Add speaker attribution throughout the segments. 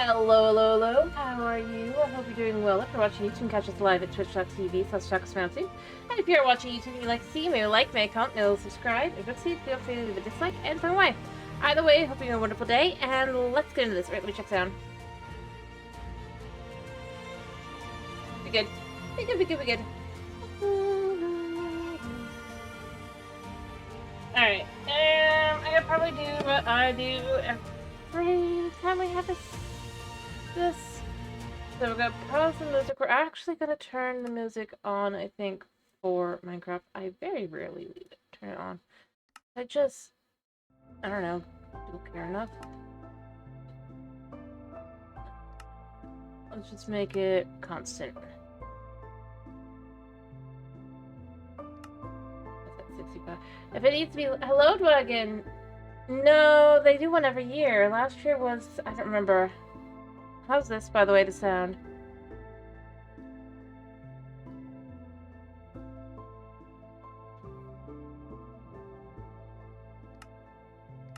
Speaker 1: Hello, hello, hello. How are you? I hope you're doing well. If you're watching YouTube, you can catch us live at twitch.tv/ShockSmounting. And if you're watching YouTube and you'd like to see me, like, make, comment, no, subscribe. If it's feel free to leave a dislike and turn away. Either way, hope you're having a wonderful day, and let's get into this. Right, let me check sound. Be good. Be good, be good, be good. Alright, I'm gonna probably do what I do every time we have this. So we're gonna pause the music. We're actually gonna turn the music on, I think, for Minecraft. I very rarely leave it. Turn it on. I don't know, don't care enough. Let's just make it constant. That's at 65. If it needs to be... Hello, Dwagon! No, they do one every year. Last year was... I don't remember. How's this, by the way, the sound?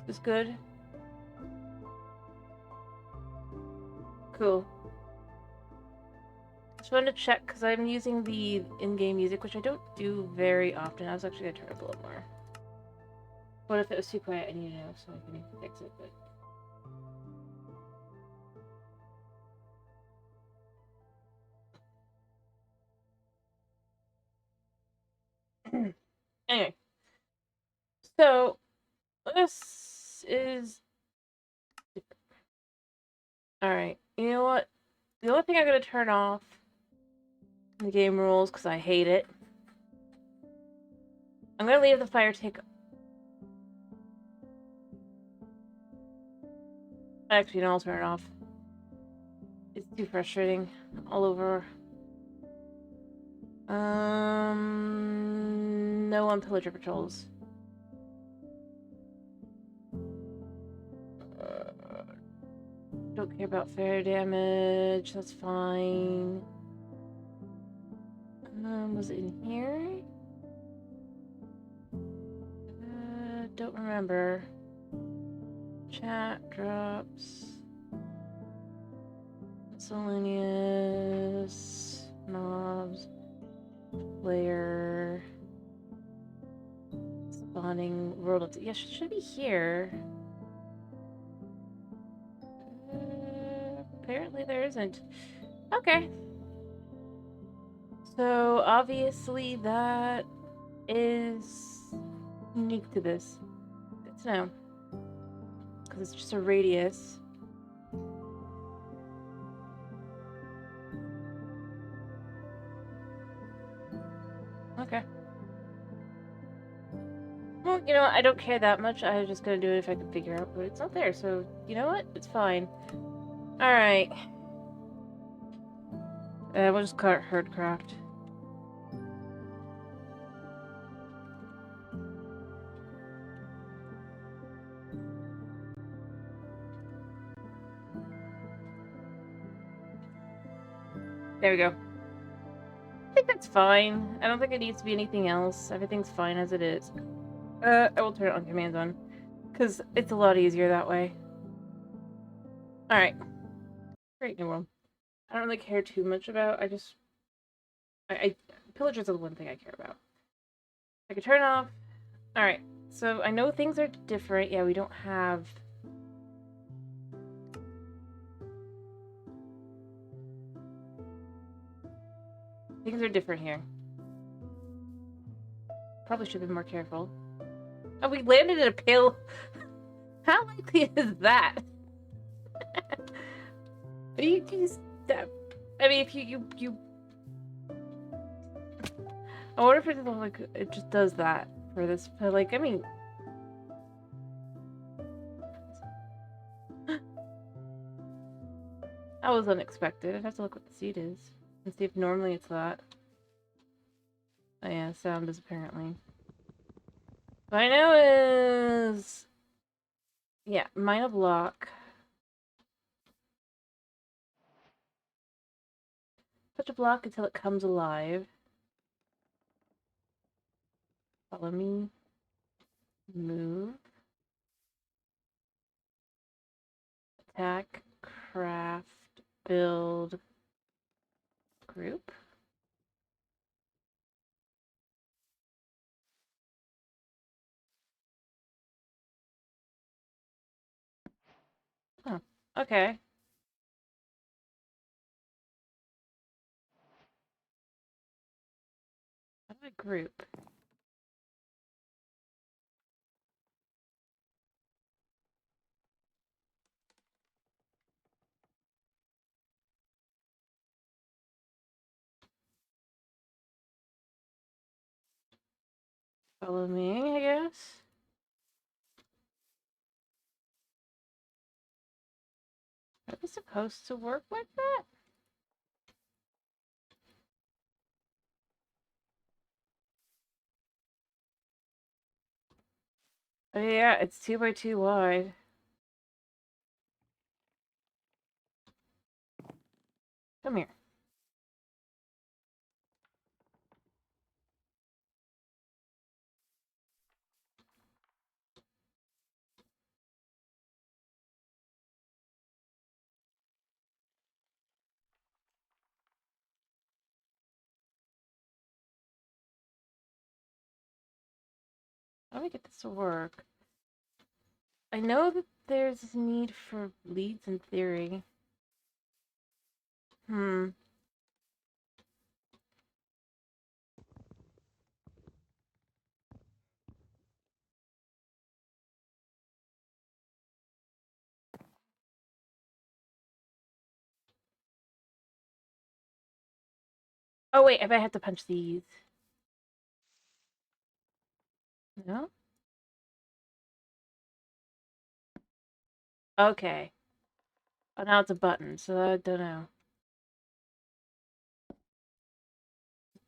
Speaker 1: Is good? Cool. Just wanted to check because I'm using the in-game music, which I don't do very often. I was actually gonna turn it up a little more. What if it was too quiet? I need to know so I can fix it. But anyway, so this is all right. You know what? The only thing I'm gonna turn off in the game rules because I hate it. I'm gonna leave the fire take. Actually, no, I'll turn it off. It's too frustrating all over. No on pillager patrols. Don't care about fire damage. That's fine. Was it in here? Don't remember. Chat drops. Miscellaneous mobs. Player. Spawning world of... Yeah, should be here. Apparently there isn't. Okay. So obviously that is unique to this. Good to know. Because it's just a radius. Okay. Well, you know what? I don't care that much. I was just gonna do it if I could figure out, but it's not there, so you know what? It's fine. Alright. We'll just call it Herdcraft. There we go. I think that's fine. I don't think it needs to be anything else. Everything's fine as it is. I will turn it on command on. Because it's a lot easier that way. Alright. Great new world. I don't really care too much about. Pillagers are the one thing I care about. I can turn off. Alright. So I know things are different. Yeah, we don't have... Things are different here. Probably should have been more careful. Oh, we landed in a pill. How likely is that? You just... I mean, if you... I wonder if it's like it just does that for this, but like, I mean... That was unexpected. I'd have to look what the seed is and see if normally it's that. Oh yeah, sound is apparently. What I know is... Yeah, mine a block. Touch a block until it comes alive. Follow me. Move. Attack. craft, build, group. Oh, okay. How do I group? Follow me, I guess. Are we supposed to work like that? Oh yeah, it's 2 by 2 wide. Come here. How do we get this to work? I know that there's a need for leads in theory. Hmm. Oh wait, I bet I have to punch these. No? Okay. Oh, now it's a button, so I don't know.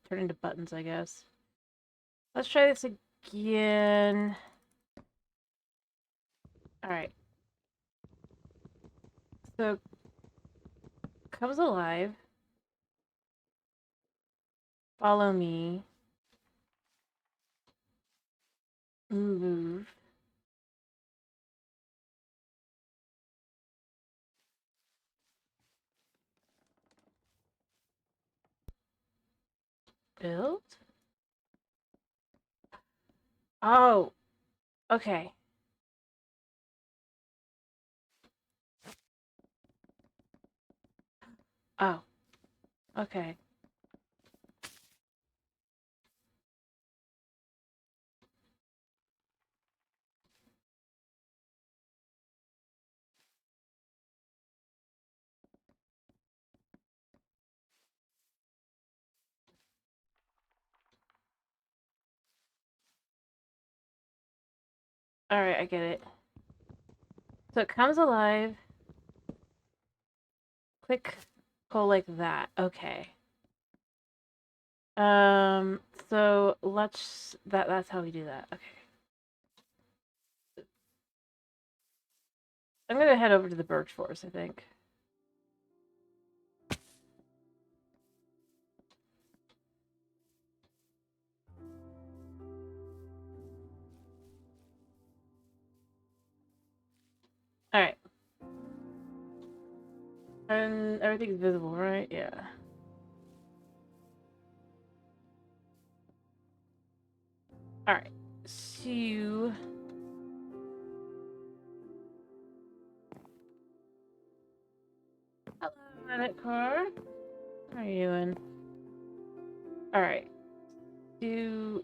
Speaker 1: Turn into buttons, I guess. Let's try this again. Alright. So, comes alive. Follow me. Move. Build? Oh, okay. Oh, okay. Alright, I get it. So it comes alive. Click, pull like that. Okay. So that's how we do that. Okay. I'm gonna head over to the birch forest, I think. Alright. And everything's visible, right? Yeah. Alright. So... Hello, Edit Car. How are you doing? Alright. Do...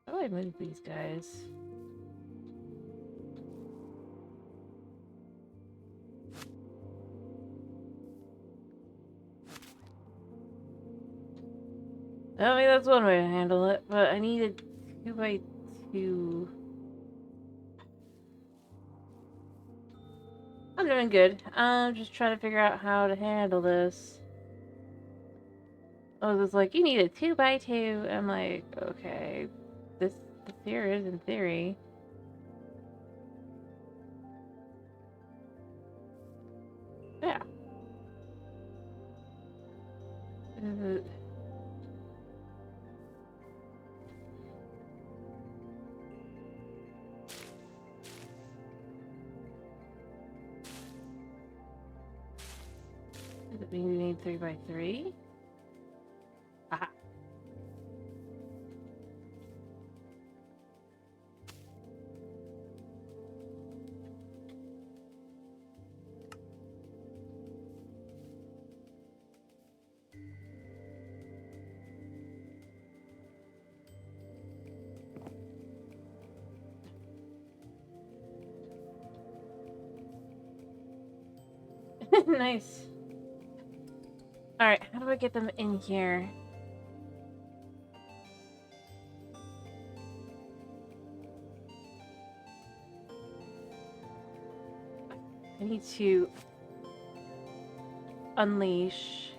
Speaker 1: How do I move these guys? I mean, that's one way to handle it, but I need a 2 by 2. I'm doing good. I'm just trying to figure out how to handle this. I was like, you need a 2 by 2. I'm like, okay. This here is in theory. that we need 3 by 3. Aha. Nice. Alright, how do I get them in here? I need to unleash.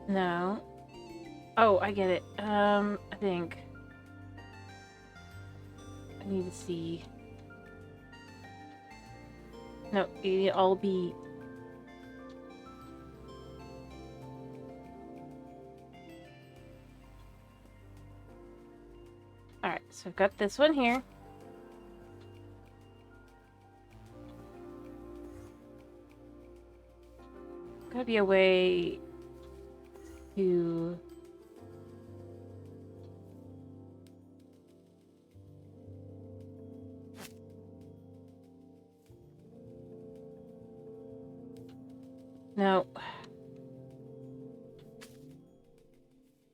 Speaker 1: No. Oh, I get it. I think I need to see. No, it'll be. Alright, so I've got this one here. Gotta be a way to. No.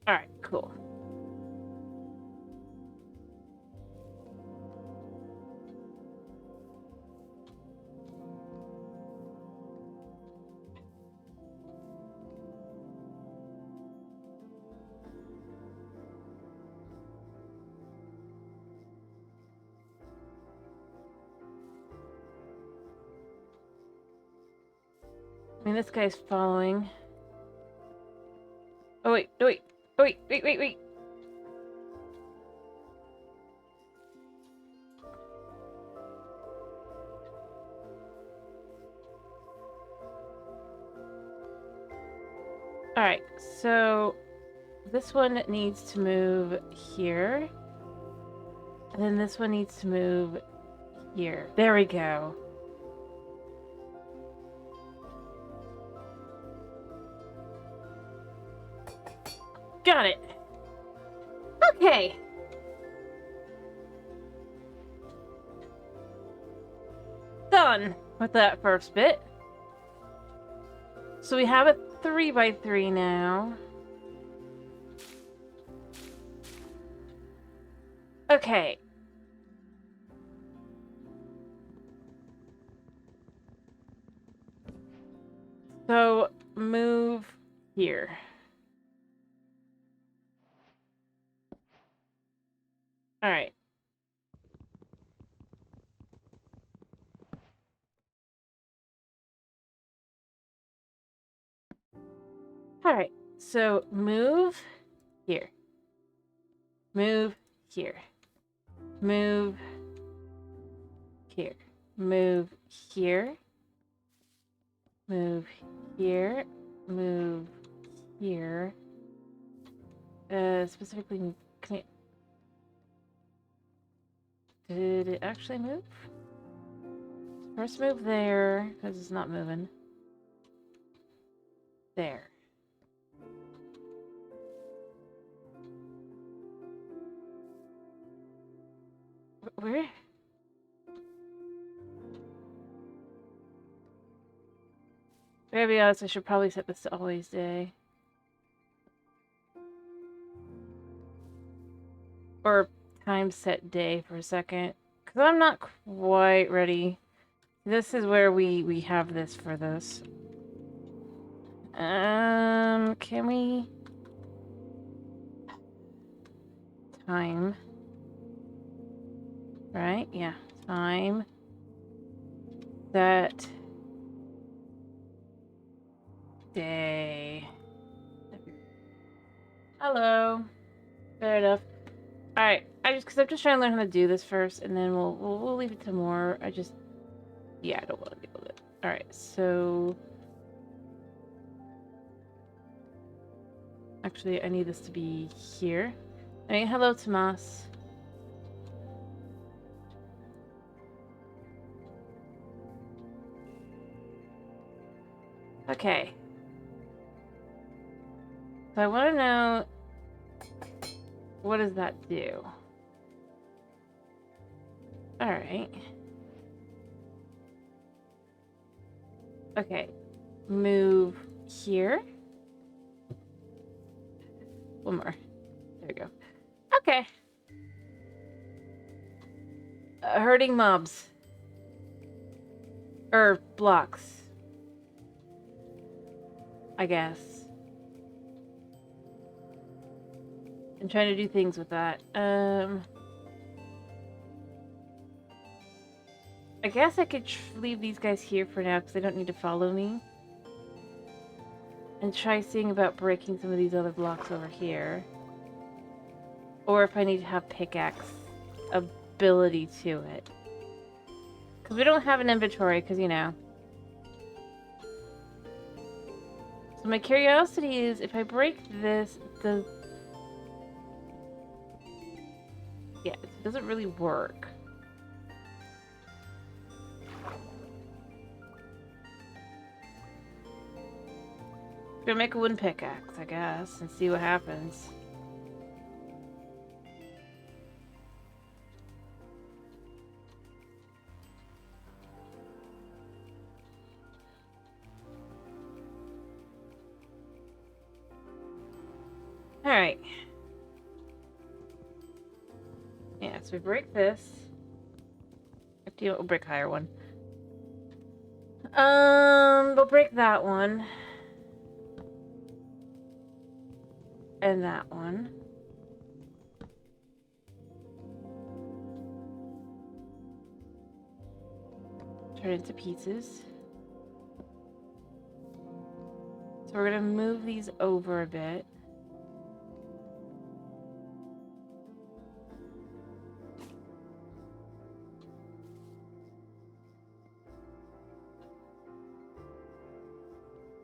Speaker 1: Alright, cool. I mean, this guy's following. Oh, wait, oh, wait, oh, wait, wait, wait, wait. Alright, so this one needs to move here. And then this one needs to move here. There we go. Got it. Okay. Done with that first bit. So we have a 3 by 3 now. Okay. So move here. All right. All right. So move here. Move here. Move here. Move here. Move here. Move here. Specifically, can it... Did it actually move? First move there, because it's not moving. There. Where? To be honest, I should probably set this to always day. Or time set day for a second. Because I'm not quite ready. This is where we have this for this. Can we... Time. Right? Yeah. Time. That. Day. Hello. Fair enough. Alright. I'm just trying to learn how to do this first, and then we'll leave it to more. Yeah, I don't want to deal with it. Alright, so... Actually, I need this to be here. Hey, hello, Tomas. Okay. So I want to know, what does that do? All right. Okay. Move here. One more. There we go. Okay. Hurting mobs. Or blocks. I guess. I'm trying to do things with that. I guess I could leave these guys here for now because they don't need to follow me. And try seeing about breaking some of these other blocks over here. Or if I need to have pickaxe ability to it. Because we don't have an inventory, because, you know. So my curiosity is, if I break this, does... Yeah, it doesn't really work. Gonna make a wooden pickaxe, I guess, and see what happens. Alright. Yeah, so we break this. Actually, we'll break higher one. We'll break that one. And that one. Turn it into pieces. So we're gonna move these over a bit.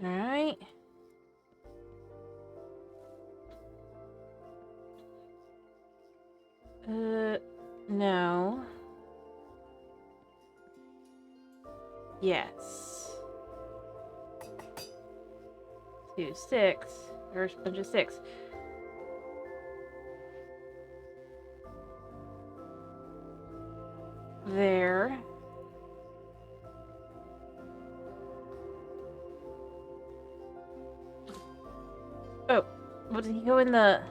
Speaker 1: Alright. No. Yes. 2, 6. There's a bunch of 6. There. Oh, well, did he go in the...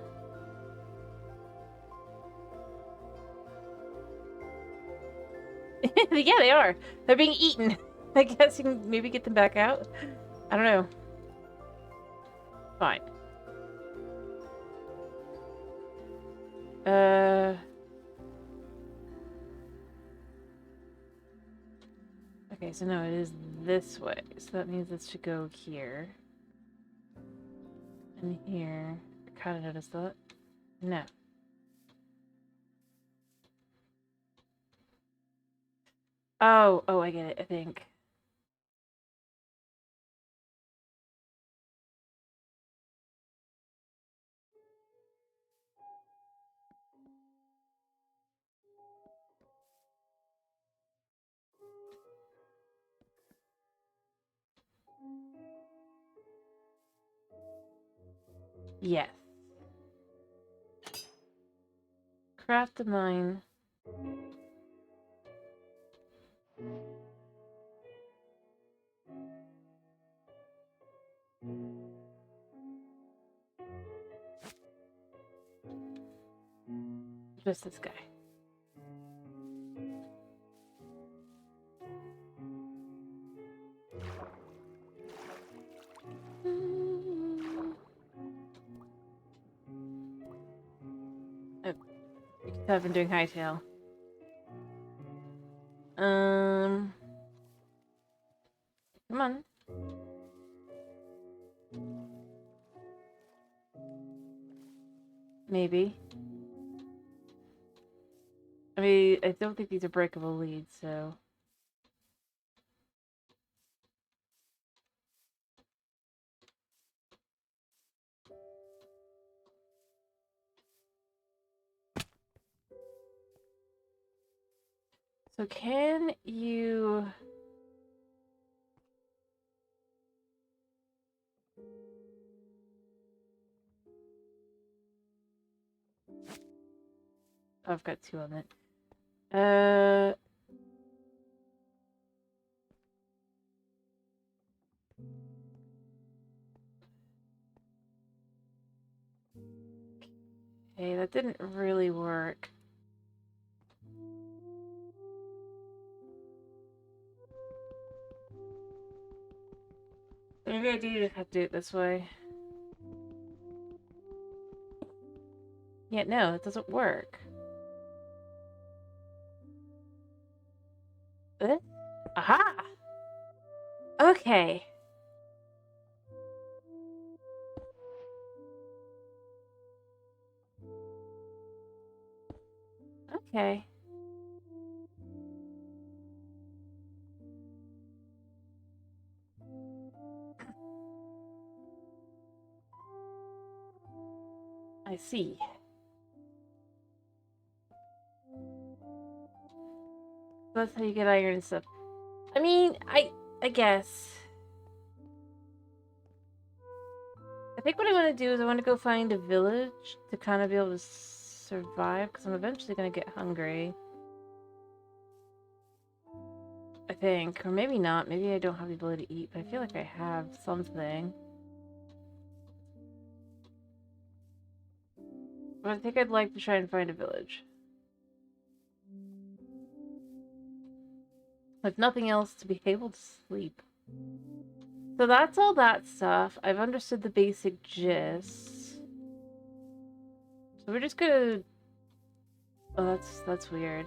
Speaker 1: Yeah, they are. They're being eaten. I guess you can maybe get them back out. I don't know. Fine. Okay, so no, it is this way. So that means this should go here. And here. I kind of noticed that. No. Oh, I get it, I think. Yes. Craft a mine. Just this guy. Oh, you can tell I've been doing hightail. Come on. Maybe. I mean, I don't think these are breakable leads, so... So can you... Oh, I've got 2 on it. Okay, that didn't really work. Maybe I do just have to do it this way. Yeah, no, it doesn't work. Aha! Okay. Okay. I see. That's how you get iron and stuff. I mean, I guess. I think what I want to do is I want to go find a village to kind of be able to survive, because I'm eventually going to get hungry. I think. Or maybe not. Maybe I don't have the ability to eat, but I feel like I have something. But I think I'd like to try and find a village. If nothing else, to be able to sleep. So that's all that stuff. I've understood the basic gist. So we're just gonna... Oh, that's weird.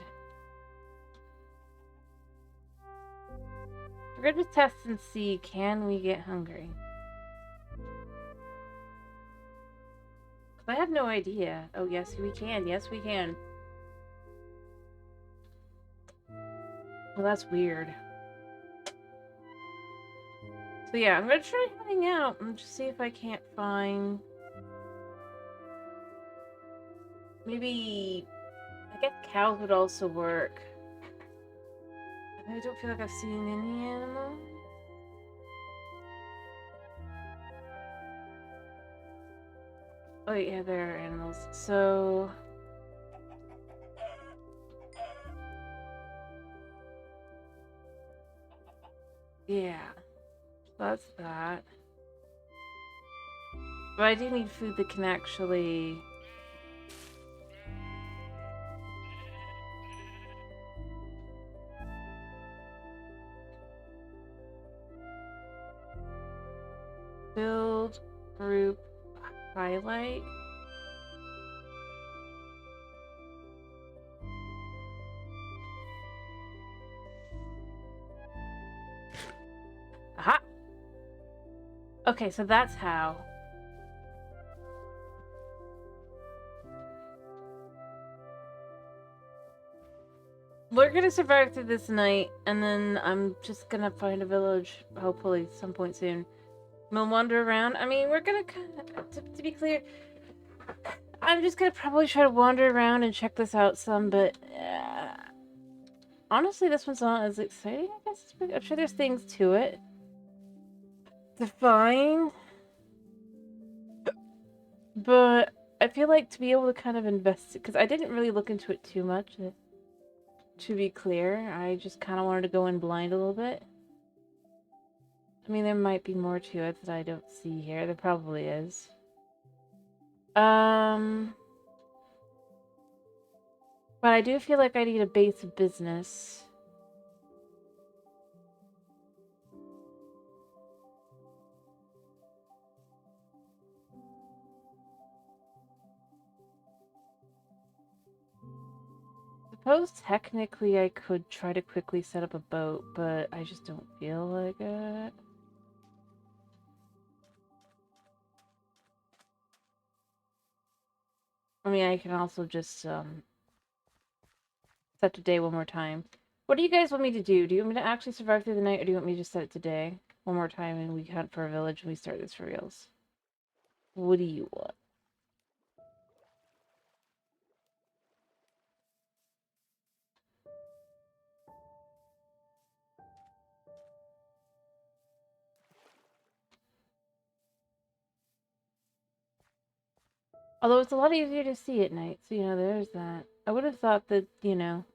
Speaker 1: We're gonna just test and see, can we get hungry? I have no idea. Oh, yes, we can. Yes, we can. Well, that's weird. So yeah, I'm gonna try heading out and just see if I can't find... Maybe... I guess cows would also work. I don't feel like I've seen any animals. Oh yeah, there are animals. So... Yeah. That's that. But I do need food that can actually... Build, group, highlight. Aha! Okay, so that's how. We're gonna survive through this night, and then I'm just gonna find a village, hopefully, some point soon. We'll wander around. I mean, we're gonna kind of, to be clear, I'm just gonna probably try to wander around and check this out some, but honestly, this one's not as exciting, I guess. I'm sure there's things to it to find, but I feel like to be able to kind of invest, because I didn't really look into it too much, to be clear. I just kind of wanted to go in blind a little bit. I mean, there might be more to it that I don't see here. There probably is. But I do feel like I need a base of business. Suppose technically I could try to quickly set up a boat, but I just don't feel like it. I mean, I can also just set the day one more time. What do you guys want me to do? Do you want me to actually survive through the night, or do you want me to just set it today one more time and we hunt for a village and we start this for reals? What do you want? Although it's a lot easier to see at night, so, there's that. I would have thought that, Nope,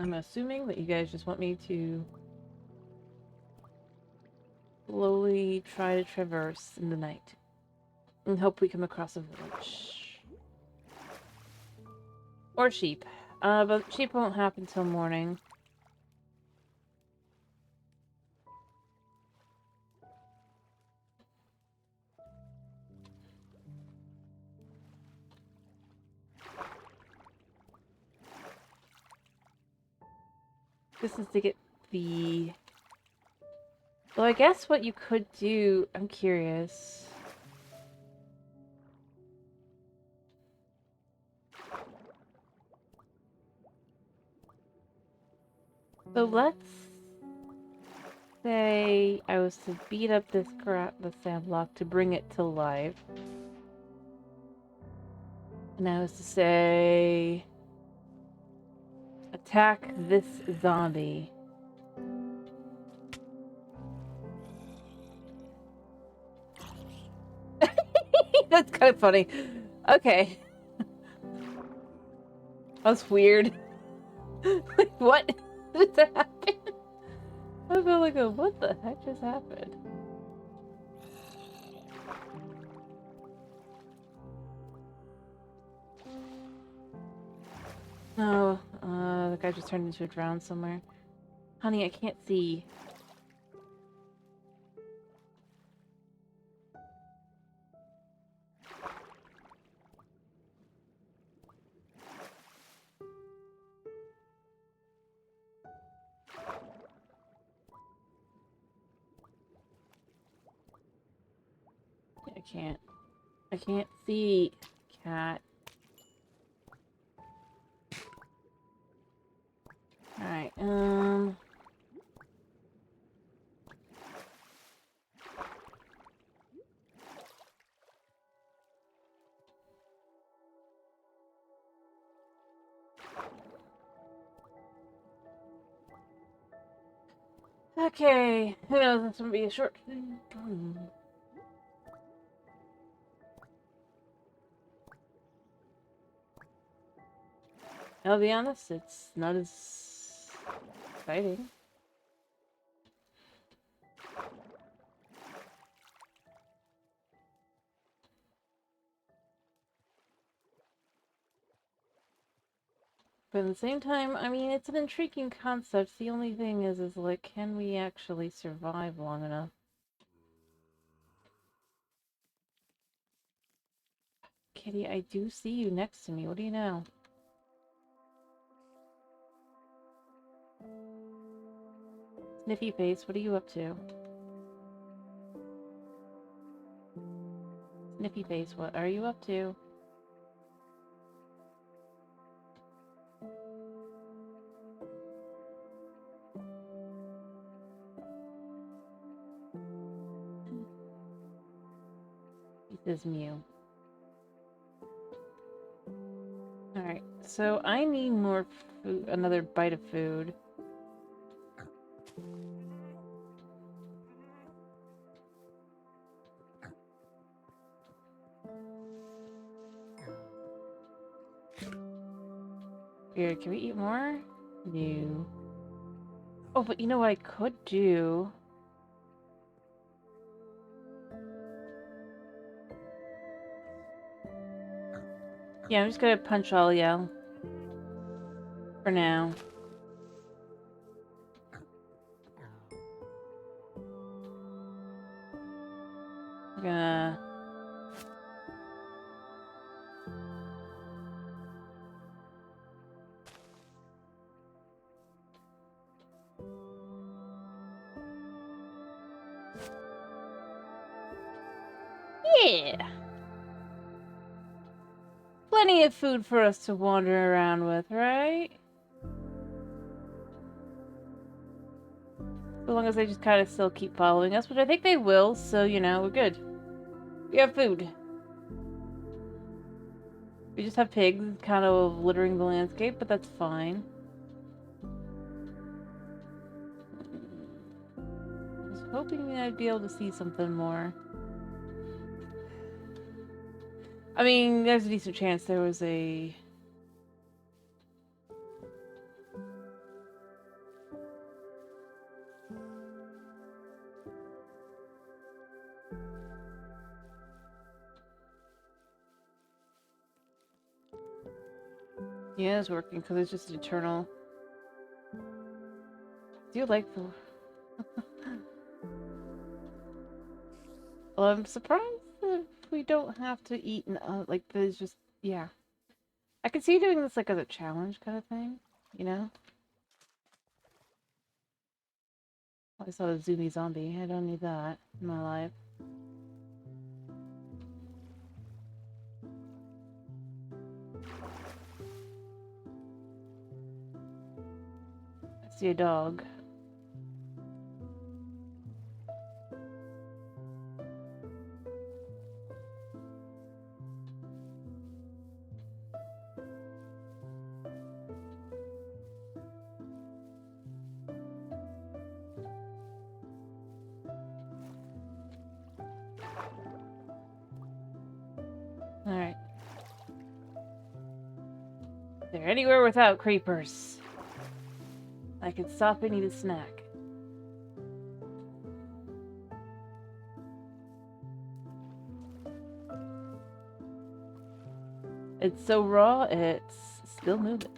Speaker 1: I'm assuming that you guys just want me to slowly try to traverse in the night and hope we come across a village. Or sheep. But sheep won't happen till morning. This is to get the... Well, I guess what you could do... I'm curious. So let's say I was to beat up this sand block to bring it to life. And I was to say... attack this zombie. That's kind of funny. Okay. That's weird. Like, what did that happen? I feel like, what the heck just happened? Oh, the guy just turned into a drown somewhere. Honey, I can't see. I can't see, cat. Alright, okay, who knows, this will be a short... I'll be honest, it's not as exciting. But at the same time, I mean, it's an intriguing concept. The only thing is like, can we actually survive long enough? Kitty, I do see you next to me. What do you know? Sniffy face, what are you up to? Sniffy face, what are you up to? He says Mew. Alright, so I need more food, another bite of food. Here, can we eat more? No. Oh, but you know what I could do? Yeah, I'm just gonna punch all y'all. For now. I'm gonna... Yeah! Plenty of food for us to wander around with, right? So long as they just kind of still keep following us, which I think they will, so, we're good. We have food. We just have pigs kind of littering the landscape, but that's fine. I was hoping I'd be able to see something more. I mean, there's a decent chance there was a... Yeah, it's working because it's just eternal. Do you like the... Well, I'm surprised that we don't have to eat and like there's just yeah. I could see doing this like as a challenge kind of thing, you know? I saw a zoomy zombie. I don't need that in my life. I see a dog. Alright. They're anywhere without creepers. I could stop and eat a snack. It's so raw, it's still moving.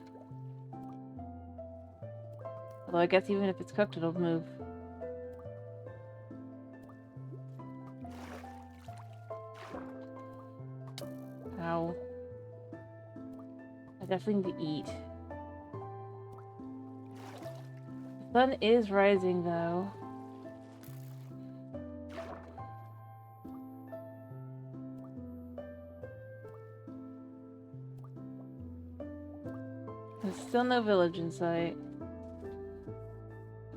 Speaker 1: Although I guess even if it's cooked, it'll move. Ow. I definitely need to eat. The sun is rising, though. There's still no village in sight.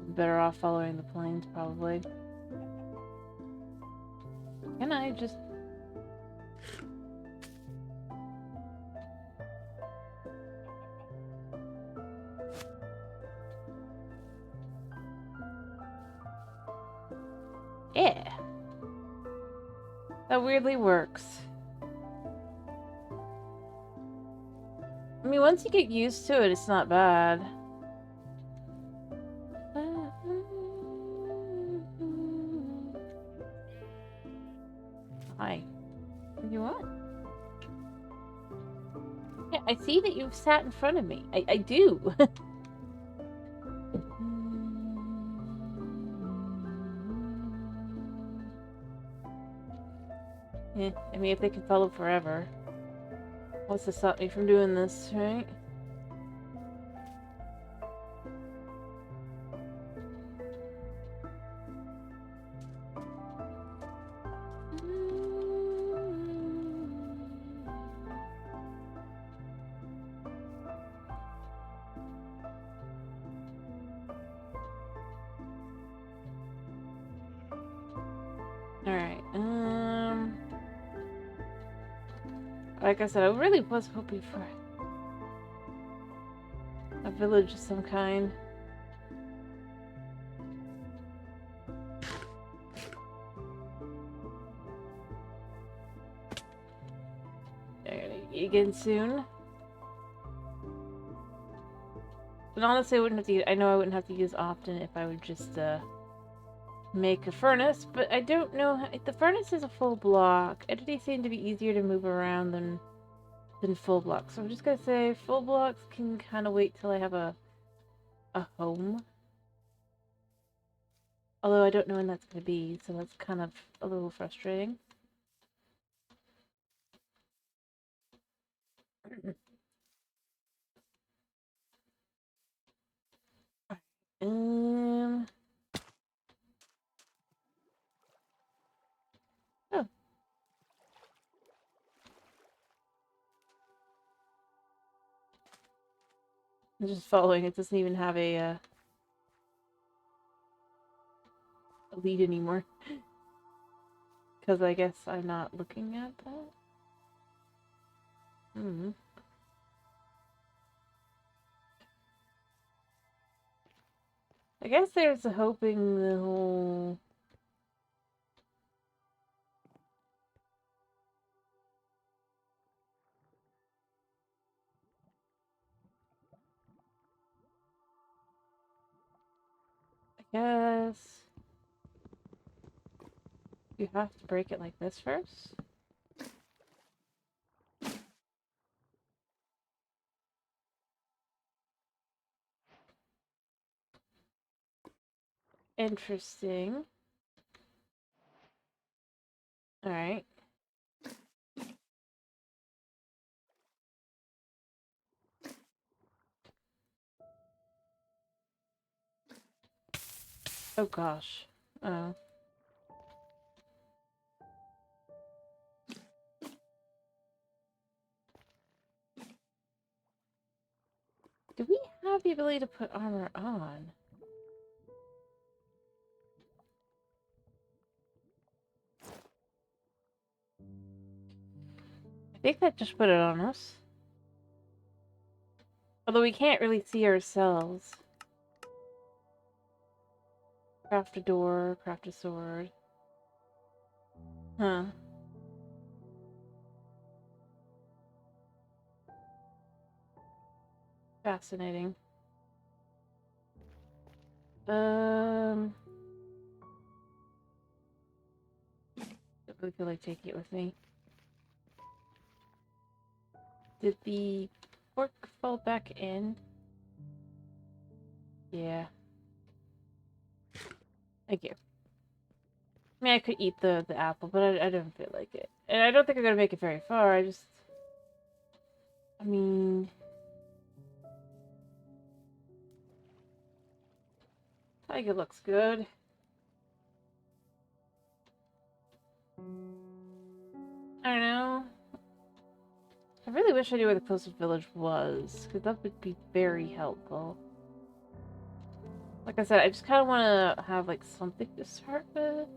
Speaker 1: Better off following the plains, probably. Can I just... Yeah. That weirdly works. I mean, once you get used to it, it's not bad. Hi. What do you want? Yeah, I see that you've sat in front of me. I do. Yeah, I mean, if they can follow forever. What's to stop me from doing this, right? Alright, like I said, I really was hoping for a village of some kind. I'm gonna eat again soon. But honestly, I wouldn't have to. I know I wouldn't have to use often if I would just make a furnace. But I don't know how, if the furnace is a full block. Entities seem to be easier to move around than full blocks. So I'm just gonna say full blocks can kind of wait till I have a home. Although I don't know when that's gonna be, so that's kind of a little frustrating. Oh. I'm just following. It doesn't even have a lead anymore. Because I guess I'm not looking at that. Hmm. I guess there's a hoping the whole... I guess... You have to break it like this first? Interesting. Alright. Oh gosh. Oh. Do we have the ability to put armor on? I think that just put it on us. Although we can't really see ourselves. Craft a door, craft a sword. Huh. Fascinating. Don't really feel like taking it with me. Did the fork fall back in? Yeah. Thank you. I mean, I could eat the apple, but I don't feel like it. And I don't think I'm gonna make it very far. I mean... Tiger looks good. I don't know. I really wish I knew where the closest village was, because that would be very helpful. Like I said, I just kind of want to have, like, something to start with.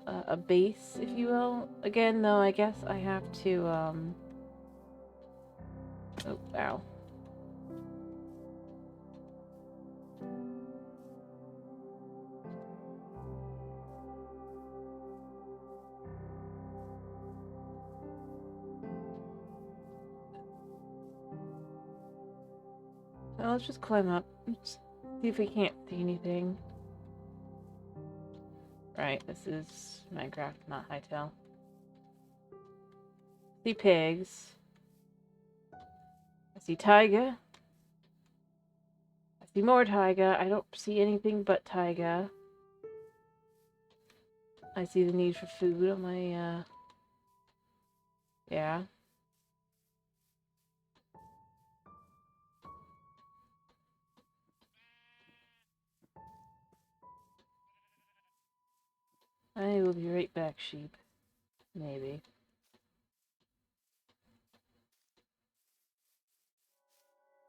Speaker 1: A base, if you will. Again, though, I guess I have to, Oh, wow. Well, let's just climb up. Let's see if we can't see anything. Right, this is Minecraft, not Hytale. See pigs. I see taiga. I see more taiga. I don't see anything but taiga. I see the need for food on my, yeah. I will be right back, sheep. Maybe.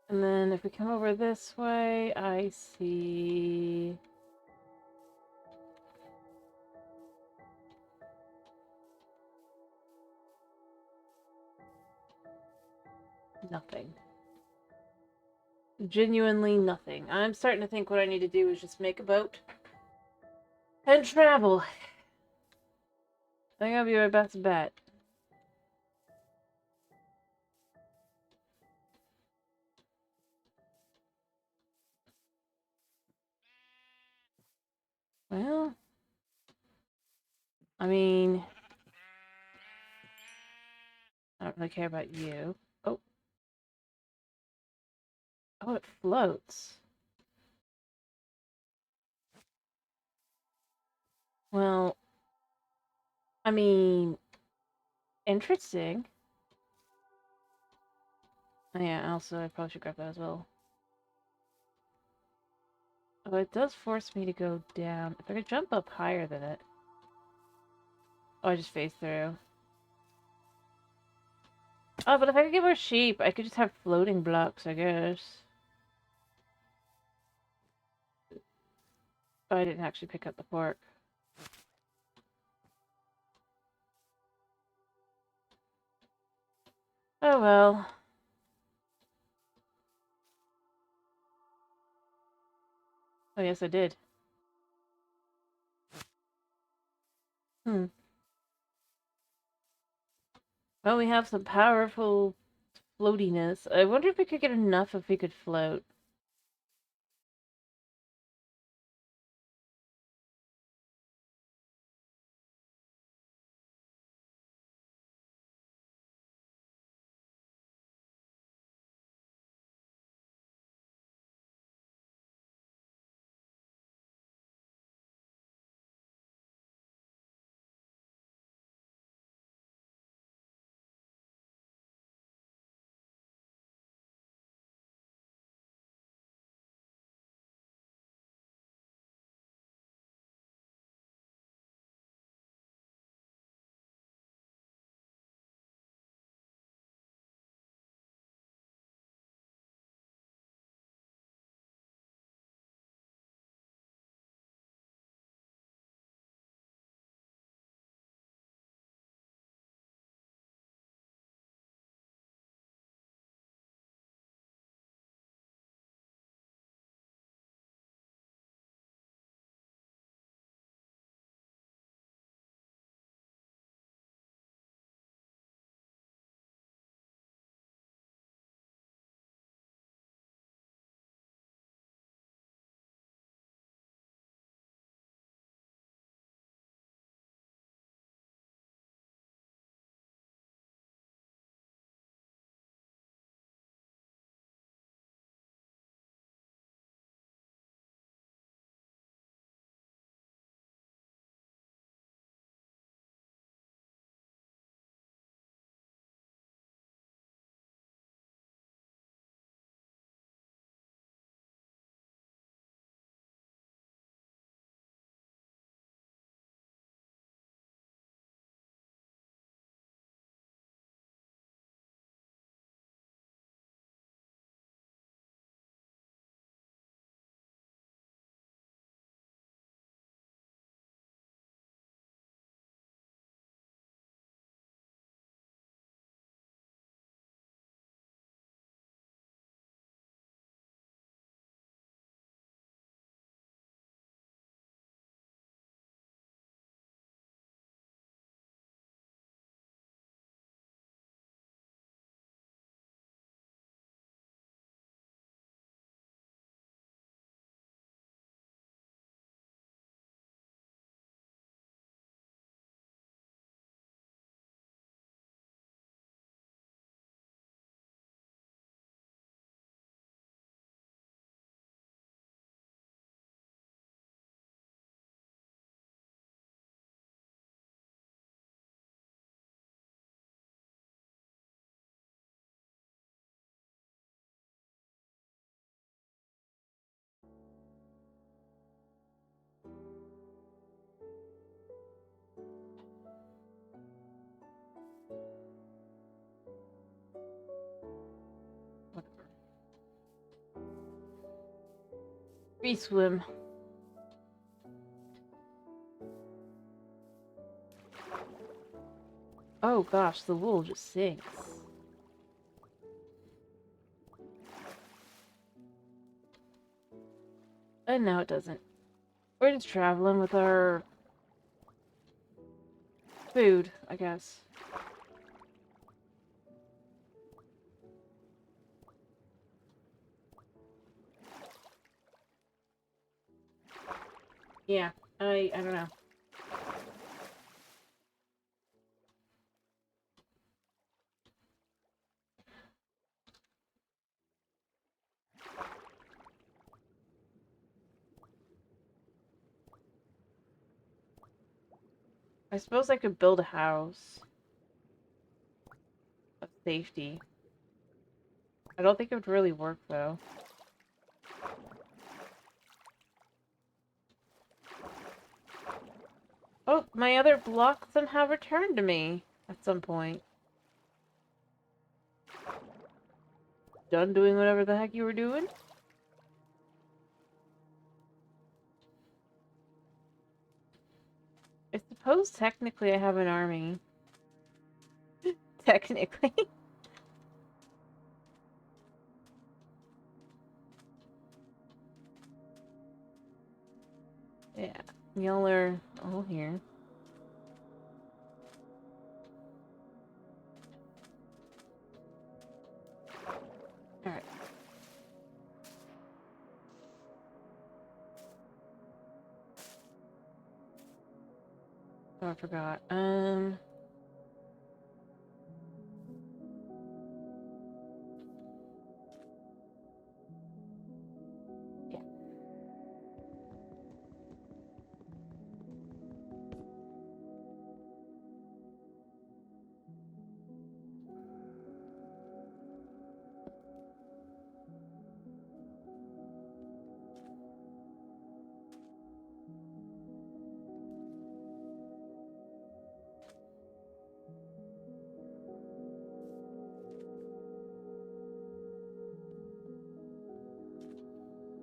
Speaker 1: And then if we come over this way, I see... nothing. Genuinely nothing. I'm starting to think what I need to do is just make a boat and travel. I think that'll be my best bet. Well, I mean, I don't really care about you. Oh. Oh, it floats. Well, I mean, interesting. Oh, yeah, also, I probably should grab that as well. Oh, it does force me to go down. If I could jump up higher than it. Oh, I just phased through. Oh, but if I could get more sheep, I could just have floating blocks, I guess. Oh, I didn't actually pick up the pork. well. Oh, yes, I did. Hmm. Well, we have some powerful floatiness. I wonder if we could get enough if we could float. Whatever. Free swim. Oh gosh, the wool just sinks. And now it doesn't. We're just traveling with our food, I guess. Yeah, I don't know. I suppose I could build a house of safety. I don't think it would really work though. Oh, my other block somehow returned to me at some point. Done doing whatever the heck you were doing? I suppose technically I have an army. Technically. Yeah, y'all are all here. Alright. Oh, I forgot. Yeah.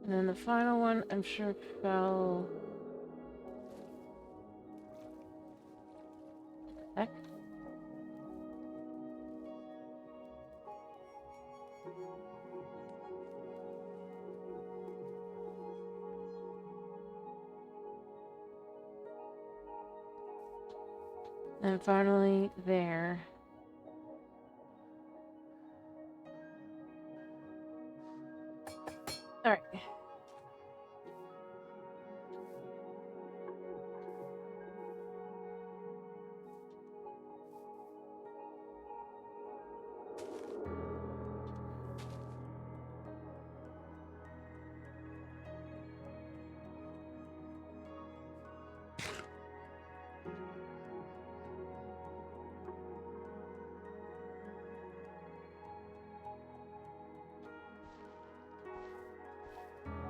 Speaker 1: And then the final one, I'm sure fell... Heck? And finally, there. Alright.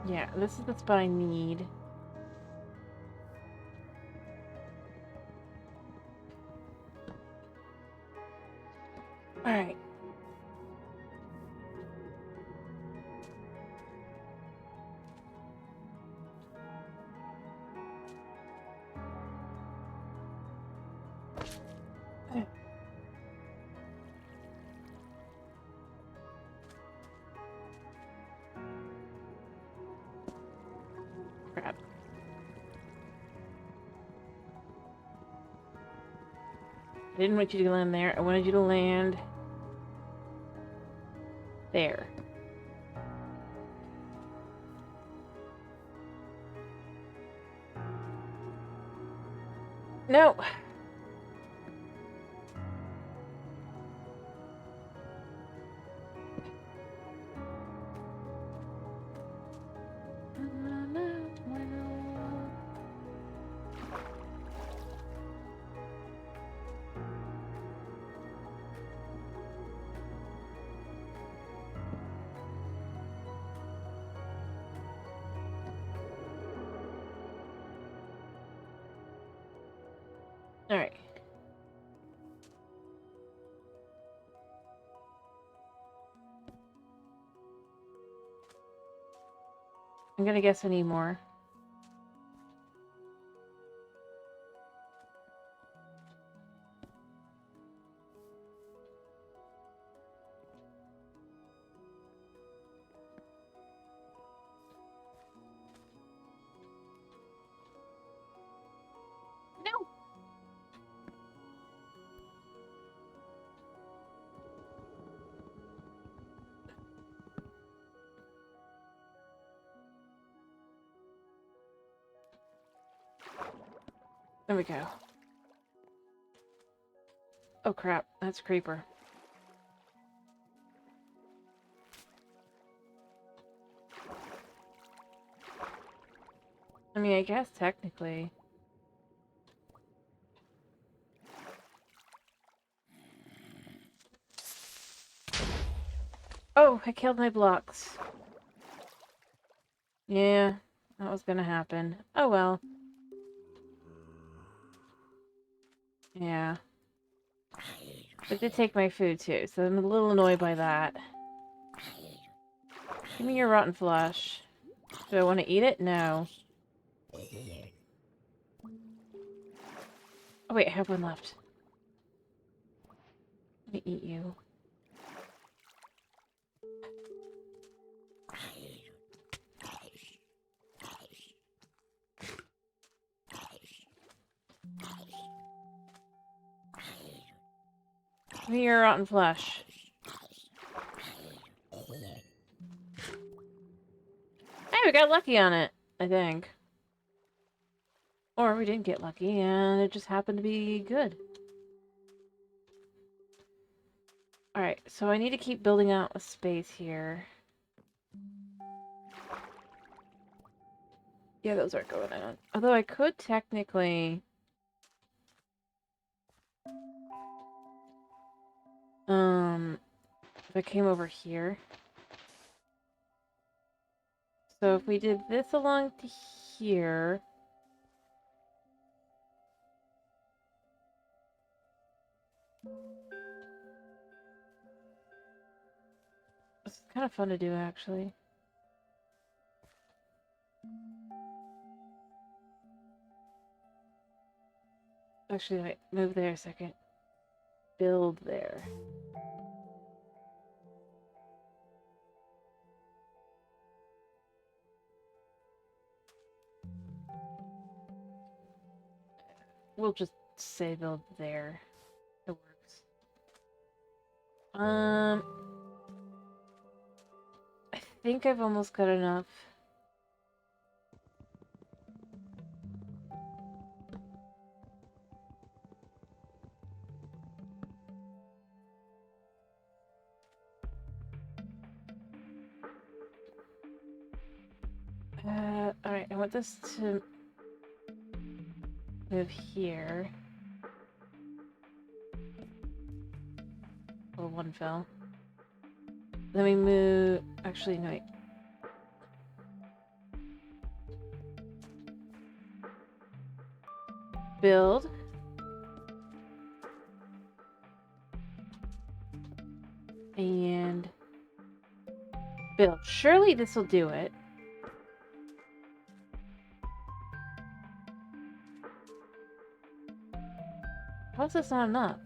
Speaker 1: Yeah, this is the spot I need. Alright. Crap. I didn't want you to land there. I wanted you to land... there. No! Alright. I'm gonna guess I need more. No! There we go. Oh crap, that's a creeper. I mean, I guess technically. Oh, I killed my blocks. Yeah, that was gonna happen. Oh well. Yeah. But they take my food too, so I'm a little annoyed by that. Give me your rotten flesh. Do I want to eat it? No. Oh wait, I have one left. Let me eat you. Give me your rotten flesh. Hey, we got lucky on it, I think. Or we didn't get lucky, and it just happened to be good. Alright, so I need to keep building out a space here. Yeah, those aren't going on. Although I could technically... if I came over here. So if we did this along to here... This is kind of fun to do, actually. Actually, wait, move there a second. Build there. We'll just say build there. It works. I think I've almost got enough. Alright, I want this to move here. Oh, one fell. Then we move... Actually, no, wait. Build. And... build. Surely this will do it. How's this not enough?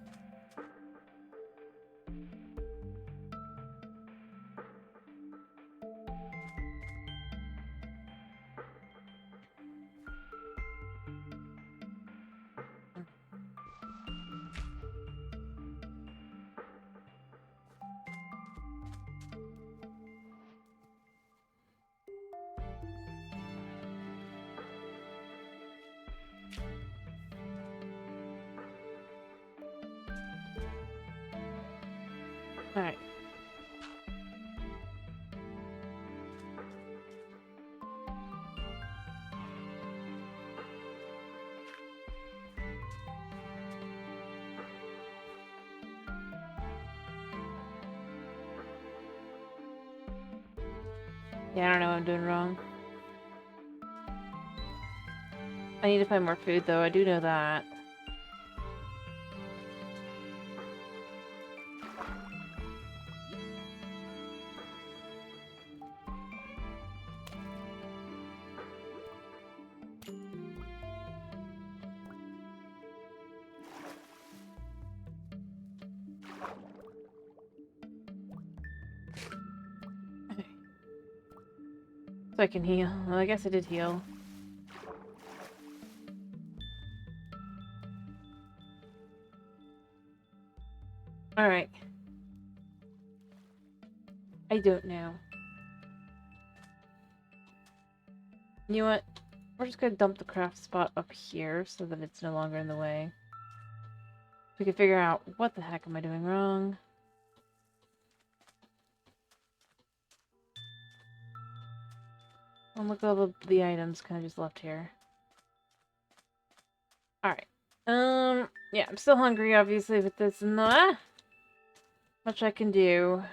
Speaker 1: Alright. Yeah, I don't know what I'm doing wrong. I need to find more food, though. I do know that. So I can heal. Well, I guess I did heal. Alright. I don't know. You know what? We're just gonna dump the craft spot up here so that it's no longer in the way. We can figure out what the heck am I doing wrong. And look at all the items kind of just left here. Alright. Yeah, I'm still hungry, obviously, with this. Not much I can do.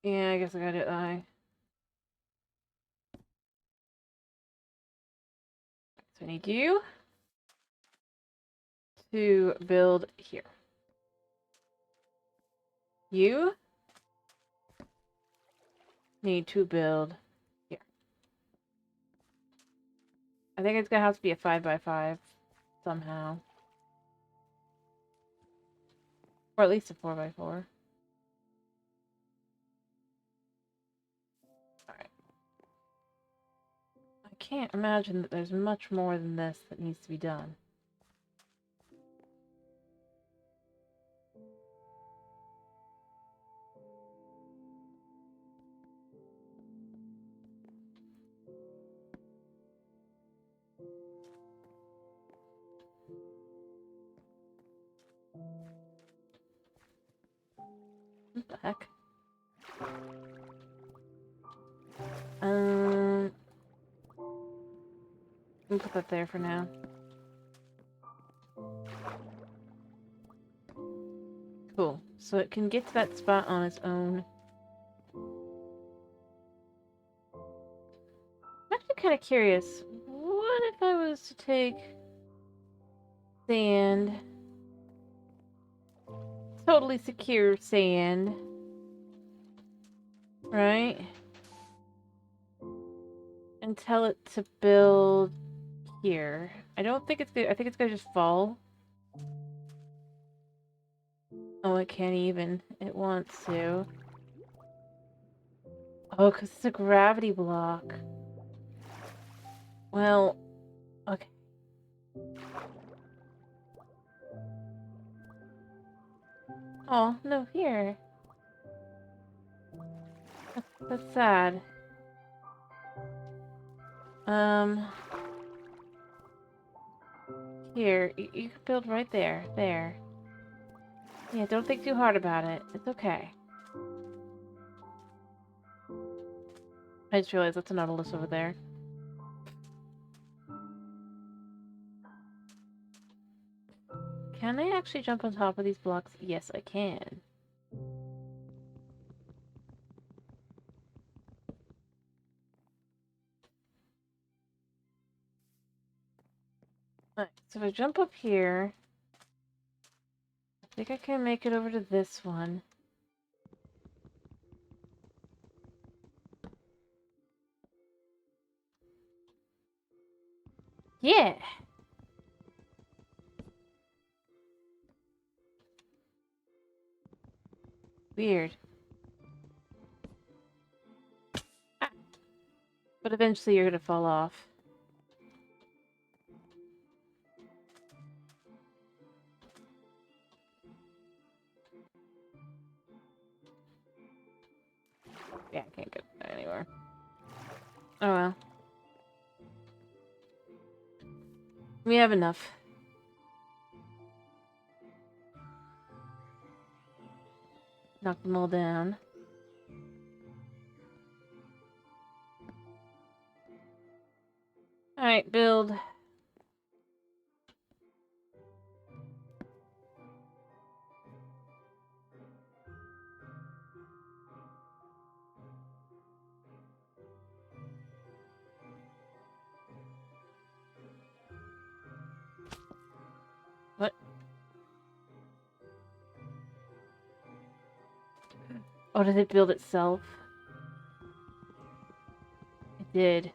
Speaker 1: Yeah, I guess I gotta do it that way. So I need you to build here. You need to build here. I think it's gonna have to be a 5x5 somehow. Or at least a 4x4. can't imagine that there's much more than this that needs to be done. What the heck? I'll put that there for now. Cool. So it can get to that spot on its own. I'm actually kind of curious. What if I was to take sand, totally secure sand, right? And tell it to build here. I don't think it's good. I think it's gonna just fall. Oh, it can't even. It wants to. Oh, because it's a gravity block. Well, okay. Oh, no, here. That's sad. Here, you can build right there. There. Yeah, don't think too hard about it. It's okay. I just realized that's a Nautilus over there. Can I actually jump on top of these blocks? Yes, I can. Alright, so if I jump up here, I think I can make it over to this one. Yeah! Weird. Ah. But eventually you're gonna fall off. Yeah, I can't get anywhere. Oh well. We have enough. Knock them all down. Alright, build. What? Oh, did it build itself? It did.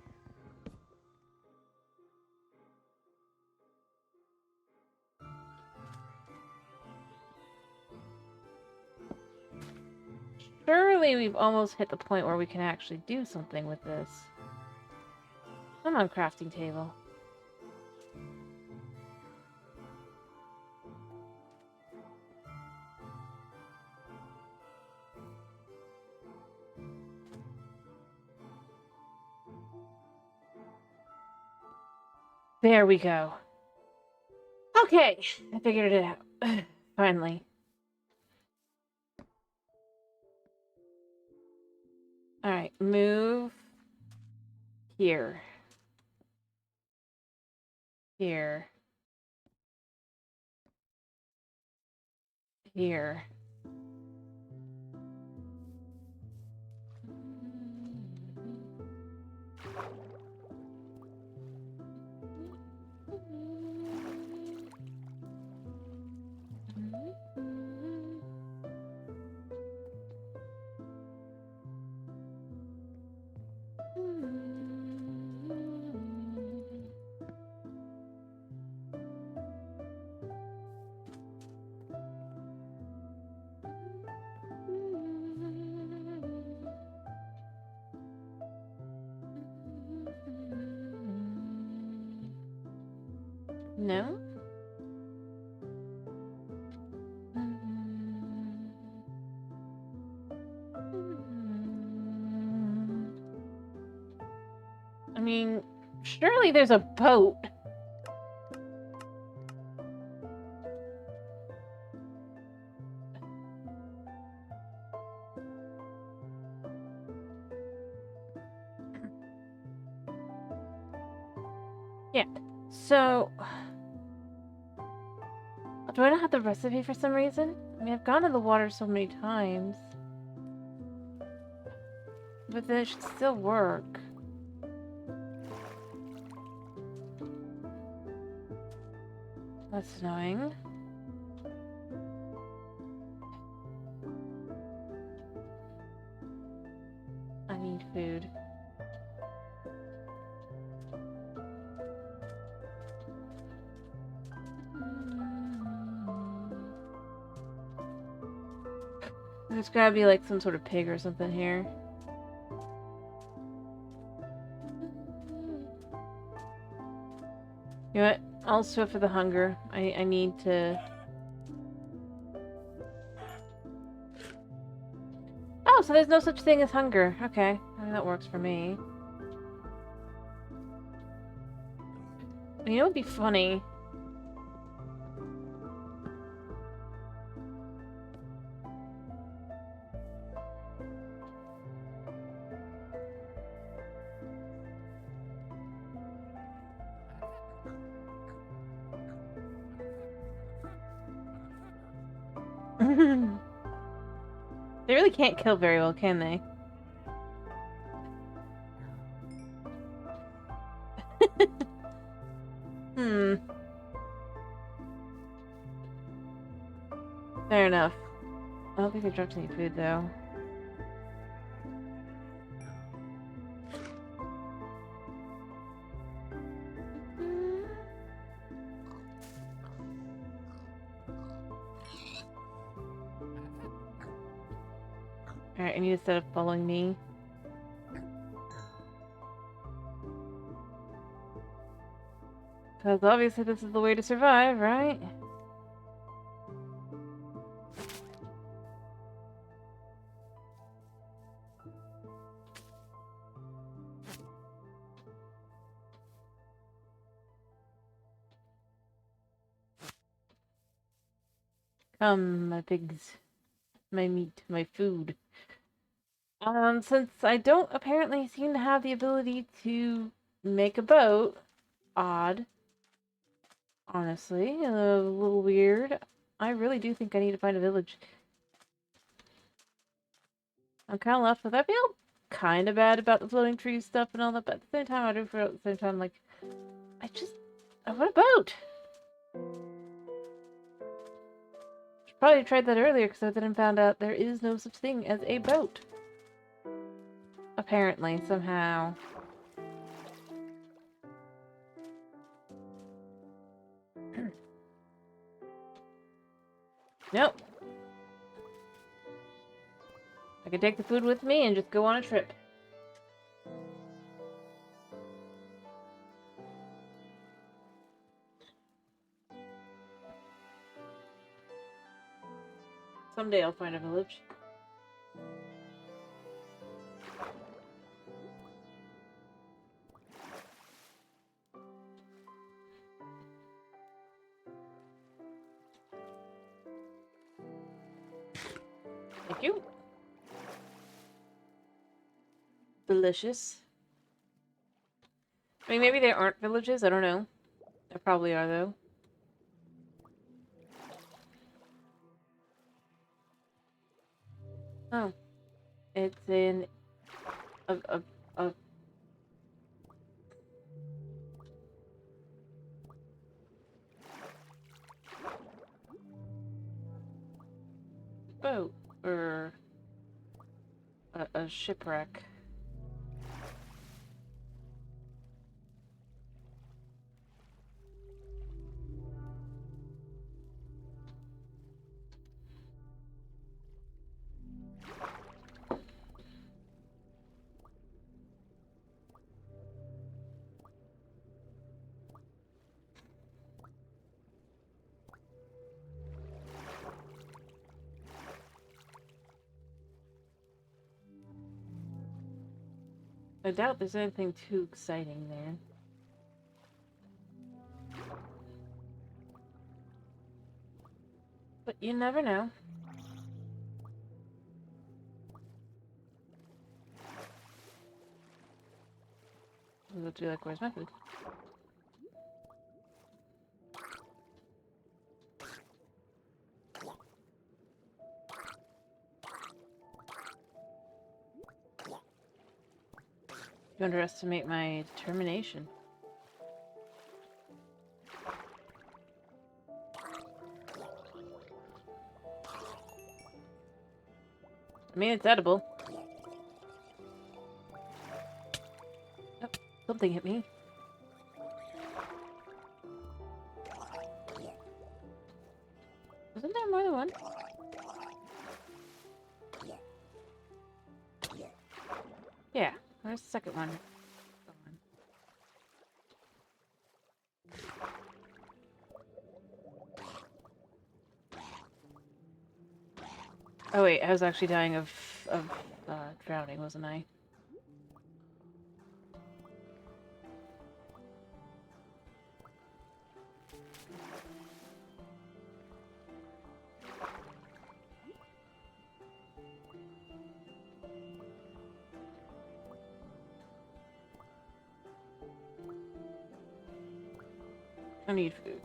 Speaker 1: Surely we've almost hit the point where we can actually do something with this. Come on, crafting table. There we go. Okay, I figured it out. Finally. Alright, move here. Here. Here. No? I mean, surely there's a boat. Yeah, so... Do I not have the recipe for some reason? I mean, I've gone in the water so many times. But then it should still work. That's annoying. I need food. There's gotta be like some sort of pig or something here. You know what? I'll swift for the hunger. I need to... Oh, so there's no such thing as hunger. Okay. I mean, that works for me. You know what would be funny? They really can't kill very well, can they? Fair enough. I don't think they dropped any food, though. Alright, I need to set up following me. Because obviously this is the way to survive, right? Come, my pigs. My meat, my food. Since I don't apparently seem to have the ability to make a boat, odd. Honestly, a little weird. I really do think I need to find a village. I'm kind of left with... I feel kind of bad about the floating tree stuff and all that, but at the same time, I do feel at the same time, like, I want a boat! Should probably tried that earlier, because I then found out there is no such thing as a boat. Apparently, somehow. Nope. I could take the food with me and just go on a trip. Someday I'll find a village. Thank you. Delicious. I mean, maybe there aren't villages, I don't know. There probably are, though. Oh. It's in... a boat. Or... a shipwreck. I doubt there's anything too exciting there. But you never know. What do you like? Where's my food? You underestimate my determination. I mean, it's edible. Oh, something hit me. Wasn't there more than one? Yeah, where's the second one? Oh wait, I was actually dying of drowning, wasn't I? I need food.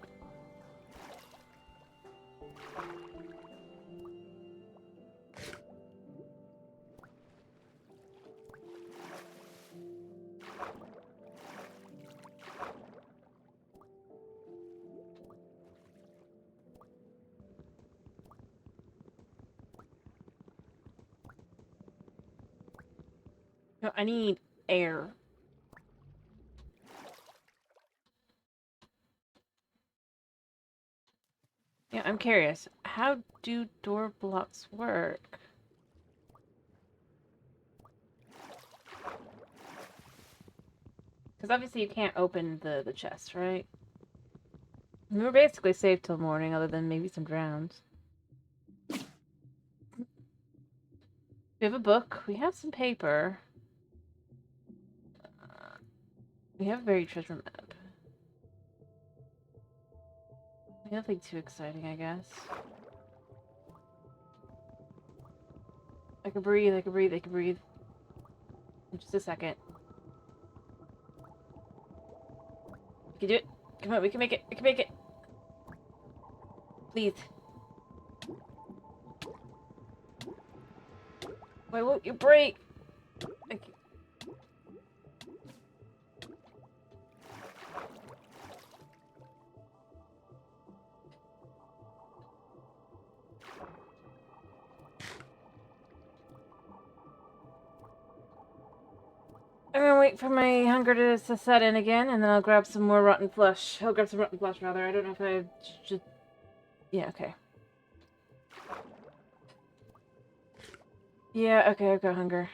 Speaker 1: No, I need air. Yeah, I'm curious. How do door blocks work? Because obviously you can't open the chest, right? We're basically safe till morning, other than maybe some drowns. We have a book. We have some paper. We have a buried treasure map. Nothing too exciting, I guess. I can breathe, I can breathe, I can breathe. In just a second. We can do it. Come on, we can make it. We can make it. Please. Why won't you break? I'm gonna wait for my hunger to set in again, and then I'll grab some more rotten flesh. I'll grab some rotten flesh, rather. I don't know if I should... Yeah, okay. Yeah, okay, I've got hunger.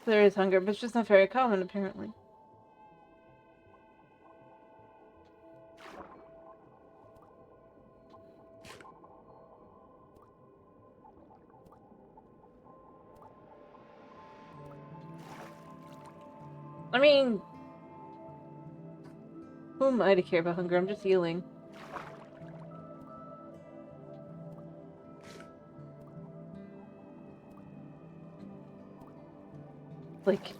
Speaker 1: There is hunger, but it's just not very common, apparently. I mean... Who am I to care about hunger? I'm just healing. Like,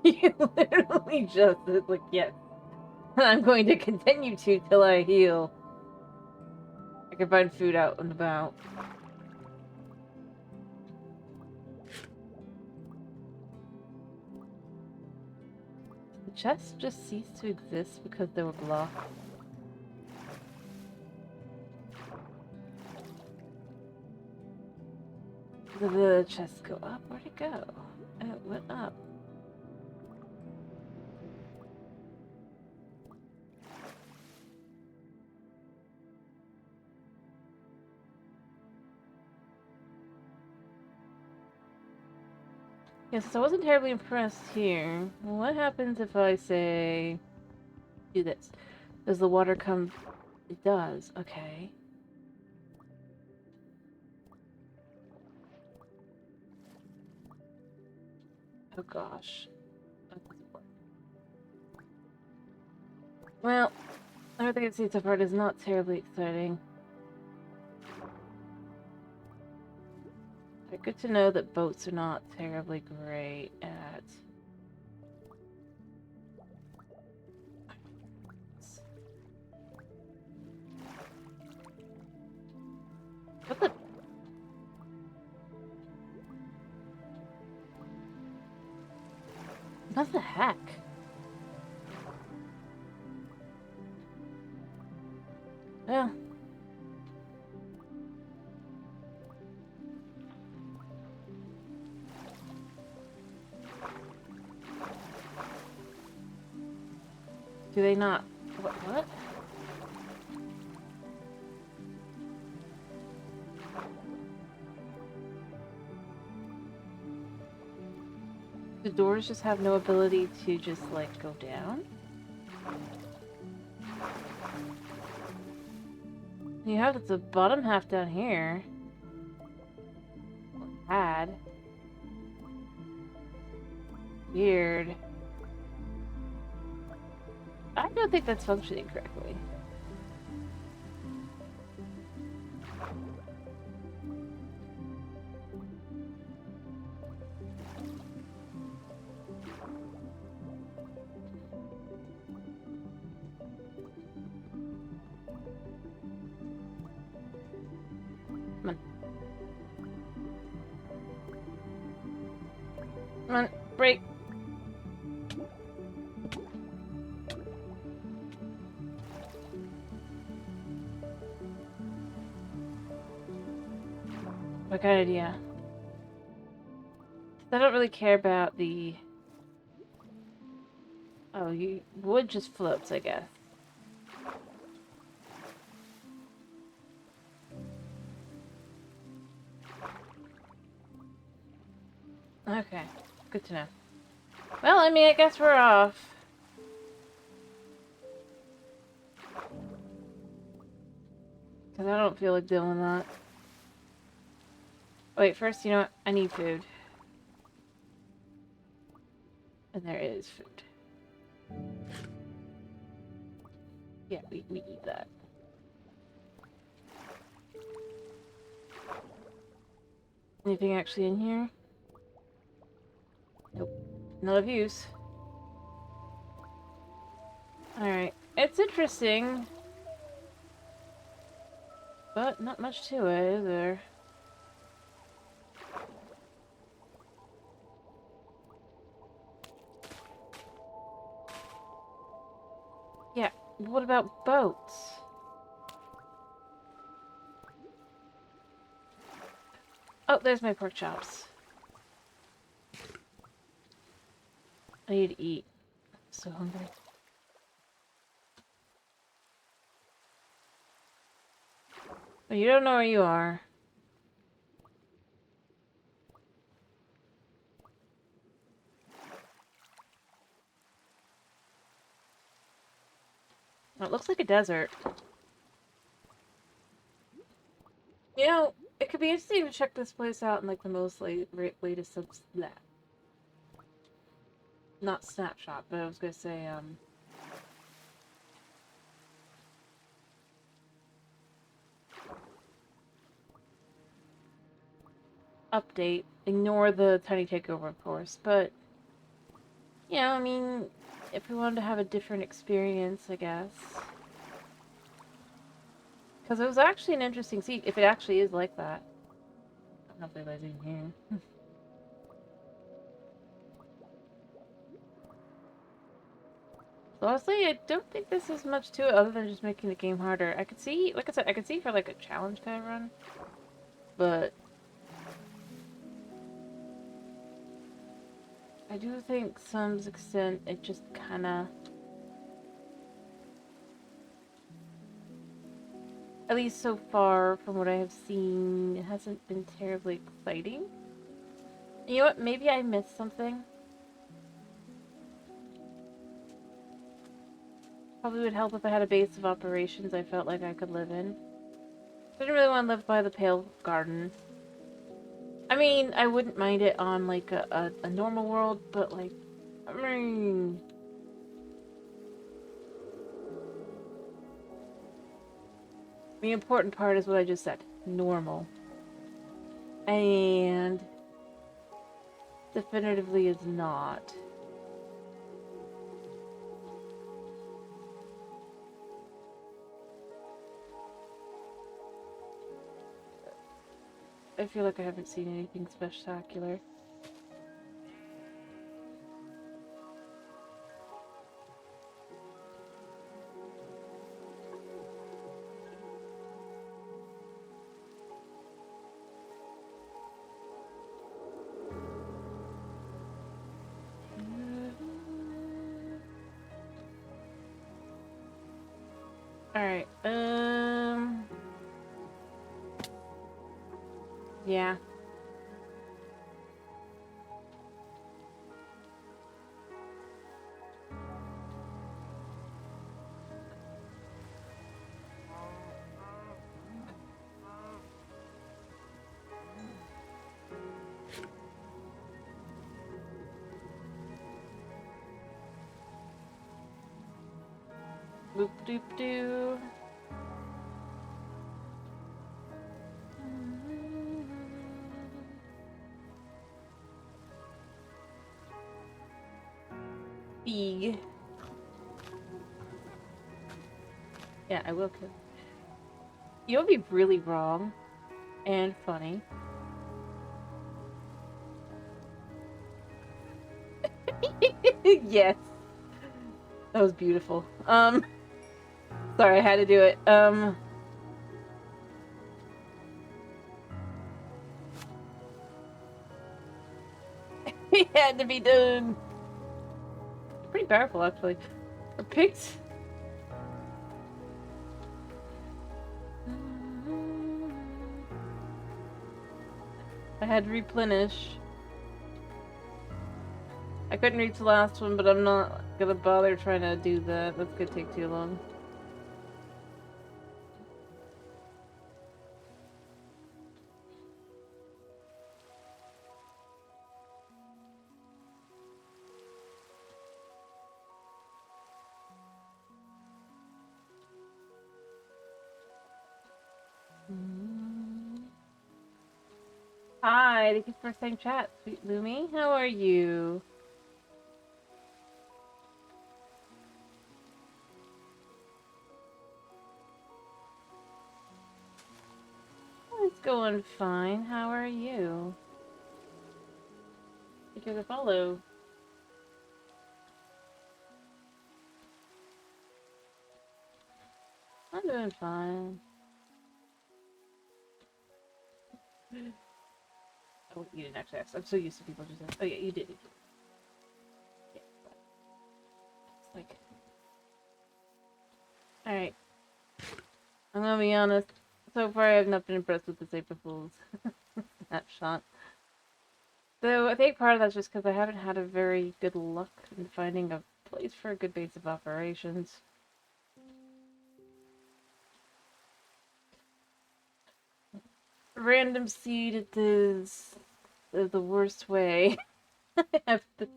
Speaker 1: you literally just... It's like, yes. I'm going to continue to till I heal. I can find food out and about. The chests just ceased to exist because they were blocked. Did the chests go up? Where'd it go? Oh, it went up. Yes, I wasn't terribly impressed here. What happens if I say... do this? Does the water come... It does. Okay. Oh gosh. That doesn't work. Well, everything I've seen so far is not terribly exciting. But good to know that boats are not terribly great at... What the... What the heck? Well... Do they not... What? The doors just have no ability to just, like, go down? You have the bottom half down here. Had. Weird. I don't think that's functioning correctly. Come on. Come on, break. What kind of idea? I don't really care about the... Oh, wood just floats, I guess. Okay, good to know. Well, I mean, I guess we're off. Because I don't feel like doing that. Wait, first, you know what? I need food. And there is food. Yeah, we eat that. Anything actually in here? Nope. Not of use. Alright. It's interesting. But not much to it, is there? Yeah, what about boats? Oh, there's my pork chops. I need to eat. I'm so hungry. Oh, you don't know where you are. Well, it looks like a desert. You know, it could be interesting to check this place out in like the most latest that. Not Snapshot, but I was gonna say update. Ignore the tiny takeover, of course, but yeah, I mean, if we wanted to have a different experience, I guess. Because it was actually an interesting scene, if it actually is like that. I don't know if anybody's in here. So honestly, I don't think this is much to it other than just making the game harder. I could see, like I said, I could see for like a challenge kind of run. But I do think to some extent it just kinda, at least so far from what I have seen, it hasn't been terribly exciting. You know what? Maybe I missed something. Probably would help if I had a base of operations I felt like I could live in. I didn't really want to live by the Pale Garden. I mean, I wouldn't mind it on like a normal world, but like, I mean, the important part is what I just said, normal. And definitively is not. I feel like I haven't seen anything spectacular. Alright, yeah. Boop doop doo. Big. Yeah, I will kill. You'll be really wrong and funny. Yes. That was beautiful. Sorry, I had to do it. It had to be done. Pretty powerful, actually. I picked. I had to replenish. I couldn't reach the last one, but I'm not gonna bother trying to do that. That's gonna take too long. Hi, thank you for same chat, sweet Lumi. How are you? It's going fine. How are you? Thank you for the follow. I'm doing fine. Oh, you didn't actually ask. I'm so used to people just saying, oh yeah, you did. Yeah, it's like, alright. I'm gonna be honest. So far, I have not been impressed with this April Fool's snapshot. Though I think part of that's just because I haven't had a very good luck in finding a place for a good base of operations. Random seed is the worst way. I have to.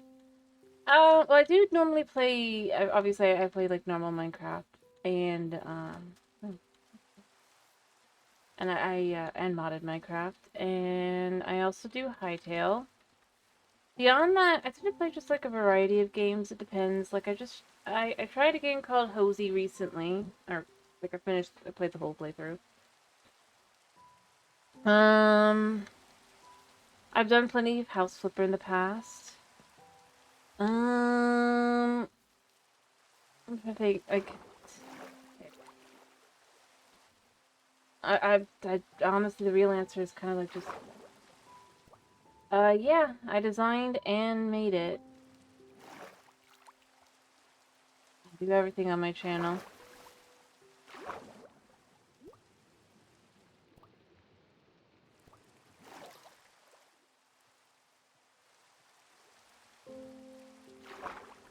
Speaker 1: Well, I do normally play. Obviously, I play like normal Minecraft and and modded Minecraft, and I also do Hightail. Beyond that, I tend to play just like a variety of games. It depends. Like I tried a game called Hosey recently, or like I played the whole playthrough. I've done plenty of House Flipper in the past. I think like I honestly the real answer is kind of like just yeah, I designed and made it. I do everything on my channel.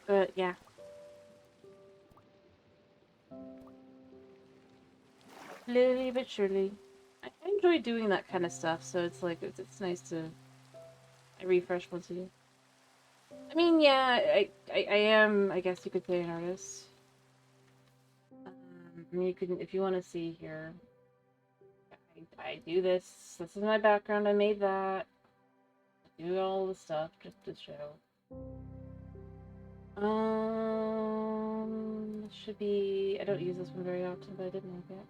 Speaker 1: But yeah. Slowly but surely. I enjoy doing that kind of stuff, so it's like, it's nice to refresh once a year. I mean, yeah, I am, I guess you could say, an artist. I mean, you can, if you want to see here, I do this. This is my background. I made that. I do all the stuff just to show. This should be. I don't use this one very often, but I did make it.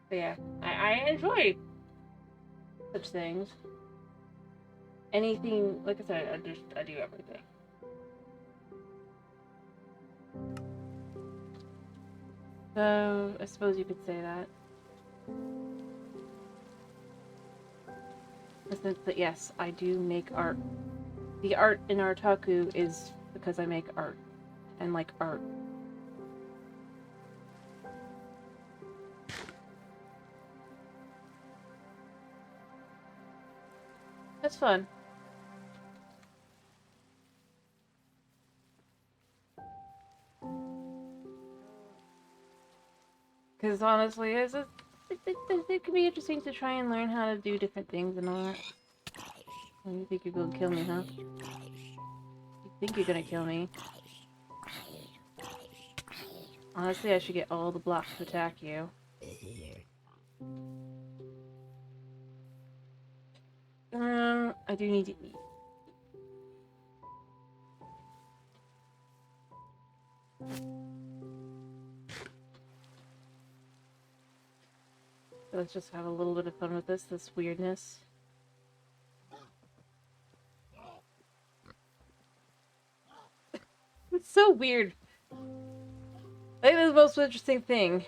Speaker 1: But yeah, I enjoy such things. Anything, like I said, I do everything. So I suppose you could say that. But yes, I do make art. The art in Artaku is because I make art and like art. That's fun. Because honestly, it can be interesting to try and learn how to do different things and all that. Oh, you think you're gonna kill me, huh? You think you're gonna kill me? Honestly, I should get all the blocks to attack you. I do need to eat. So let's just have a little bit of fun with this weirdness. It's so weird. I think that's the most interesting thing.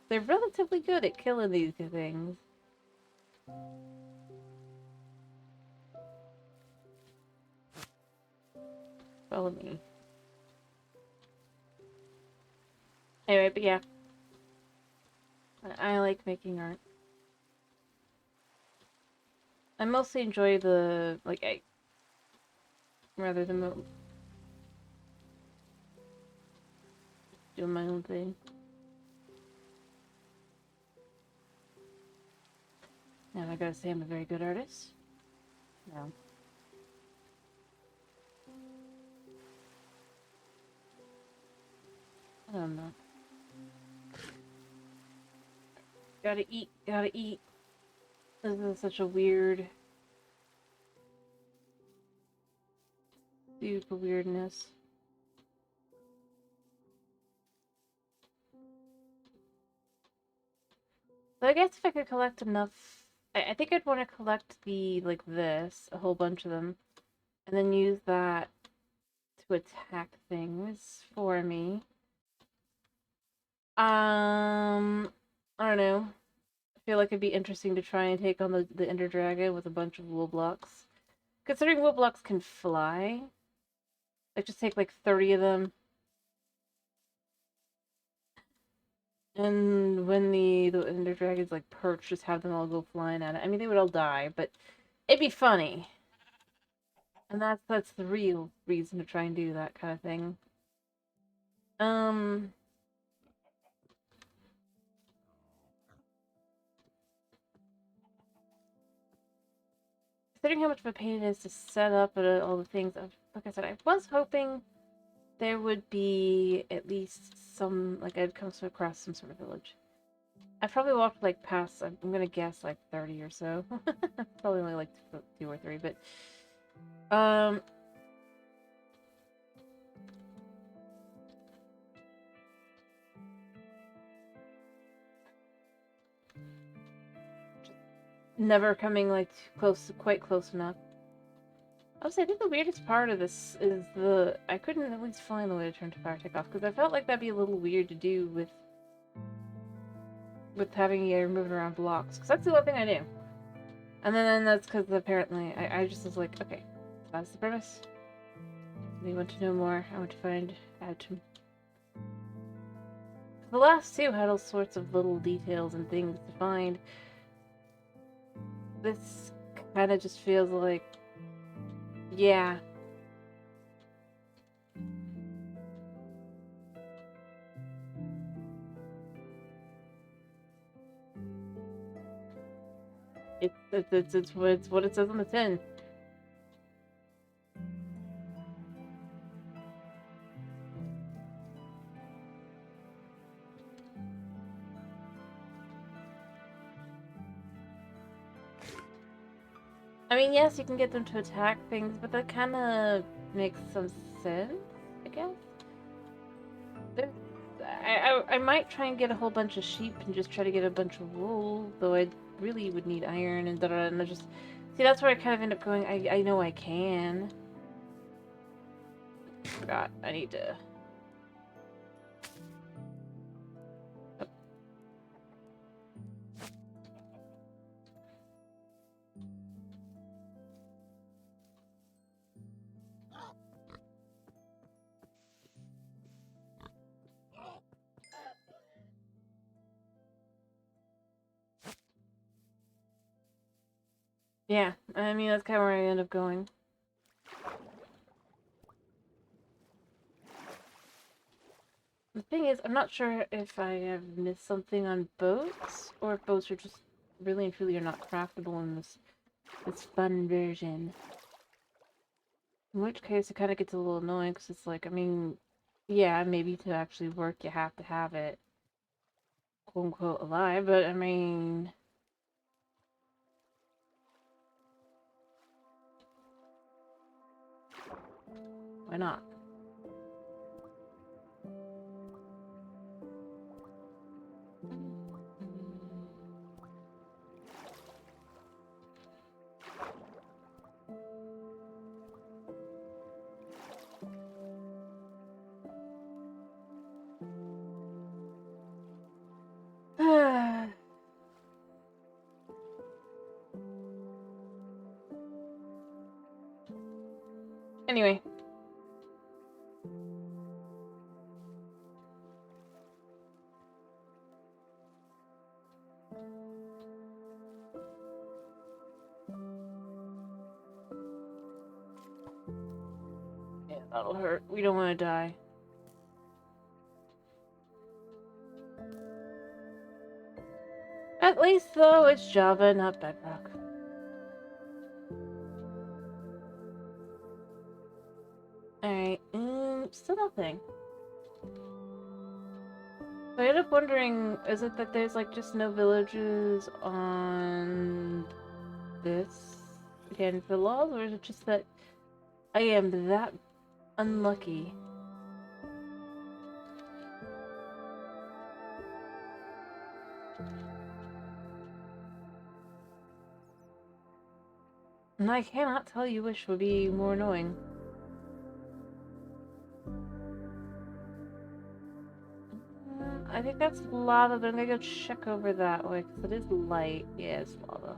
Speaker 1: They're relatively good at killing these things. Follow me. Anyway, but yeah. I like making art. I mostly enjoy the, like, rather than doing my own thing. Now I gotta say I'm a very good artist. No. I don't know. Gotta eat, gotta eat. This is such a weird... super weirdness. So I guess if I could collect enough... I think I'd want to collect the, like this, a whole bunch of them, and then use that to attack things for me. I don't know. I feel like it'd be interesting to try and take on the Ender Dragon with a bunch of wool blocks. Considering wool blocks can fly, like just take like 30 of them. And when the Ender Dragons like perch, just have them all go flying at it. I mean, they would all die, but it'd be funny. And that's the real reason to try and do that kind of thing. Considering how much of a pain it is to set up all the things, like I said, I was hoping there would be at least some, like I'd come across some sort of village. I've probably walked like past, I'm gonna guess like 30 or so. Probably only like 2 or 3, but never coming like quite close enough. I think the weirdest part of this is I couldn't at least find the way to turn to fire takeoff, because I felt like that'd be a little weird to do with having you moving around blocks, because that's the only thing I knew. And then that's because apparently I just was like, okay, that's the premise. I want to know more. I want to find out. The last two had all sorts of little details and things to find. This kind of just feels like, yeah. It's what it says on the tin. I mean, yes, you can get them to attack things, but that kind of makes some sense, I guess. There, I might try and get a whole bunch of sheep and just try to get a bunch of wool, though I really would need iron and da-da, and I just... See, that's where I kind of end up going, I know I can. Forgot, I need to... Yeah, I mean, that's kind of where I end up going. The thing is, I'm not sure if I have missed something on boats, or if boats are just really and truly are not craftable in this fun version. In which case, it kind of gets a little annoying, because it's like, I mean, yeah, maybe to actually work, you have to have it, quote-unquote, alive, but I mean... Why not? Anyway. Yeah, that'll hurt. We don't want to die. At least, though, it's Java, not Bedrock. Alright, still nothing. So I end up wondering, is it that there's, like, just no villages on this again for laws, or is it just that I am that unlucky? And I cannot tell you which would be more annoying. I think that's lava, but I'm gonna go check over that way, because it is light. Yeah, it's lava.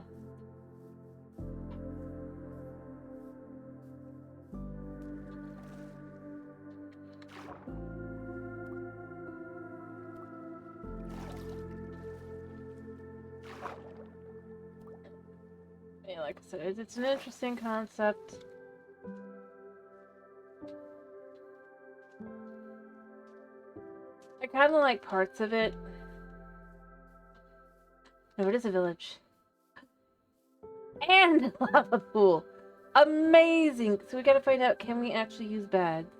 Speaker 1: Yeah, like I said, it's an interesting concept. I kind of like parts of it. No, it is a village. And a lava pool. Amazing! So we gotta find out, can we actually use bags?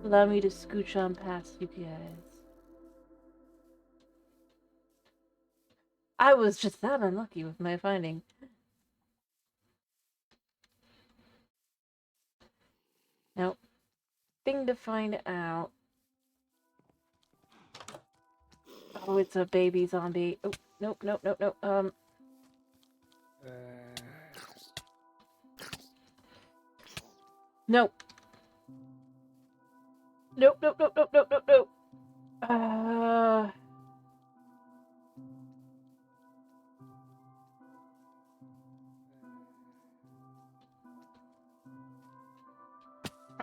Speaker 1: Allow me to scooch on past you guys. I was just that unlucky with my finding. Nope. Thing to find out. Oh, it's a baby zombie. Oh, nope, nope, nope, nope. Nope. Nope, nope, nope, nope, nope, nope, nope.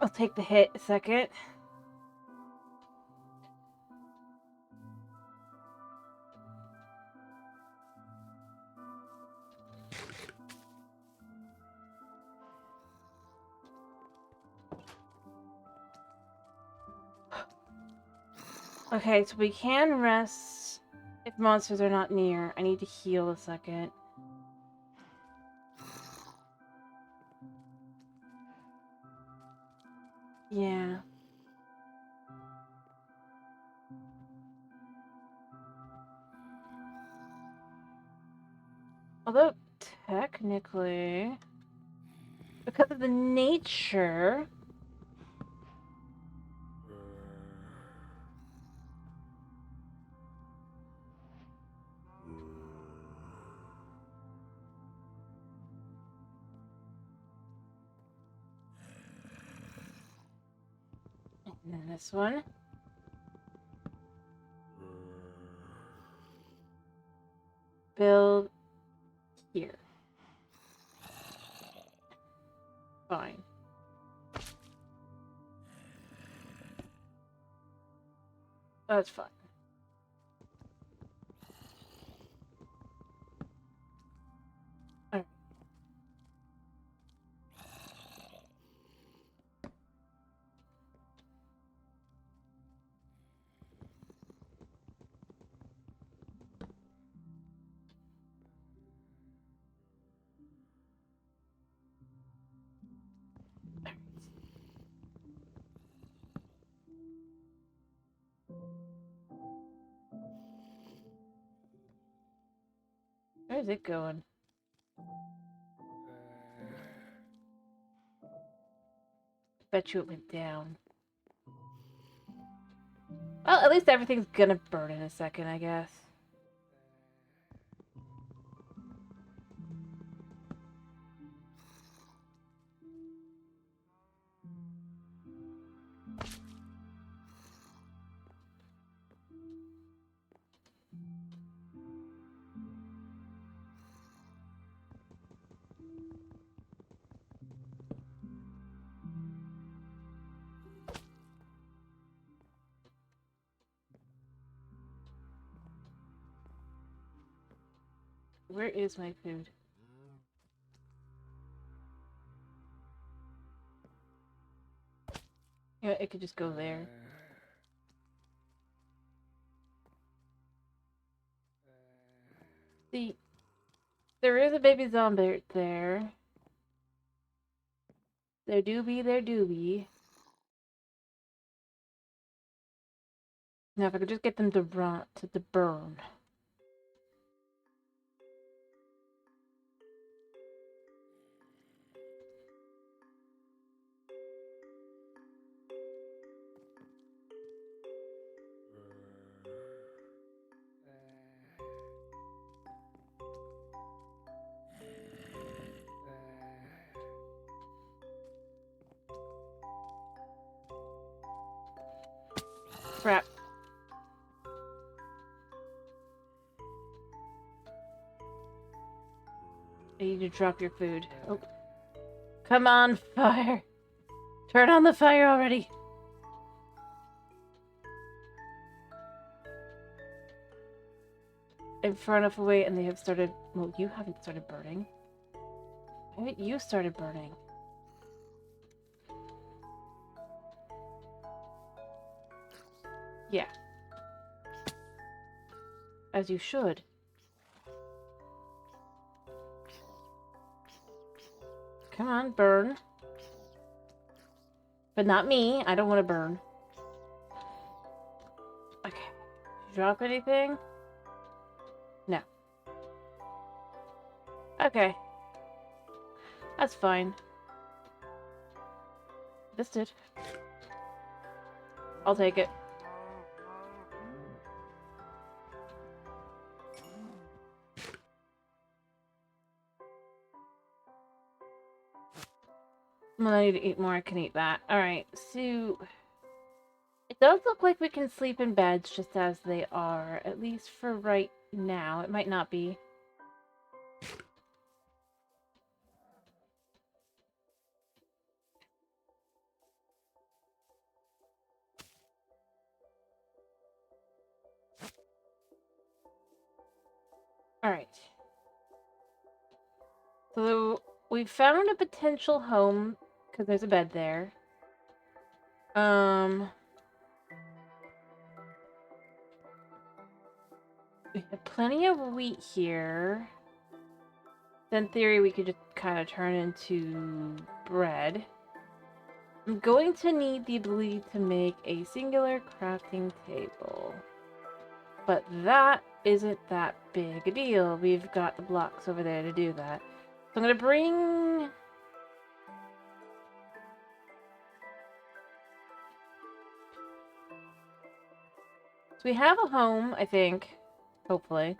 Speaker 1: I'll take the hit a second. Okay, so we can rest if If monsters are not near, I need to heal a second. Yeah. Although, technically, because of the nature... And then this one. Build here. Fine. That's fine. Alright. Where's it going? Bet you it went down. Well, at least everything's gonna burn in a second, I guess. Where is my food? Yeah, it could just go there. See, there is a baby zombie right there. There do be. Now, if I could just get them to run, to burn. Crap. I need to drop your food. Oh. Come on, fire. Turn on the fire already. I'm far enough away and they have started... Well, you haven't started burning. Why haven't you started burning? Yeah. As you should. Come on, burn. But not me. I don't want to burn. Okay. Did you drop anything? No. Okay. That's fine. This did. I'll take it. Well, I need to eat more. I can eat that. Alright, so... It does look like we can sleep in beds just as they are. At least for right now. It might not be. Alright. So, we found a potential home, because there's a bed there. We have plenty of wheat here. In theory, we could just kind of turn into bread. I'm going to need the ability to make a singular crafting table. But that isn't that big a deal. We've got the blocks over there to do that. So I'm going to bring... So we have a home, I think. Hopefully.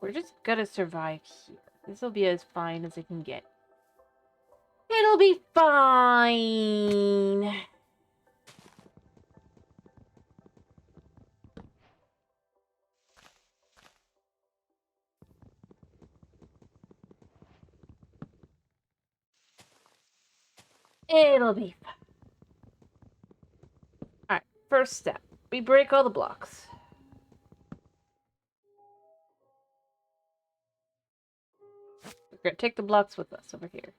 Speaker 1: We're just gonna survive here. This will be as fine as it can get. It'll be fine! It'll be fine. Alright, first step. We break all the blocks. We're gonna take the blocks with us over here.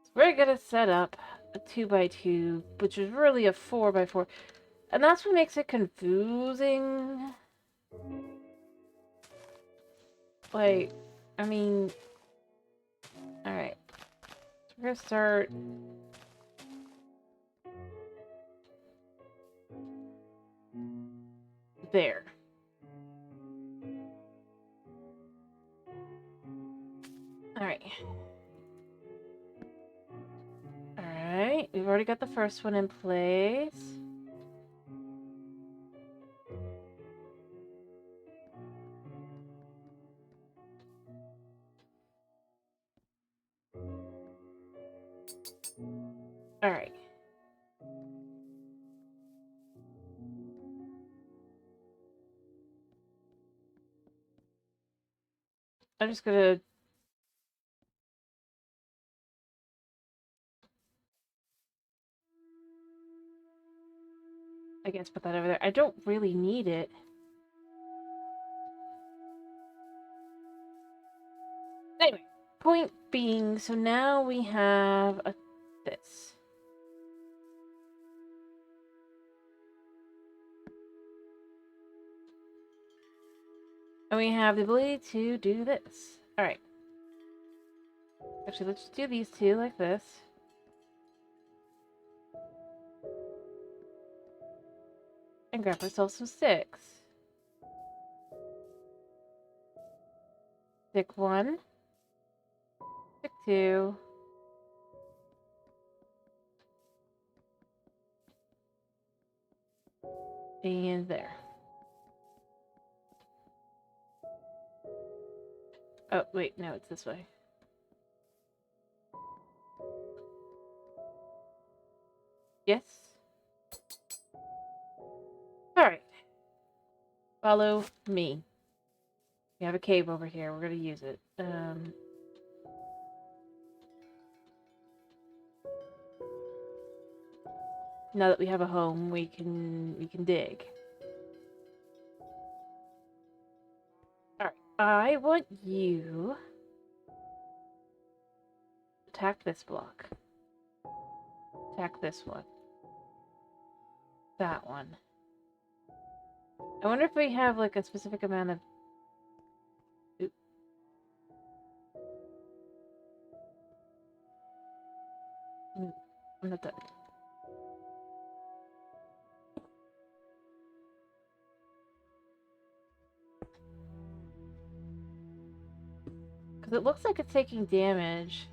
Speaker 1: So we're gonna set up a 2x2, which is really a 4x4. And that's what makes it confusing. Like, I mean... Alright. So we're gonna start... there. Alright. Alright, we've already got the first one in place. Alright. I'm just gonna... I guess put that over there. I don't really need it. Anyway, point being, so now we have this. And we have the ability to do this. Alright. Actually, let's just do these two like this. And grab ourselves some sticks. Stick 1. Stick 2. And there. Oh, wait, no, it's this way. Yes? Alright. Follow me. We have a cave over here. We're gonna use it. Now that we have a home, we can dig. Alright. I want you to attack this block. Attack this one. That one. I wonder if we have like a specific amount of... Oop. I'm not done. Because it looks like it's taking damage.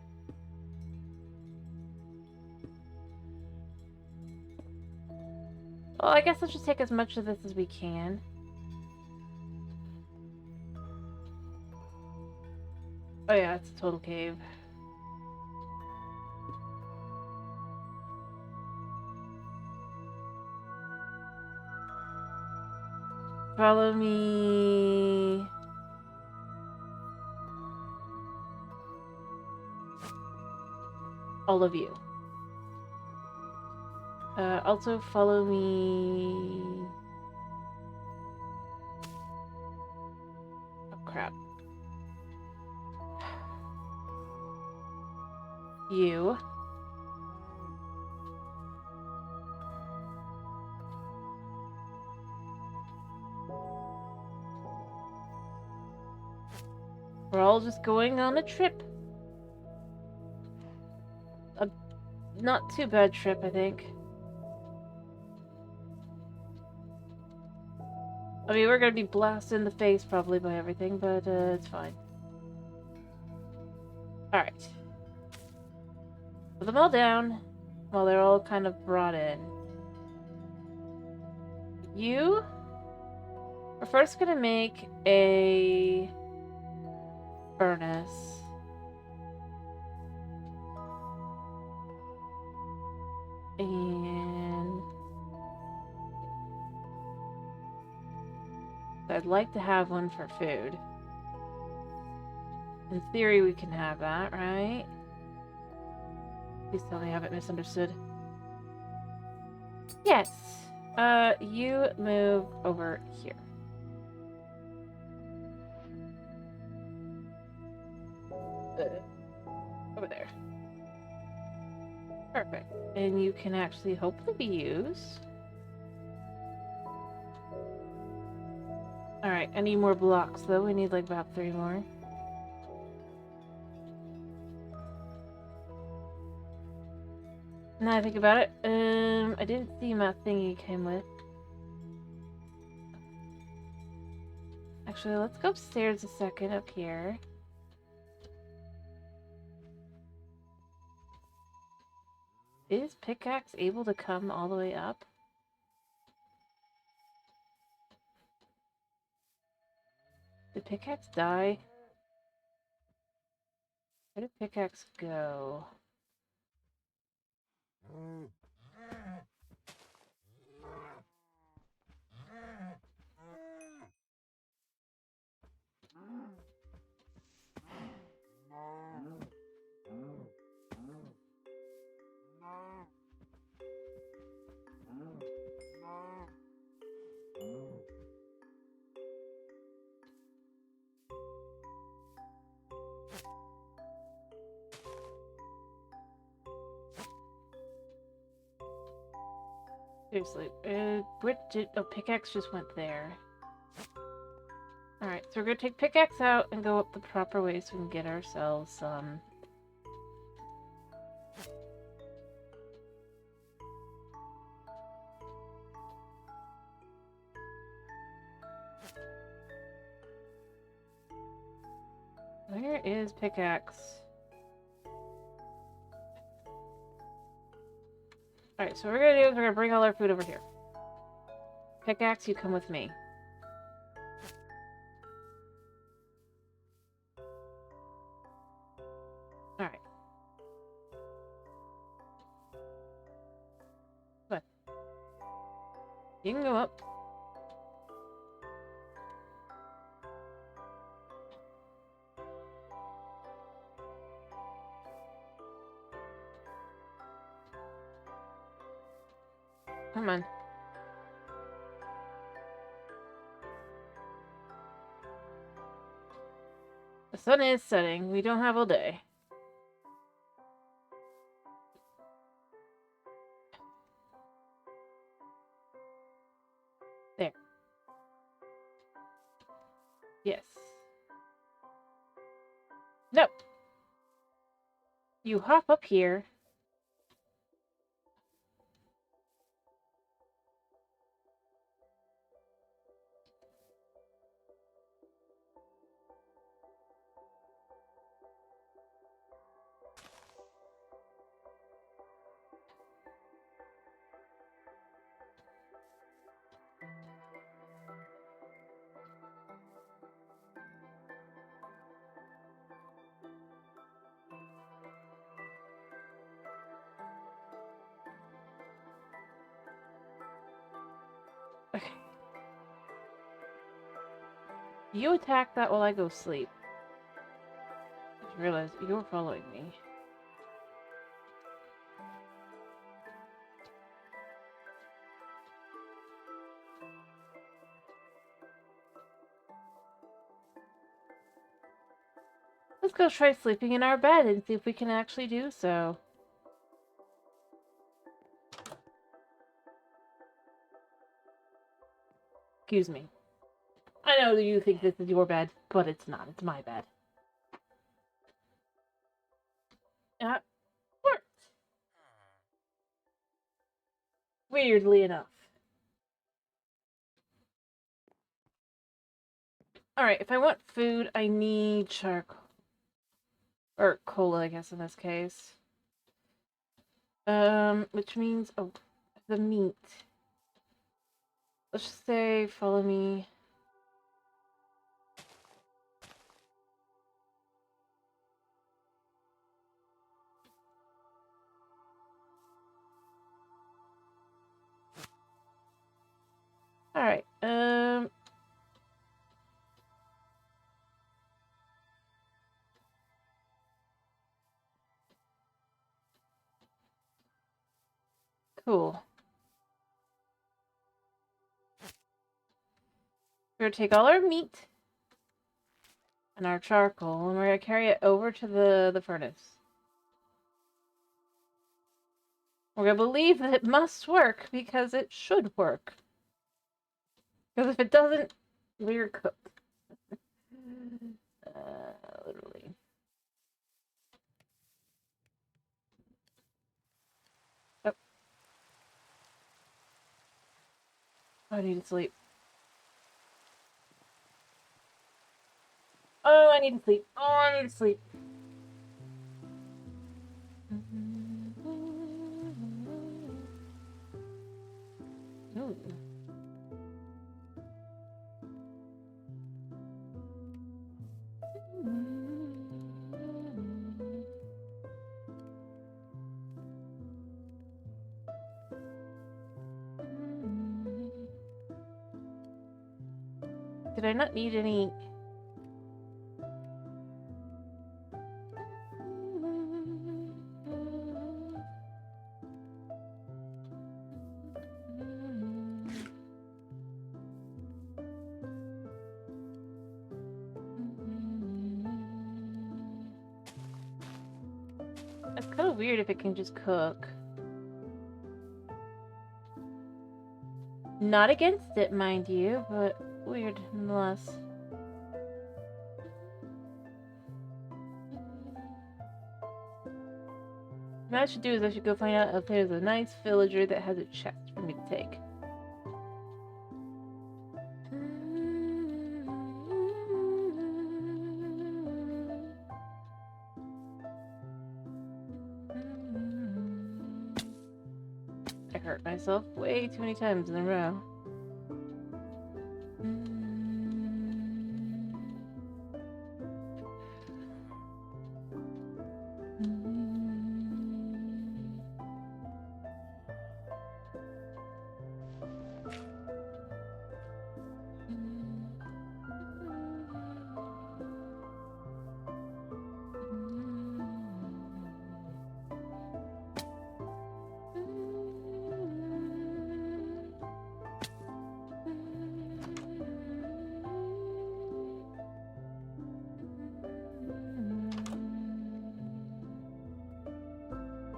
Speaker 1: Well, I guess let's just take as much of this as we can. Oh yeah, it's a total cave. Follow me. All of you. Also follow me. Oh crap. You. We're all just going on a trip. A not too bad trip, I think. I mean, we're gonna be blasted in the face probably by everything, but it's fine. Alright. Put them all down while they're all kind of brought in. You are first gonna make a furnace. And I'd like to have one for food. In theory, we can have that, right? Please tell me I haven't misunderstood. Yes. You move over here. Over there. Perfect. And you can actually hopefully be used. Alright, I need more blocks though. We need like about 3 more. Now I think about it, I didn't see my thingy you came with. Actually, let's go upstairs a second up here. Is pickaxe able to come all the way up? Did pickaxe die? Where did pickaxe go? Seriously, where did... Oh, pickaxe just went there. Alright, so we're gonna take pickaxe out and go up the proper way so we can get ourselves some... Where is pickaxe? Alright, so what we're gonna do is we're gonna bring all our food over here. Pickaxe, you come with me. Alright. What? You can go up. Come on. The sun is setting. We don't have all day. There. Yes. No. You hop up here. Okay. You attack that while I go sleep. I just realized you were following me. Let's go try sleeping in our bed and see if we can actually do so. Excuse me. I know that you think this is your bed, but it's not. It's my bed. That worked. Weirdly enough. Alright, if I want food, I need charcoal. Or cola, I guess, in this case. Which means, oh, the meat. Let's just say, follow me. Alright, cool. We're gonna take all our meat and our charcoal, and we're gonna carry it over to the furnace. We're gonna believe that it must work, because it should work. Because if it doesn't, we're cooked. Literally. Oh. I need to sleep. Oh, I need to sleep. Oh, I need to sleep. Ooh. Did I not need any? It's kind of weird if it can just cook. Not against it, mind you, but weird nonetheless. What I should do is I should go find out if there's a nice villager that has a chest for me to take. I hurt myself way too many times in a row.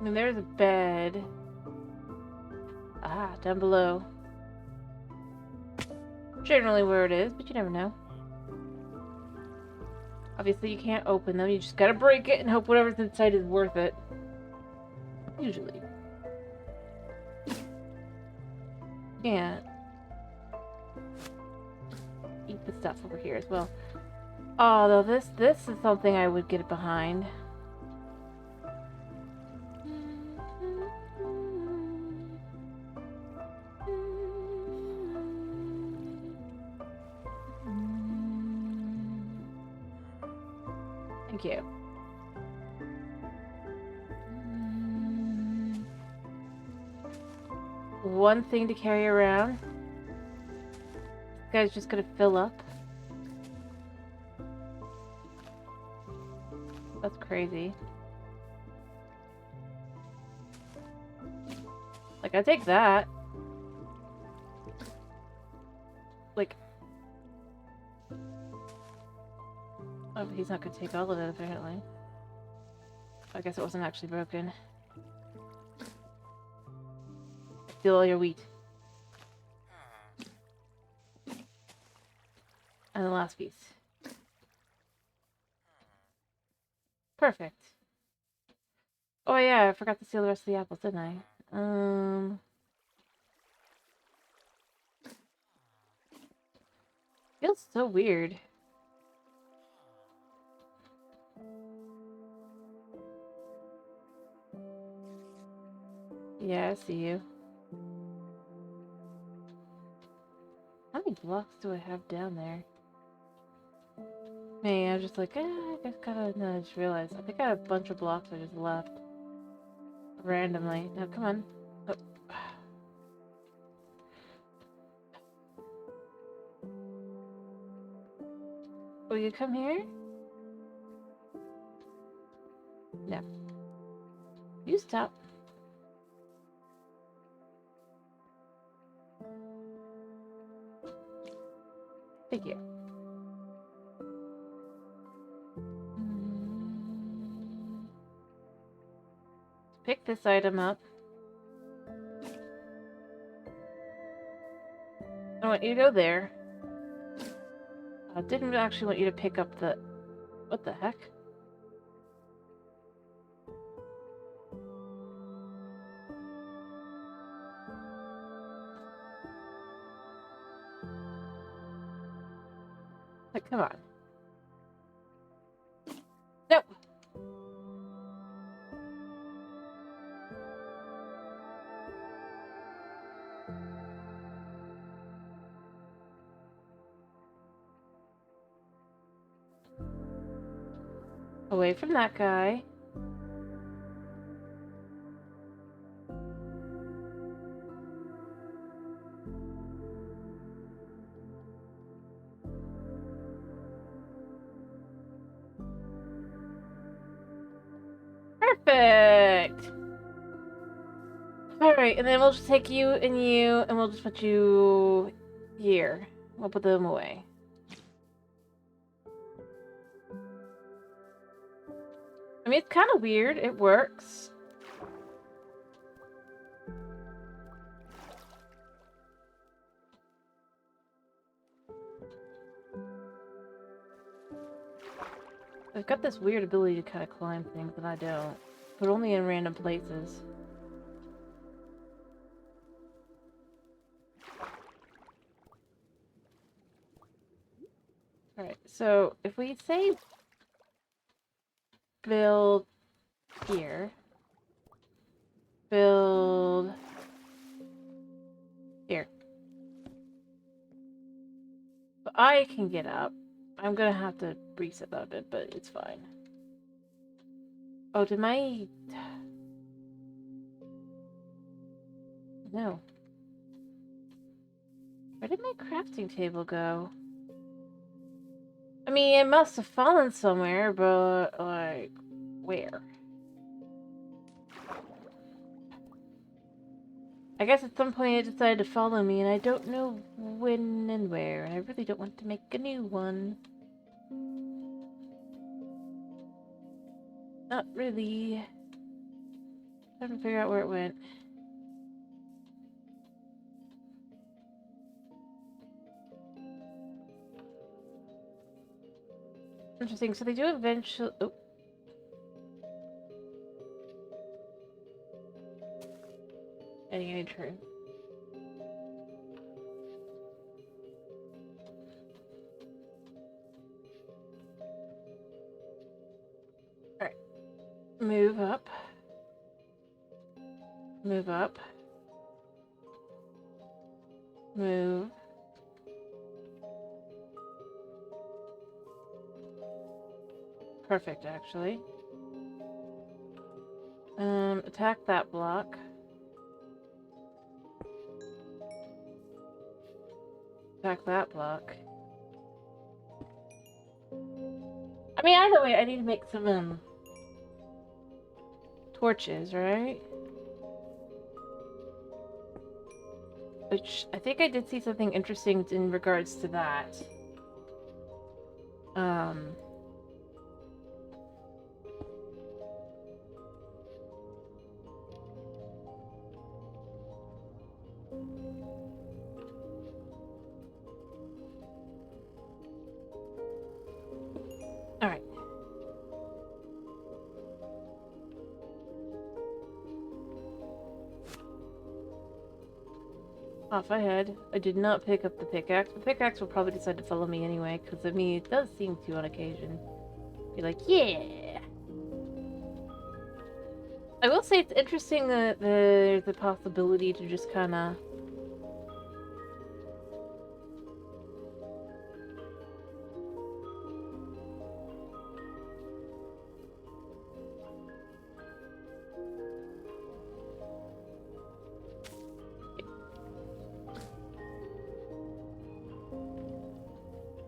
Speaker 1: And there's a bed. Ah, down below. Generally where it is, but you never know. Obviously you can't open them, you just gotta break it and hope whatever's inside is worth it. Usually. Yeah. Eat the stuff over here as well. Oh, though this is something I would get behind. Thank you. One thing to carry around. This guy's just gonna fill up. That's crazy. Like, I take that. Like... Oh, but he's not gonna take all of it, apparently. I guess it wasn't actually broken. Steal all your wheat. And the last piece. Perfect. Oh yeah, I forgot to steal the rest of the apples, didn't I? Feels so weird. Yeah, I see you. How many blocks do I have down there? Man, I was just like, I just gotta, no, I just realized. I think I had a bunch of blocks I just left. Randomly. No, come on. Oh. Will you come here? No. You stop. Thank you. Pick this item up. I want you to go there. I didn't actually want you to pick up the... What the heck? Like, come on. Nope. Away from that guy. Perfect! Alright, and then we'll just take you, and we'll just put you here. We'll put them away. I mean, it's kind of weird. It works. I've got this weird ability to kind of climb things that I don't. But only in random places. Alright, so if we say build here, build here. But I can get up. I'm gonna have to reset that a bit, but it's fine. Oh, did my... No. Where did my crafting table go? I mean, it must have fallen somewhere, but, like, where? I guess at some point it decided to follow me, and I don't know when and where, and I really don't want to make a new one. Not really. Trying to figure out where it went. Interesting, so they do eventually... Oh. Any true. Alright. Move up. Move up. Move. Perfect, actually. Attack that block. Attack that block. I mean, either way, I need to make some, torches, right? Which, I think I did see something interesting in regards to that. Alright. Off ahead. I did not pick up the pickaxe. The pickaxe will probably decide to follow me anyway, because I mean, it does seem to on occasion. Be like, yeah! I will say it's interesting that there's the possibility to just kind of...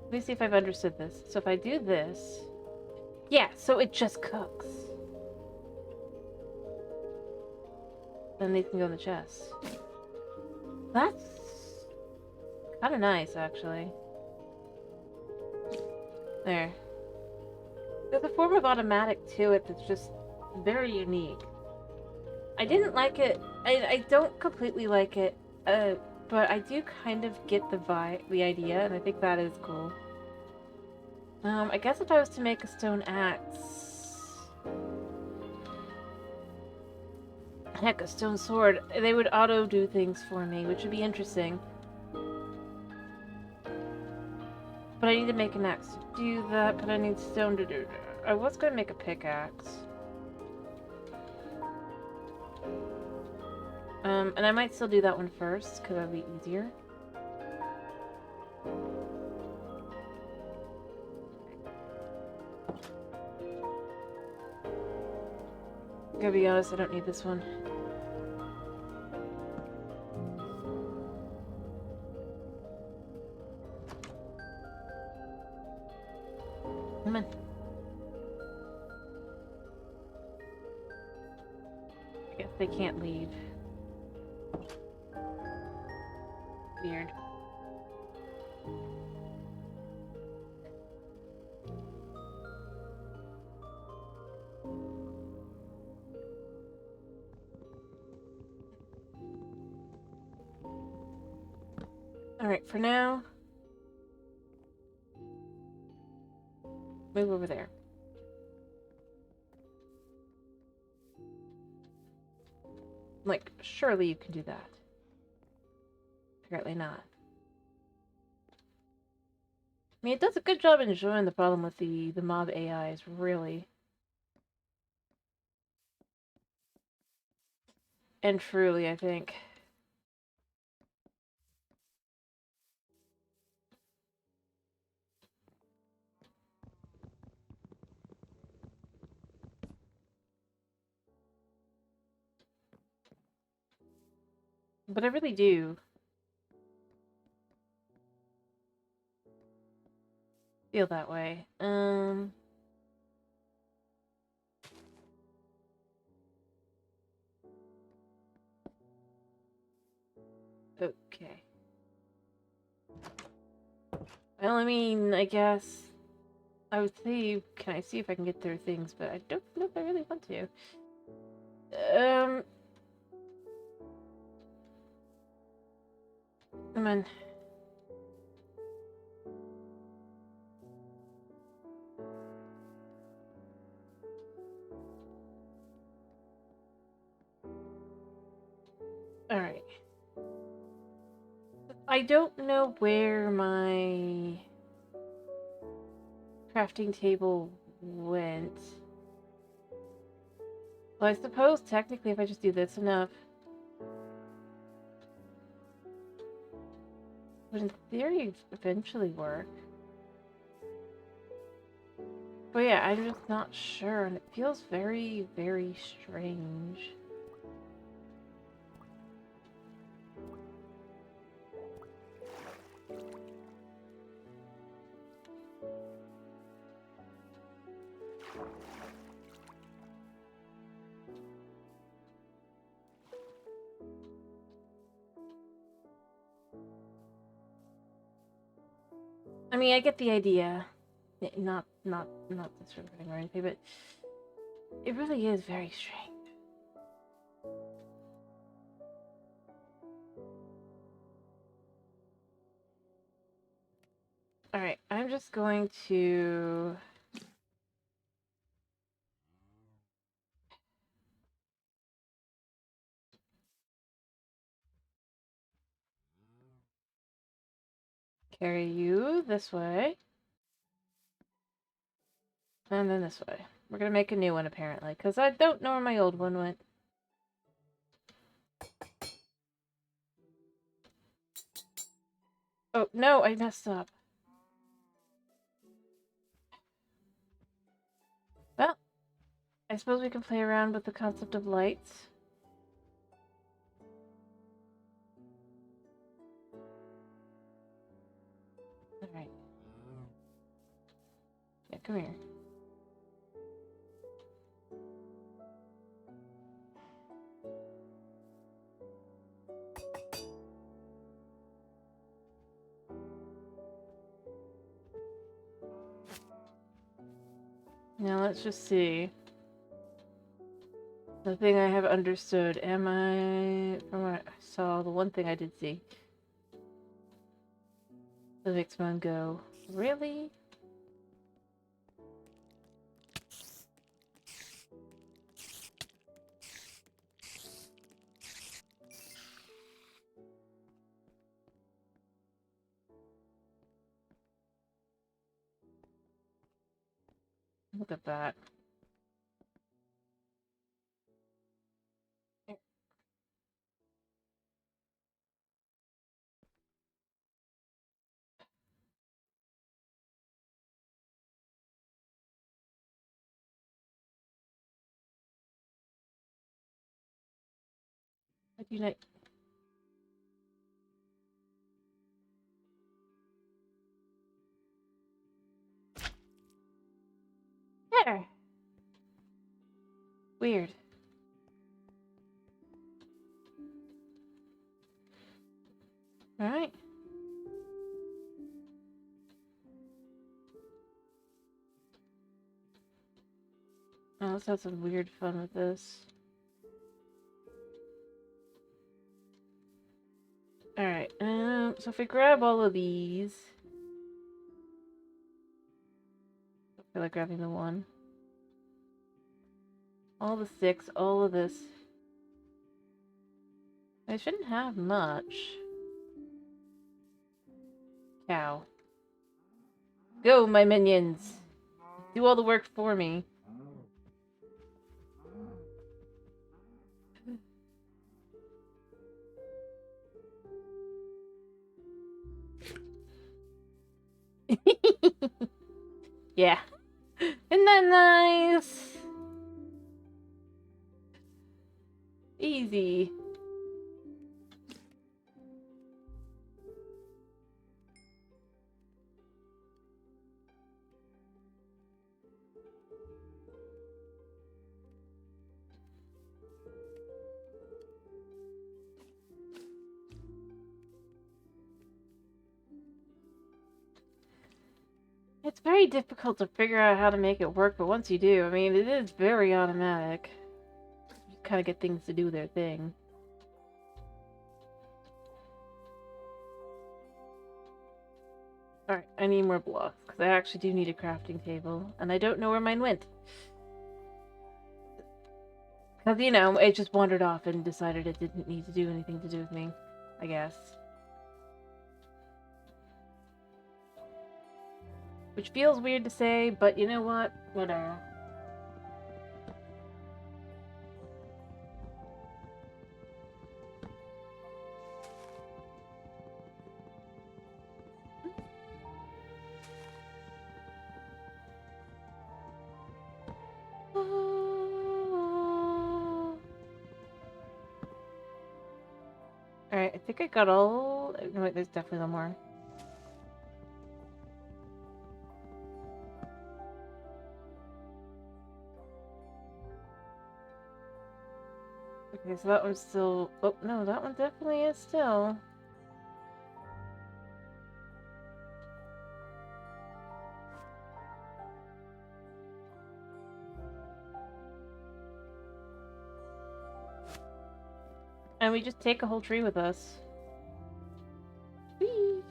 Speaker 1: Let me see if I've understood this. So if I do this... Yeah, so it just cooks. Then these can go in the chest. That's kind of nice, actually. There. There's a form of automatic to it that's just very unique. I didn't like it. I don't completely like it, but I do kind of get the idea, and I think that is cool. I guess if I was to make a stone axe... Heck, a stone sword, they would auto-do things for me, which would be interesting. But I need to make an axe to do that, but I need stone to do that. I was going to make a pickaxe. And I might still do that one first, because that'd be easier. Gotta be honest, I don't need this one. Come on. I guess they can't leave. Weird. Alright, for now... Move over there. Like, surely you can do that. Apparently not. I mean, it does a good job in showing the problem with the mob AIs, really. And truly, I think. But I really do feel that way. Okay. Well, I mean, I guess I would say, can I see if I can get through things, but I don't know if I really want to. Come on. Alright. I don't know where my crafting table went. Well, I suppose technically if I just do this enough, would in theory eventually work. But yeah, I'm just not sure, and it feels very, very strange. I mean, I get the idea. Not disregarding or anything, but it really is very strange. Alright, I'm just going to... Carry you this way. And then this way. We're gonna make a new one, apparently, because I don't know where my old one went. Oh, no, I messed up. Well, I suppose we can play around with the concept of lights. Alright. Yeah, come here. Now let's just see. The thing I have understood. Am I... From what I saw, the one thing I did see. The Vixmon go. Really? Look at that. What do you like? There! Weird. Alright. Oh, let's have some weird fun with this. Alright, so if we grab all of these... I feel like grabbing the one. All the 6, all of this. I shouldn't have much. Cow. Go, my minions! Do all the work for me. Yeah. Isn't that nice? Easy. It's very difficult to figure out how to make it work, but once you do, I mean, it is very automatic. You kind of get things to do their thing. Alright, I need more blocks, because I actually do need a crafting table, and I don't know where mine went. Because, you know, it just wandered off and decided it didn't need to do anything to do with me, I guess. Which feels weird to say, but you know what? Whatever. Alright, I think I got all... No, wait, there's definitely one more. Okay, so that one's still... Oh, no, that one definitely is still. And we just take a whole tree with us. Whee!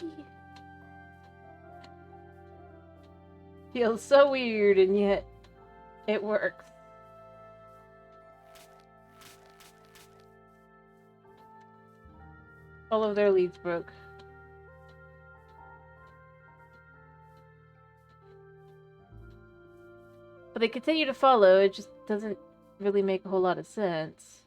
Speaker 1: Feels so weird, and yet it works. All of their leads broke. But they continue to follow, it just doesn't really make a whole lot of sense.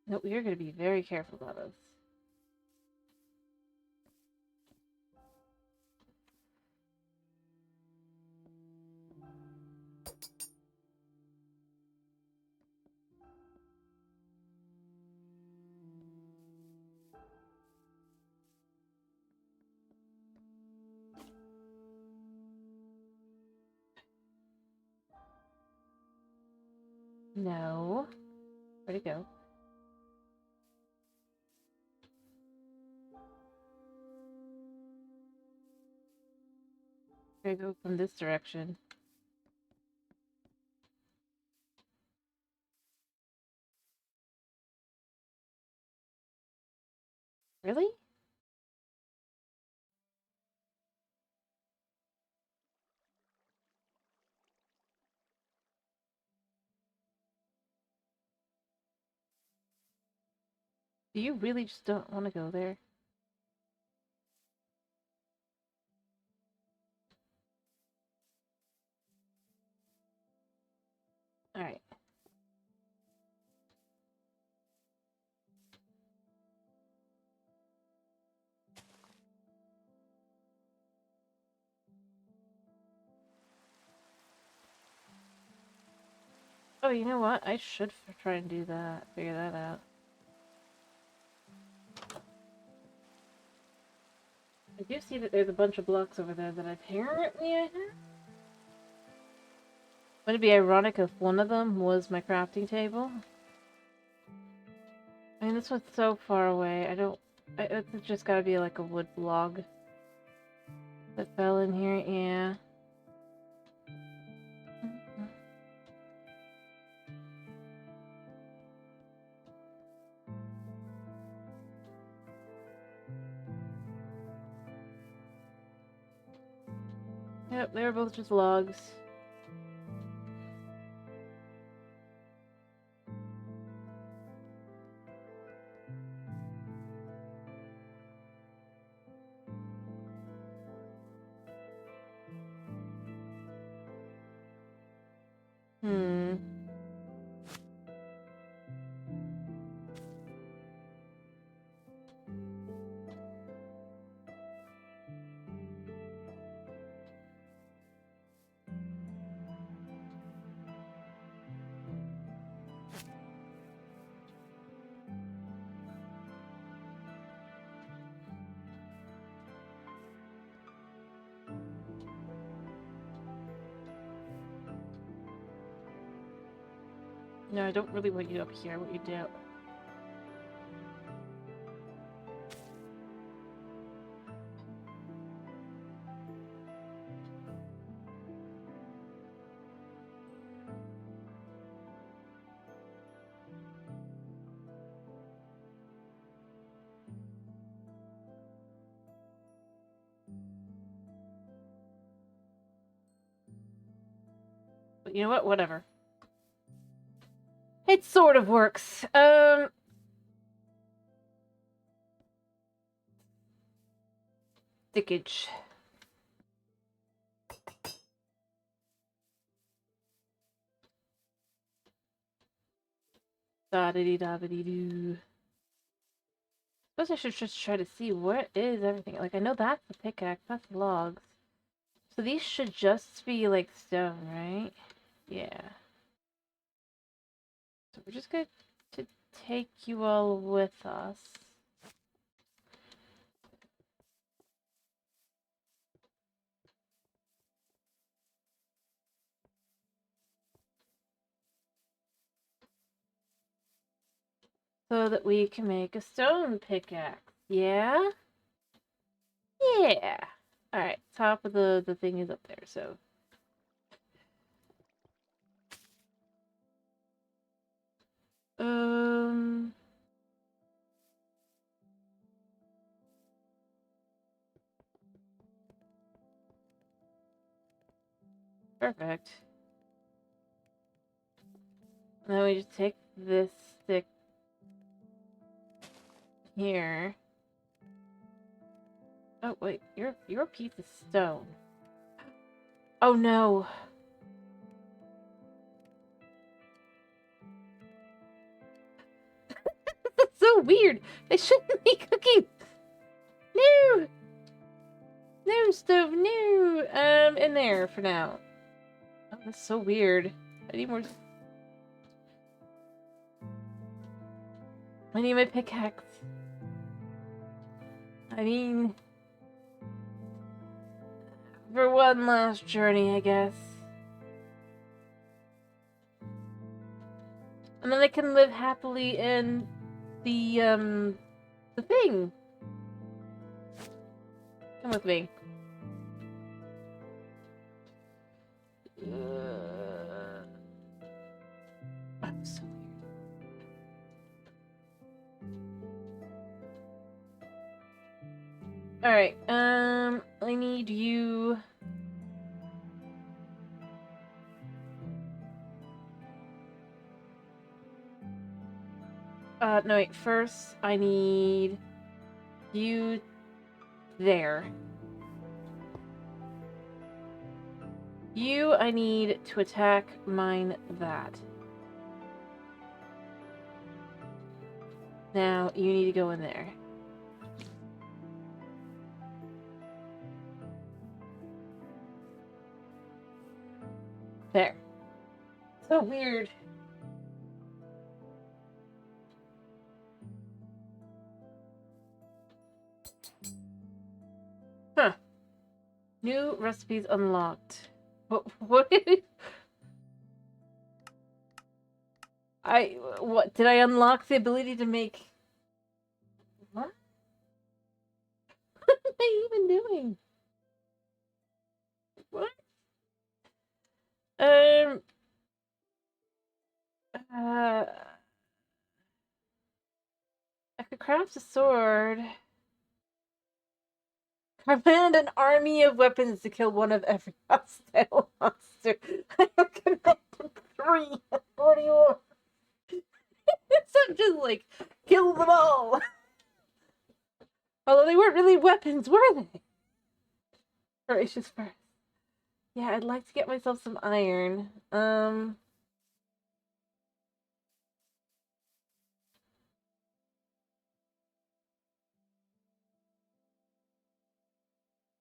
Speaker 1: No, we're going to be very careful about this. No. Where'd it go? Gotta go from this direction. Really? Do you really just don't want to go there? Alright. Oh, you know what? I should try and do that. Figure that out. I do see that there's a bunch of blocks over there that apparently I have. Wouldn't it be ironic if one of them was my crafting table? I mean, this one's so far away. It's just gotta be like a wood log that fell in here. Yeah. Yep, they were both just logs. Hmm. No, I don't really want you up here. What you do? But you know what? Whatever. It sort of works. Stickage. Da-da-dee-da-ba-dee-doo. Suppose I should just try to see what is everything. Like, I know that's the pickaxe, that's logs. So these should just be, like, stone, right? Yeah. So we're just going to take you all with us. So that we can make a stone pickaxe. Yeah? Yeah. Alright, top of the thing is up there, so. Um Perfect. And then we just take this stick here. Oh wait, you're a piece of stone. Oh no. That's so weird. They shouldn't be cooking. No. No stove, no. In there for now. Oh, that's so weird. I need more. I need my pickaxe. I mean, for one last journey, I guess. And then I can live happily in the thing. Come with me. I'm so weird. Alright, I need you... no wait, first I need you there. You, I need to attack mine that. Now, you need to go in there. There. So weird. Huh. New recipes unlocked. What what did I unlock the ability to make? What? What am I even doing? What? Uh, I could craft a sword. Command an army of weapons to kill one of every hostile monster. I am connected 3. What do you want? So just like kill them all. Although they weren't really weapons, were they? Gracious first. Yeah, I'd like to get myself some iron.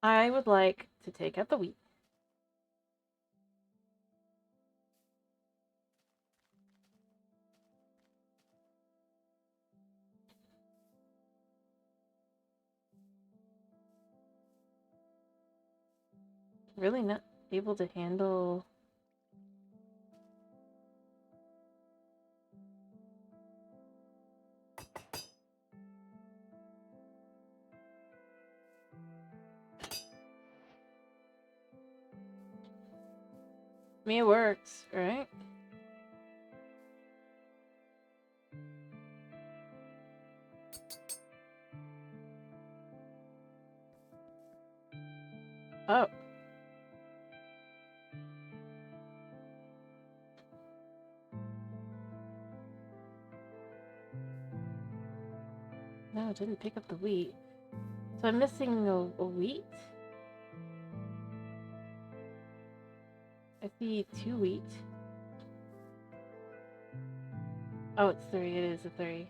Speaker 1: I would like to take out the wheat. Really not able to handle... I mean, it works, right? Oh. No, it didn't pick up the wheat. So I'm missing a wheat? I see 2 wheat. Oh, it's 3. It is a 3.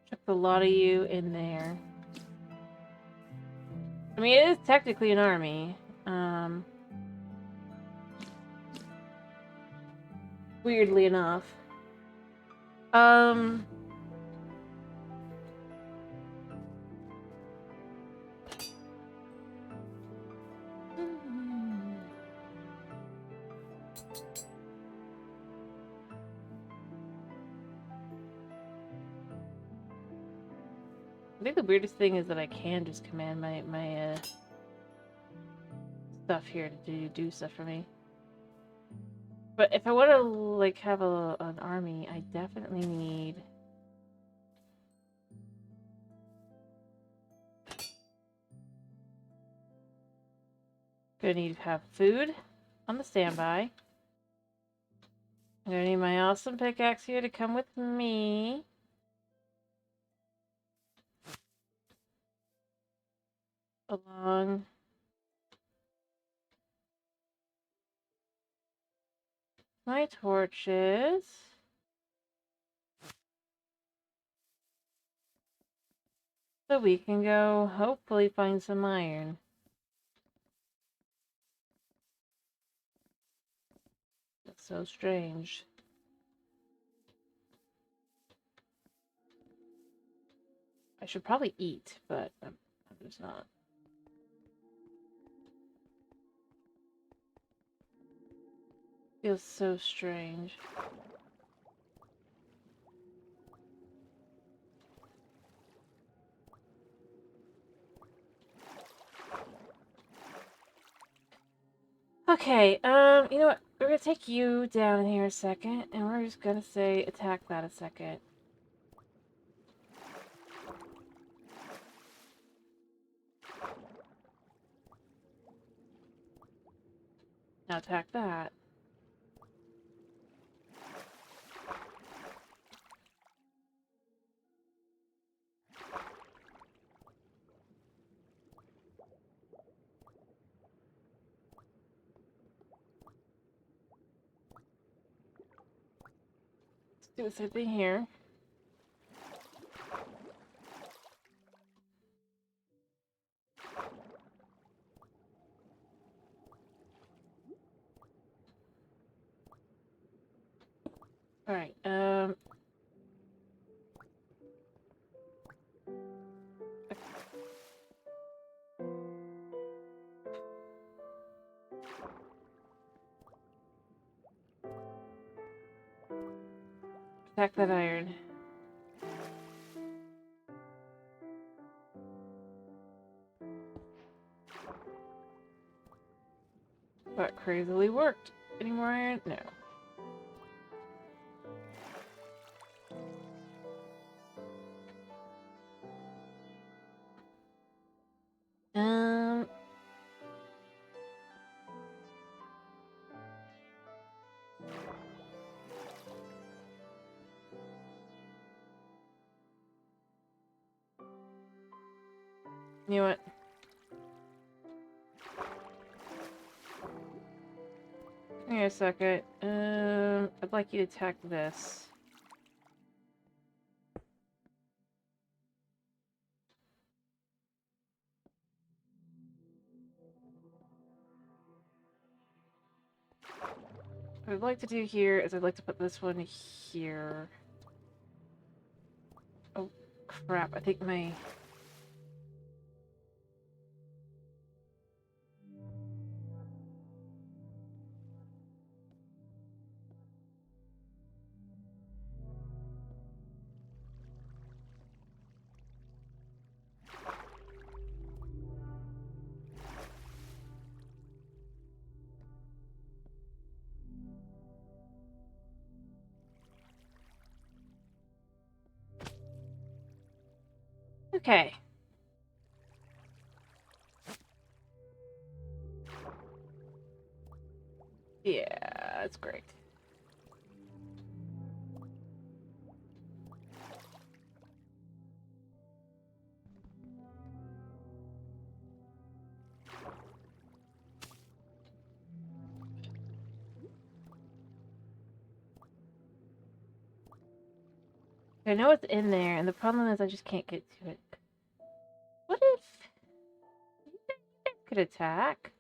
Speaker 1: Chuck a lot of you in there. I mean, it is technically an army. Weirdly enough. I think the weirdest thing is that I can just command my stuff here to do stuff for me. But if I want to like have an army, I definitely need. Gonna need to have food on the standby. I'm gonna need my awesome pickaxe here to come with me. Along my torches. So we can go hopefully find some iron. That's so strange. I should probably eat, but I'm just not. Feels so strange. Okay, you know what? We're gonna take you down here a second, and we're just gonna say attack that a second. Now attack that. Let's do the same thing here. Alright, attack that iron. But crazily worked. Any more iron? No. Um... You know what? Give me a second. I'd like you to attack this. What I'd like to do here is I'd like to put this one here. Oh, crap. I think my... Okay. Yeah, that's great. I know it's in there, and the problem is I just can't get to it. What if you guys could attack?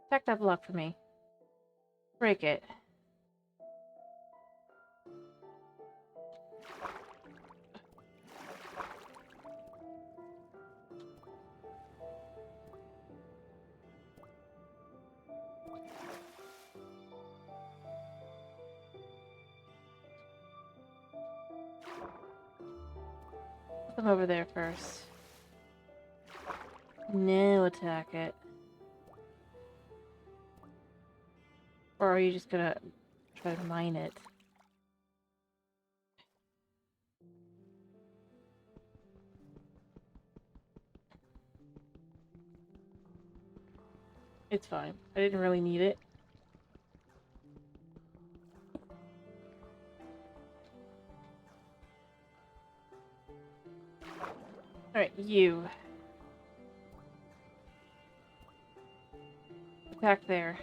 Speaker 1: Attack that block for me. Break it. come over there first. Now attack it. Or are you just gonna try to mine it? It's fine. I didn't really need it. Alright, you. Attack there.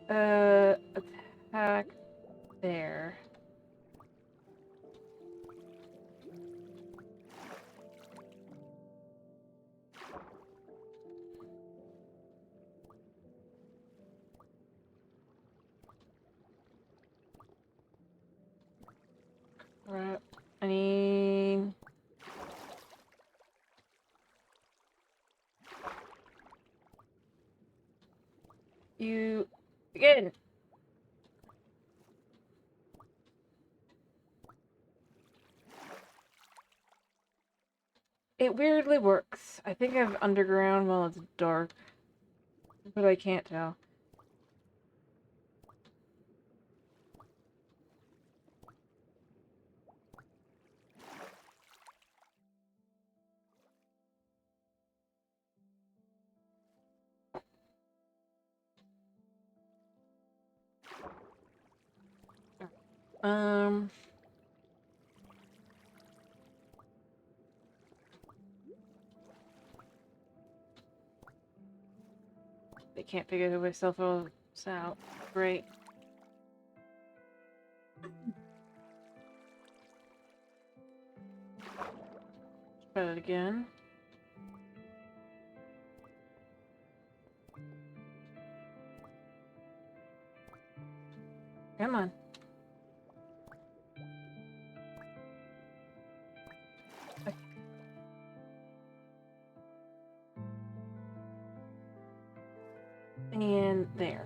Speaker 1: Attack there. Right. I mean... You... Again! It weirdly works. I think I have underground while it's dark. But I can't tell. Um... They can't figure their way self out. Great. Try that again. Come on. And there.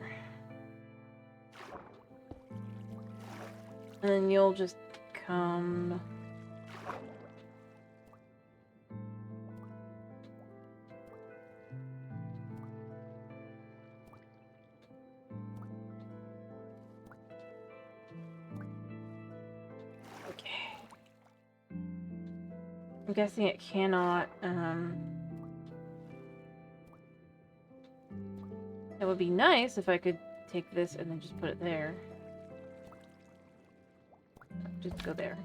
Speaker 1: And then you'll just come... Okay. I'm guessing it cannot, It would be nice if I could take this and then just put it there. Just go there.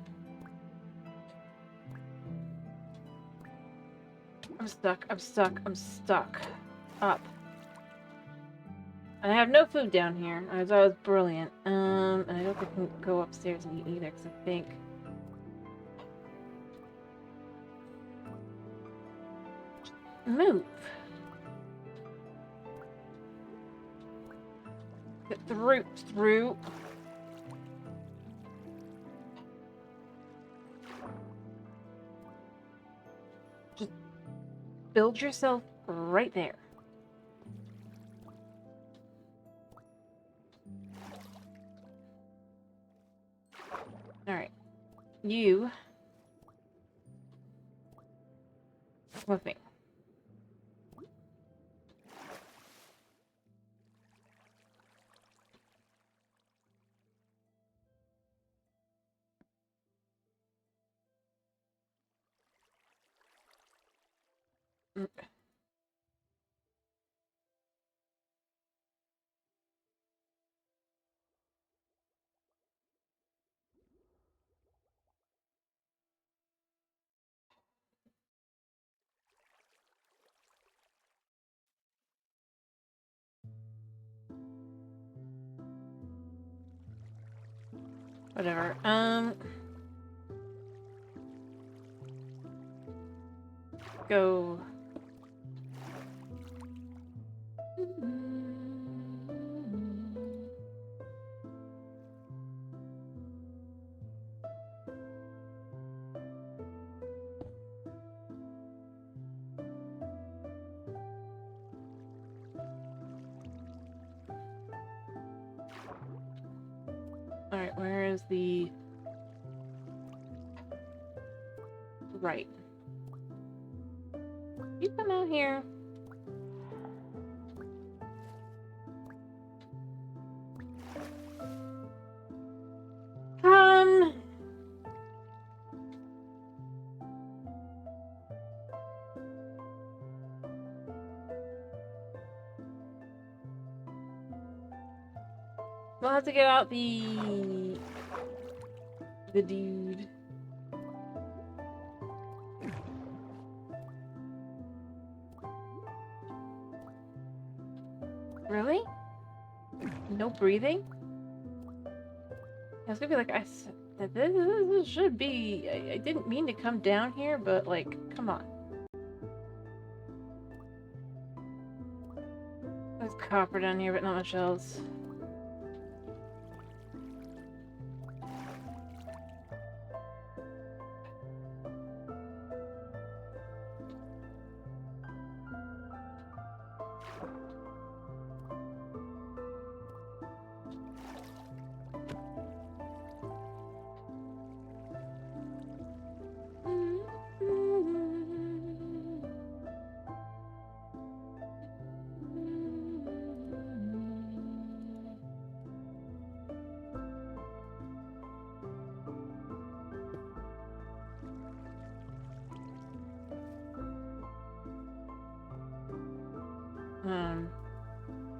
Speaker 1: I'm stuck, I'm stuck, I'm stuck. Up. And I have no food down here. I thought it was brilliant. And I don't think I can go upstairs and eat either, because I think... Move. Get the roots through. Just build yourself right there. Alright. You... with me. Whatever. Go. is the right. You come out here. We'll have to get out the dude. Really? No breathing? I was gonna be like, this should be. I didn't mean to come down here, but like, come on. There's copper down here, but not much else.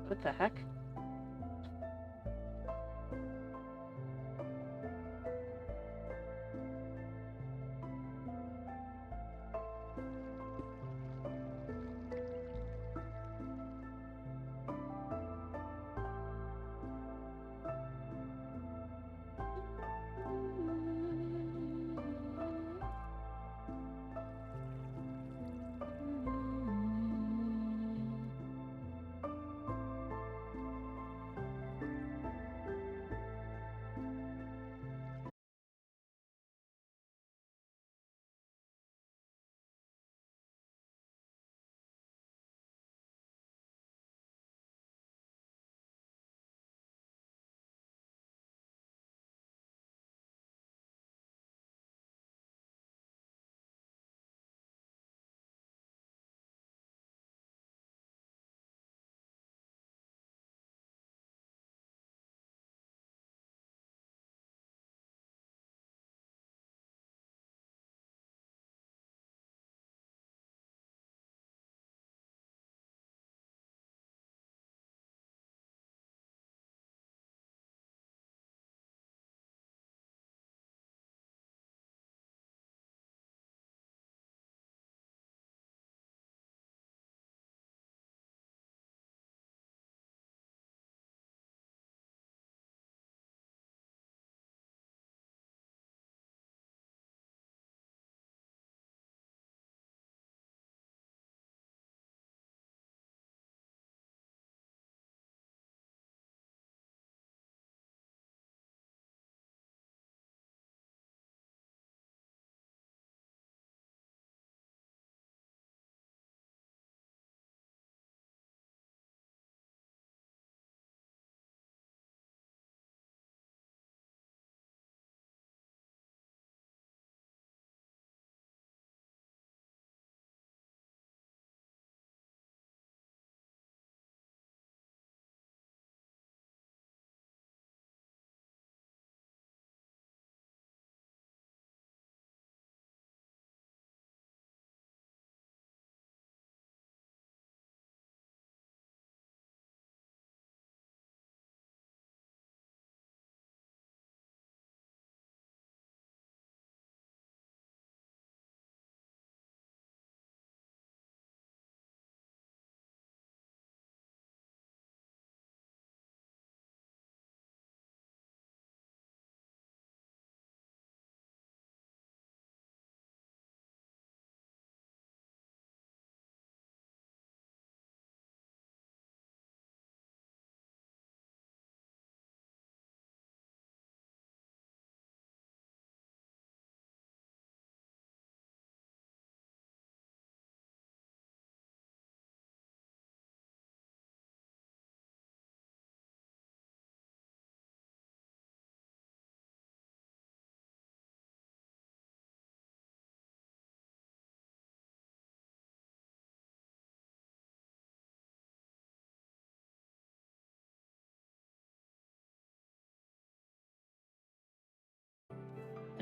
Speaker 1: What the heck?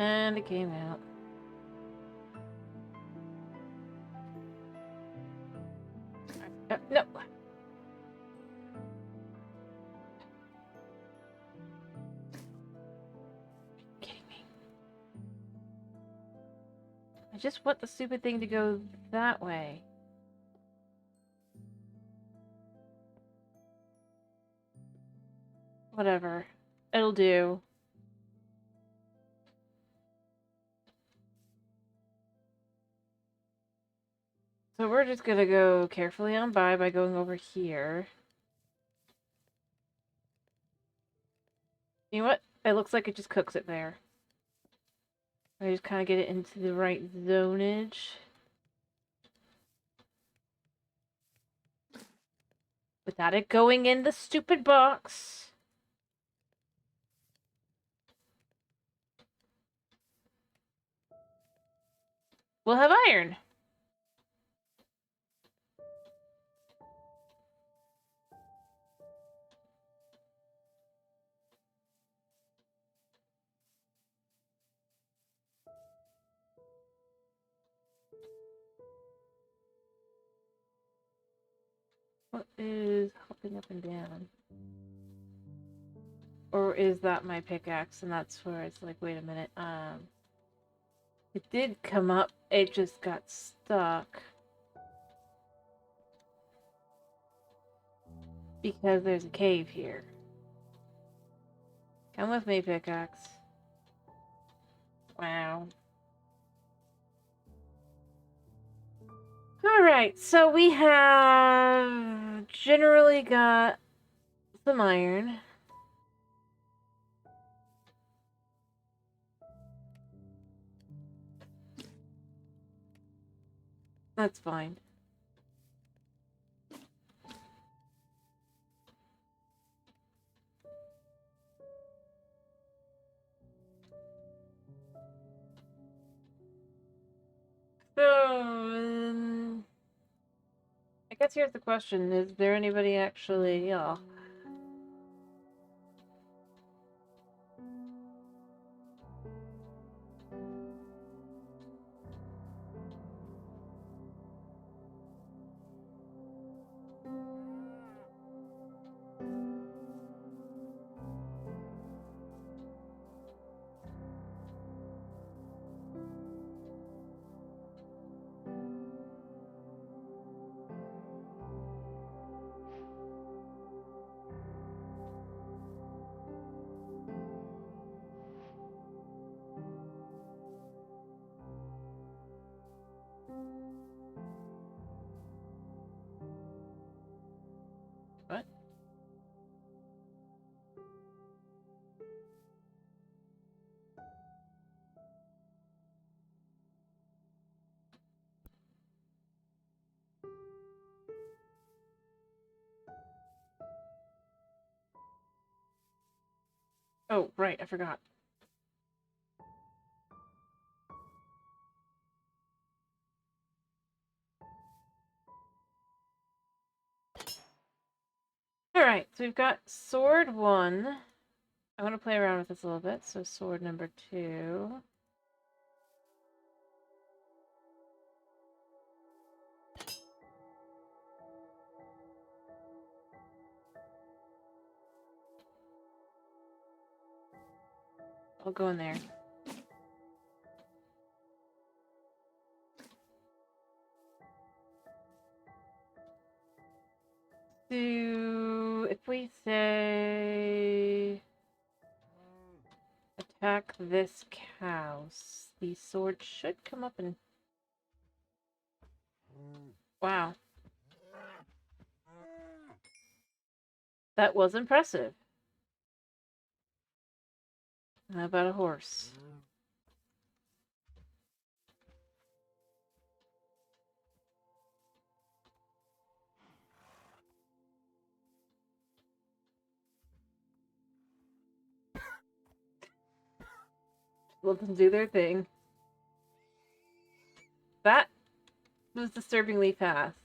Speaker 1: And it came out. No. Are you kidding me? I just want the stupid thing to go that way. Whatever. It'll do. So we're just gonna go carefully on by going over here. You know what? It looks like it just cooks it there. I just kind of get it into the right zonage. Without it going in the stupid box. We'll have iron. What is hopping up and down? Or is that my pickaxe? And that's where it's like, wait a minute. It did come up. It just got stuck. Because there's a cave here. Come with me, pickaxe. Wow. Alright, so we have generally got some iron. That's fine. So, I guess here's the question. Is there anybody actually, yeah. What? Oh, right, I forgot. Alright, so we've got sword 1. I want to play around with this a little bit, so sword number 2. I'll go in there. So, if we say attack this house, the sword should come up and... Wow. That was impressive. How about a horse? Let them do their thing. That was disturbingly fast.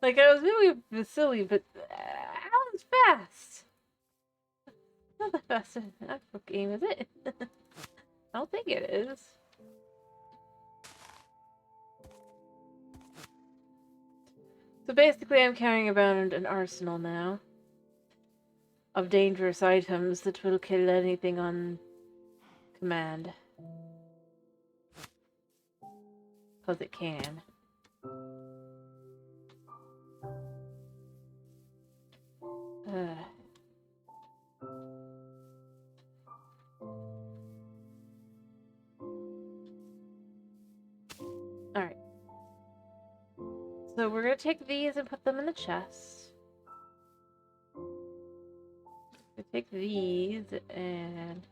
Speaker 1: Like, I was really silly, but that was fast. Not the best MacBook game, is it? I don't think it is. So basically, I'm carrying around an arsenal now of dangerous items that will kill anything on command. Because it can. Alright. So we're gonna take these and put them in the chest. We take these and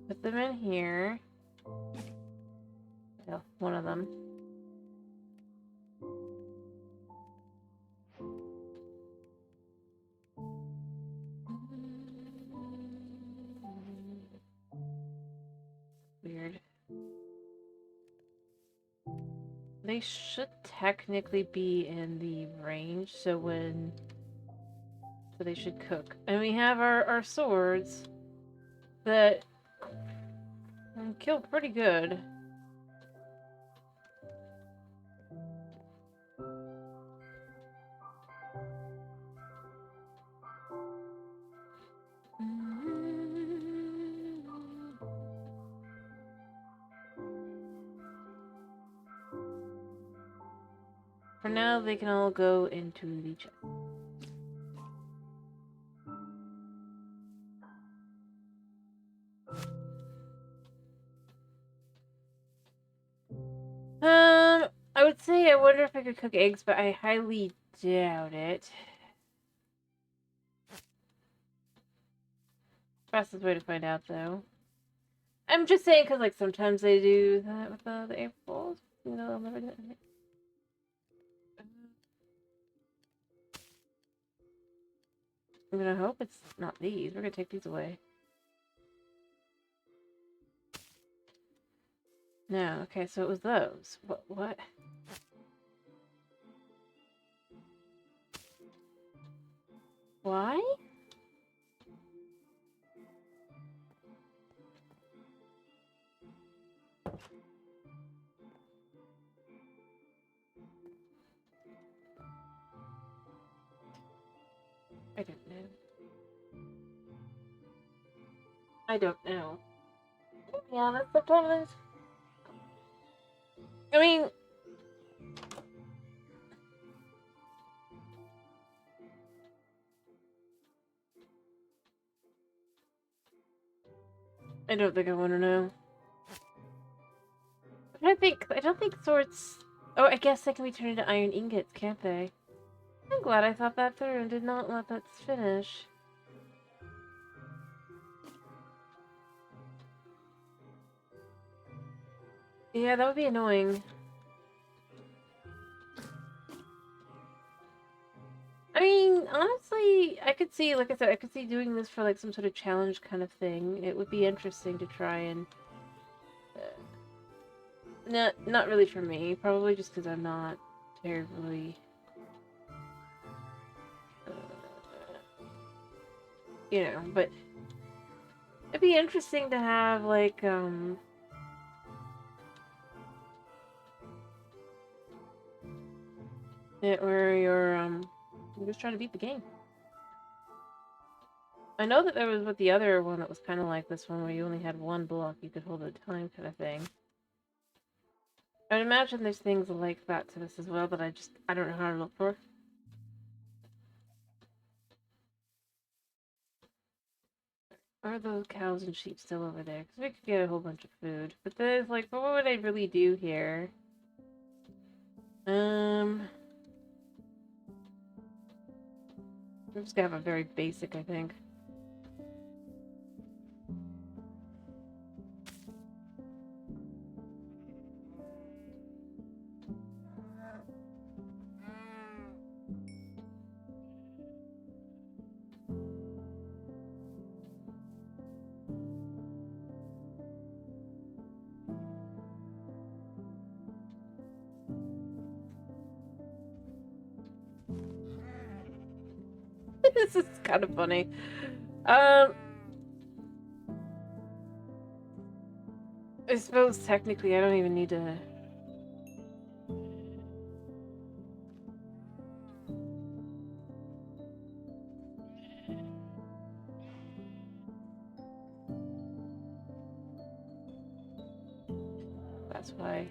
Speaker 1: put them in here. Well, one of them. Weird. They should technically be in the range, so they should cook. And we have our swords that kill pretty good. For now, they can all go into the chest. I would say I wonder if I could cook eggs, but I highly doubt it. Fastest way to find out, though. I'm just saying because, like, sometimes they do that with the Aprils. You know, they'll never do it. I'm gonna hope it's not these. We're gonna take these away. No, okay, so it was those. What? Why? I don't know. I don't know. To be honest, sometimes. I mean, I don't think I want to know. I don't think swords. Oh, I guess they can be turned into iron ingots, can't they? I'm glad I thought that through and did not let that finish. Yeah, that would be annoying. I mean, honestly, I could see, like I said, I could see doing this for like some sort of challenge kind of thing. It would be interesting to try and... not really for me. Probably just because I'm not terribly... you know, but... it'd be interesting to have, like, where you're just trying to beat the game. I know that there was with the other one that was kind of like this one, where you only had one block you could hold at a time kind of thing. I'd imagine there's things like that to this as well, but I don't know how to look for. Are those cows and sheep still over there? Because we could get a whole bunch of food. But there's like, but what would I really do here? I'm just gonna have a very basic, I think. This is kind of funny. I suppose technically I don't even need to... That's why.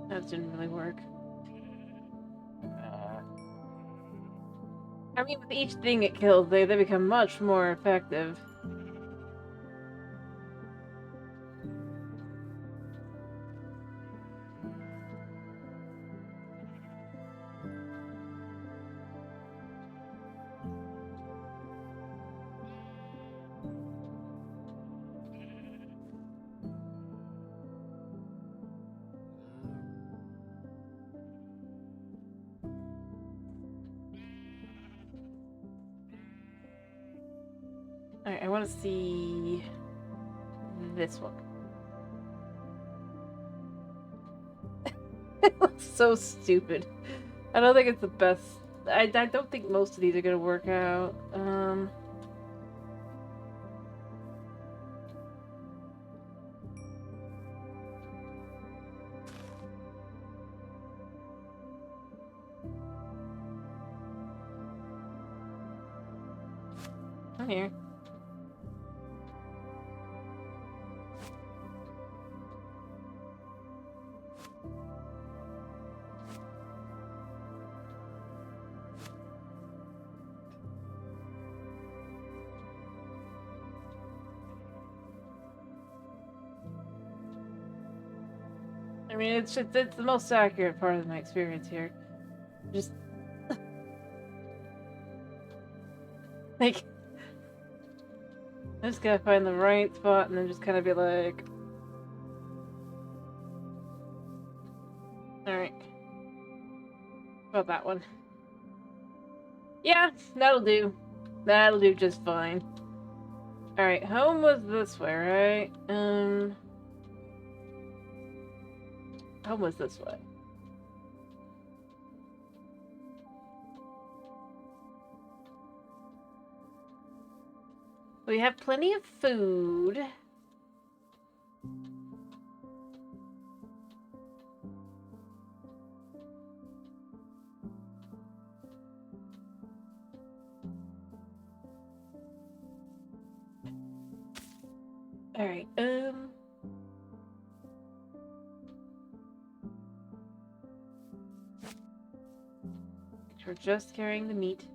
Speaker 1: That didn't really work. I mean, with each thing it kills, they become much more effective. Alright, I want to see this one. It looks so stupid. I don't think it's the best. I don't think most of these are gonna work out. I'm here. I mean, it's the most accurate part of my experience here. Just like I just gotta find the right spot and then just kind of be like, all right, about that one. Yeah, that'll do. That'll do just fine. All right, home was this way, right? Home was this way. We have plenty of food. All right, we're just carrying the meat.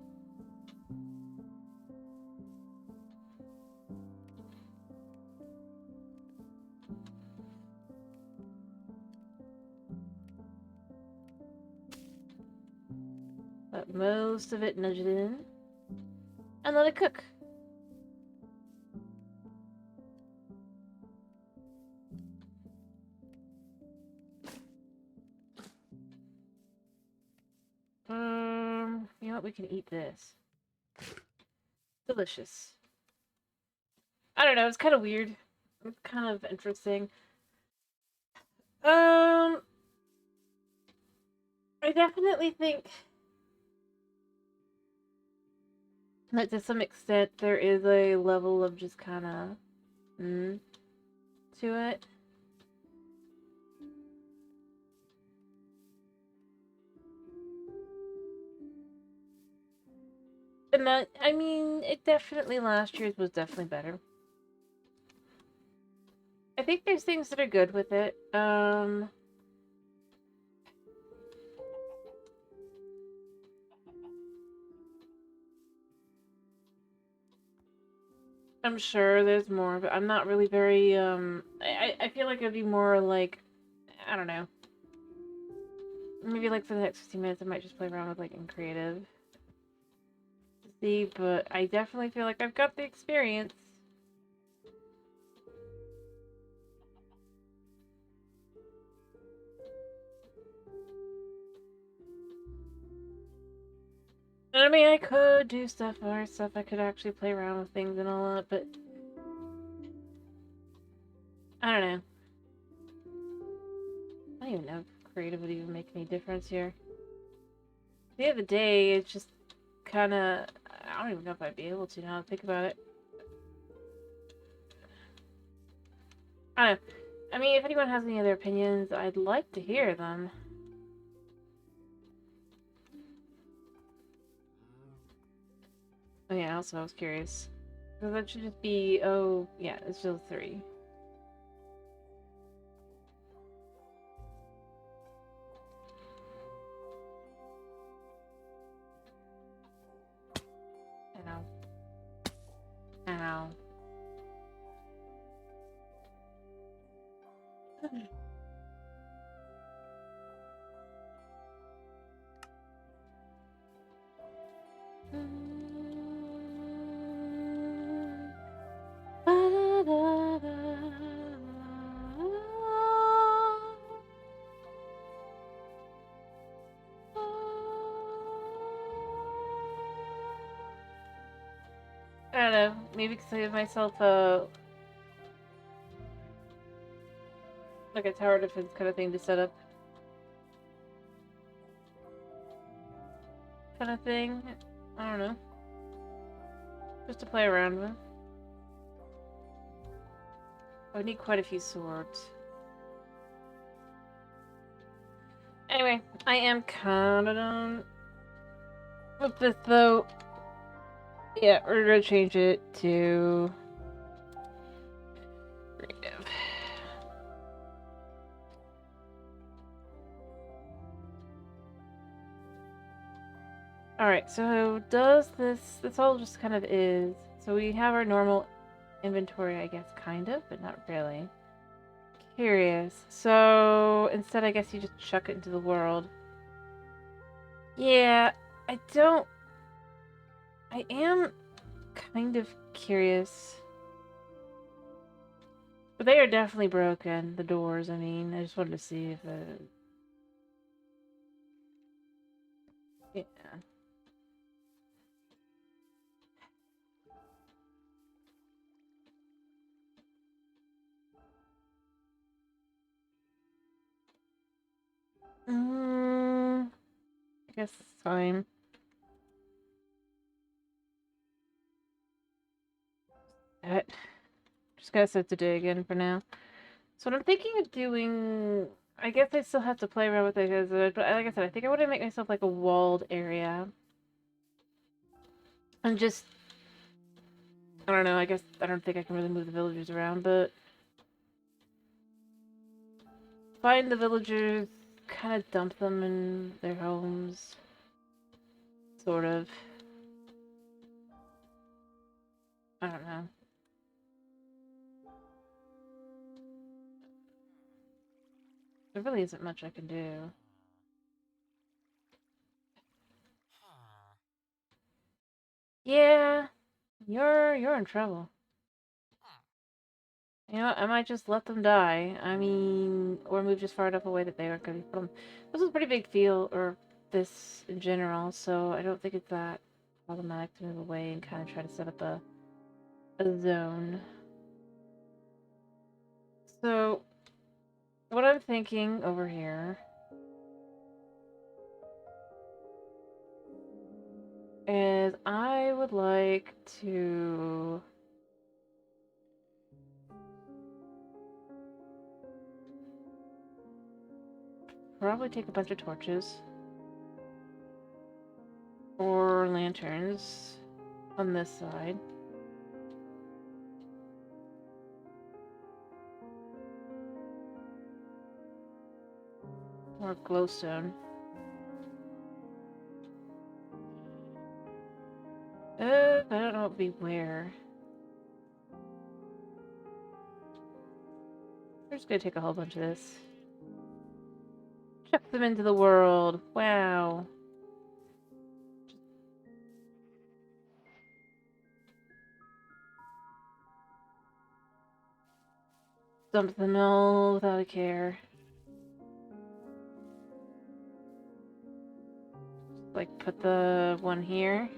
Speaker 1: Let most of it nudge it in. And let it cook. You know what? We can eat this. Delicious. I don't know. It's kind of weird. It's kind of interesting. I definitely think that to some extent there is a level of just kind of to it. And that, I mean, it definitely, last year's was definitely better. I think there's things that are good with it. I'm sure there's more, but I'm not really very, I feel like it'd be more like, I don't know. Maybe like for the next 15 minutes I might just play around with like in creative. See, but I definitely feel like I've got the experience. I mean, I could do stuff or stuff. I could actually play around with things and all that, but I don't know. I don't even know if creative would even make any difference here. At the end of the day, it's just kind of... I don't even know if I'd be able to now. Think about it. I don't know. I mean, if anyone has any other opinions, I'd like to hear them. Oh yeah, also I was curious. So that should just be... Oh, yeah, it's still 3. Ow. Ow. I don't know, maybe save myself a... like a tower defense kind of thing to set up. Kind of thing. I don't know. Just to play around with. I would need quite a few swords. Anyway, I am kind of done with this though. Yeah, we're gonna change it to creative. Alright, so does this... This all just kind of is. So we have our normal inventory, I guess, kind of, but not really. Curious. So instead, I guess you just chuck it into the world. Yeah, I don't... I am kind of curious. But they are definitely broken, the doors, I mean. I just wanted to see if yeah. I guess it's fine. Just gotta set the day again for now. So what I'm thinking of doing... I guess I still have to play around with it, but like I said, I think I want to make myself like a walled area. And just... I don't know, I guess I don't think I can really move the villagers around, but... Find the villagers, kind of dump them in their homes. Sort of. I don't know. There really isn't much I can do. Yeah, you're in trouble. You know what, I might just let them die. I mean, or move just far enough away that they aren't going to be problem. This is a pretty big field, or this in general, so I don't think it's that problematic to move away and kind of try to set up a zone. So, what I'm thinking over here is I would like to... probably take a bunch of torches. Or lanterns on this side. Or glowstone. I don't know what would be where. We're just gonna take a whole bunch of this. Chuck them into the world. Wow. Dump them all without a care. Like, put the one here.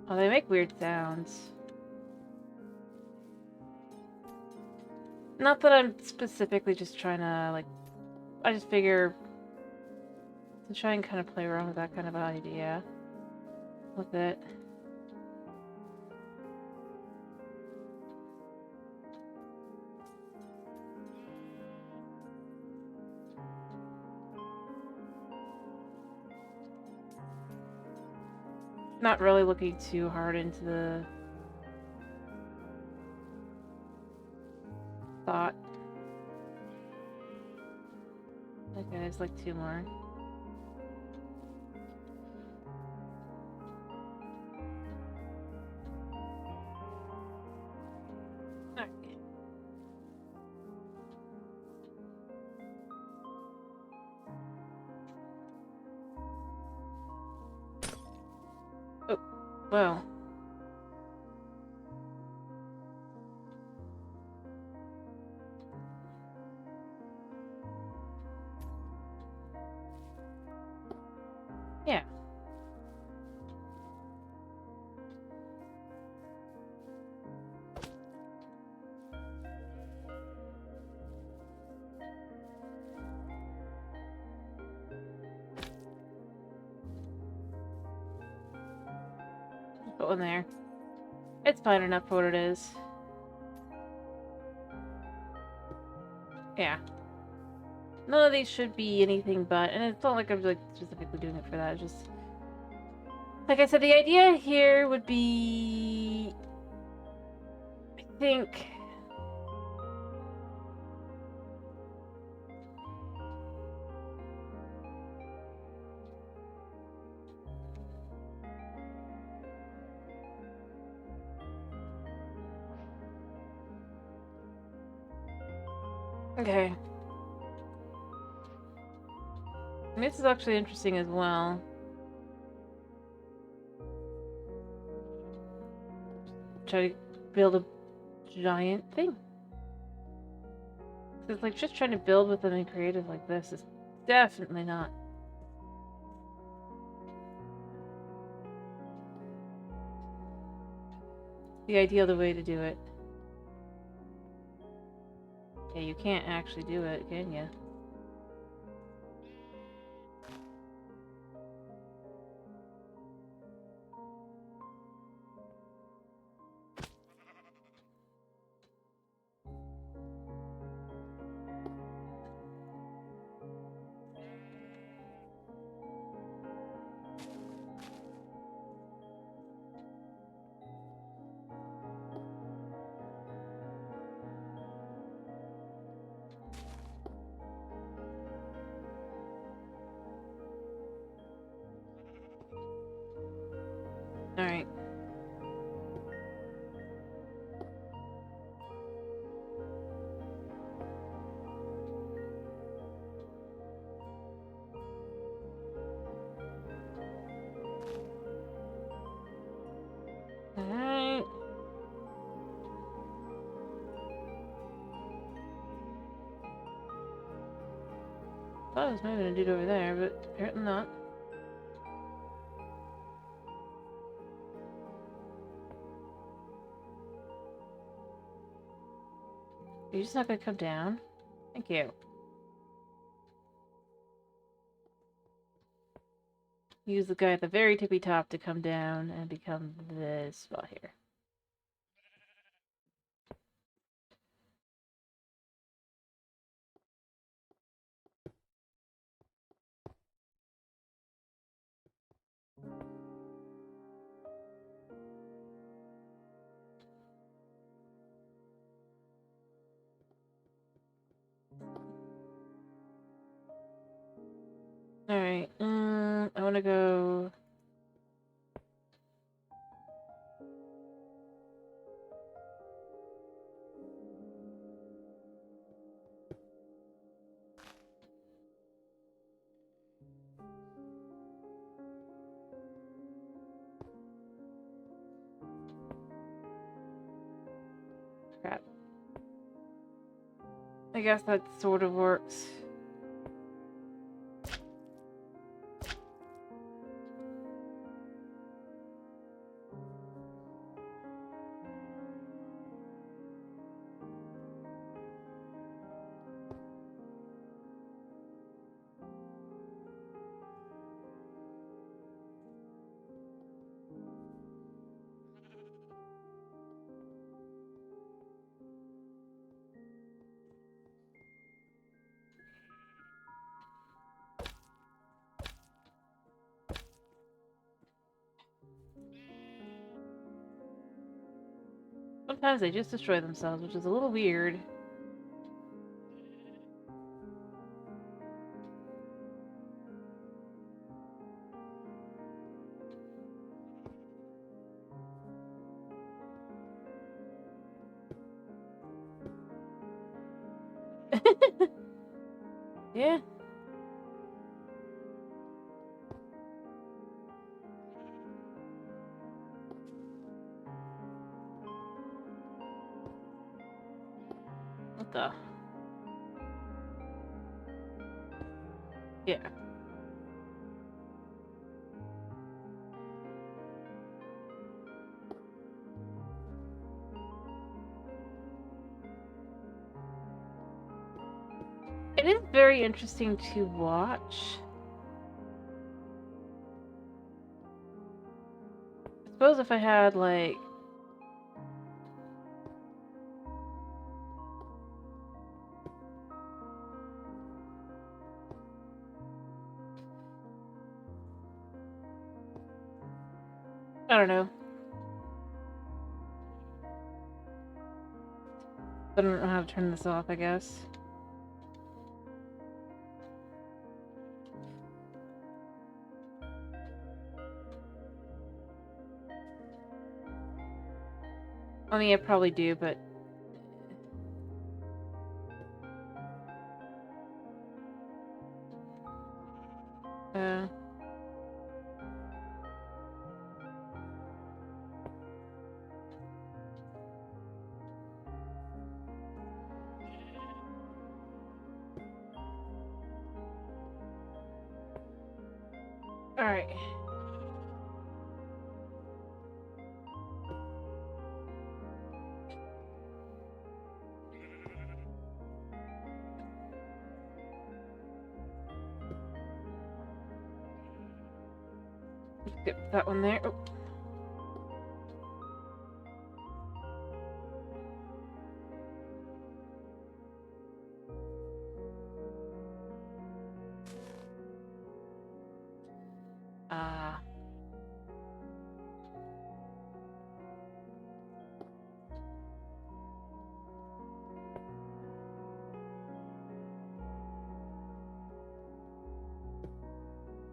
Speaker 1: Oh, they make weird sounds. Not that I'm specifically just trying to, like... I just figure... to try and kind of play around with that kind of idea. With it. Not really looking too hard into the thought. Okay, there's like 2 more. Okay. Oh, well. Yeah. Put one there. It's fine enough for what it is. Yeah. None of these should be anything but, and it's not like I'm like specifically doing it for that. It's just like I said, the idea here would be, I think, okay. And this is actually interesting as well. Try to build a giant thing. It's like just trying to build with something creative like this is definitely not the ideal way to do it. Yeah, you can't actually do it, can you? Alright. Alright. Thought I was moving a dude over there, but apparently not. You're just not gonna come down? Thank you. Use the guy at the very tippy top to come down and become this spot here. Alright, I wanna go... Crap. I guess that sort of works. Sometimes they just destroy themselves, which is a little weird. Yeah. What the? Yeah. It is very interesting to watch. I suppose if I had, like... I don't know. I don't know how to turn this off, I guess. I mean, I probably do, but... Alright. Skip that one there. Oh.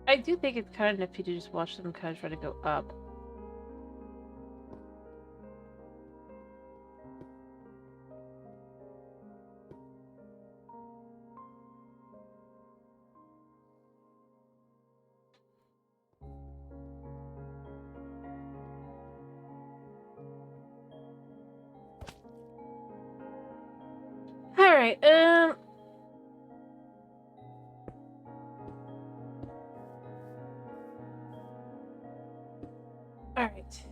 Speaker 1: I do think it's kind of nifty to just watch them kind of try to go up. Alright, Alright.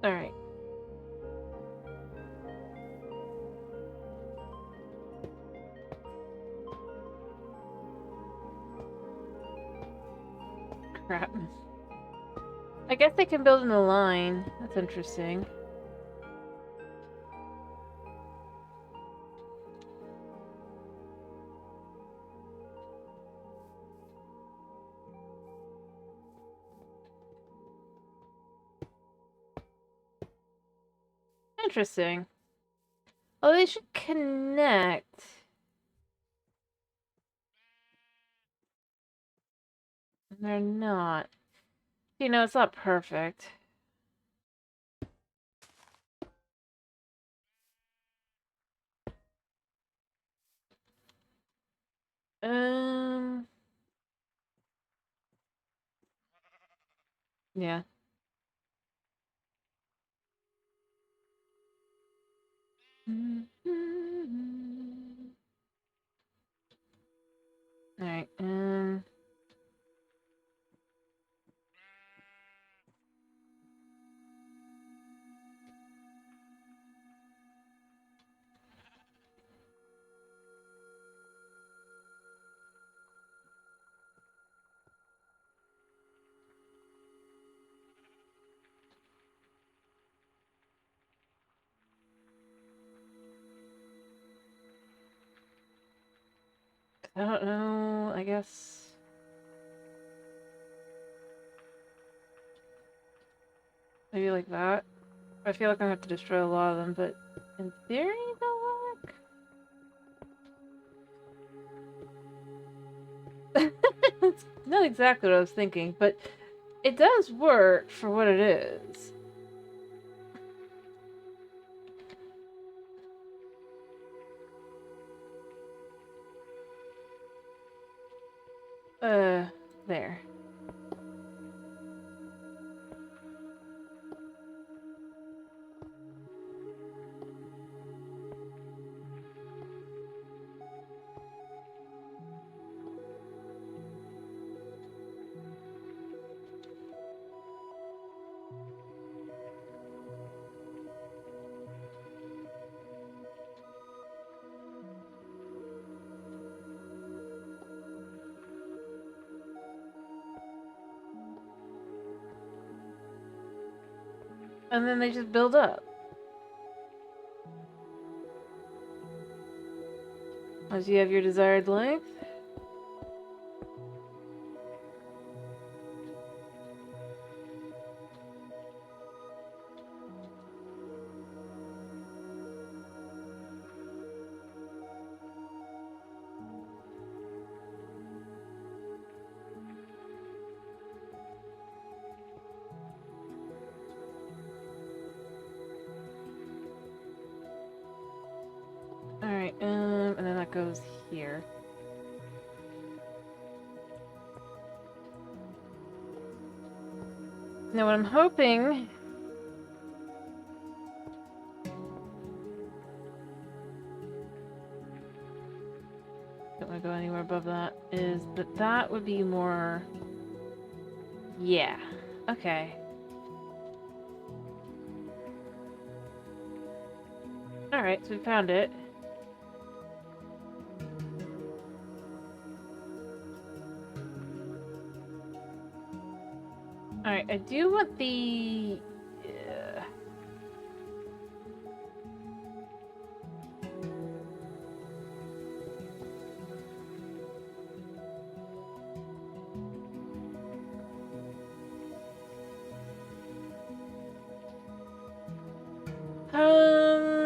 Speaker 1: Alright. Crap. I guess they can build in a line. That's interesting. Interesting. Oh, they should connect. They're not. You know, it's not perfect. Yeah. Alright, I don't know, I guess. Maybe like that. I feel like I'm gonna have to destroy a lot of them, but in theory, they'll work. That's not exactly what I was thinking, but it does work for what it is. There. And then they just build up. As you have your desired length. Alright, and then that goes here. Now what I'm hoping... Don't want to go anywhere above that. Is that that would be more... Yeah. Okay. Alright, so we found it. Alright, I do want the... Um...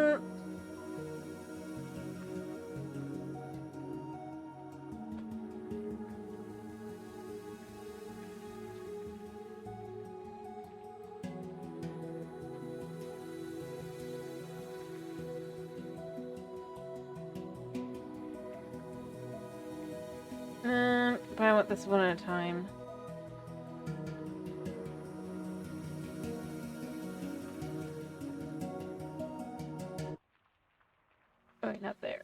Speaker 1: But I want this one at a time. Oh, wait, not there.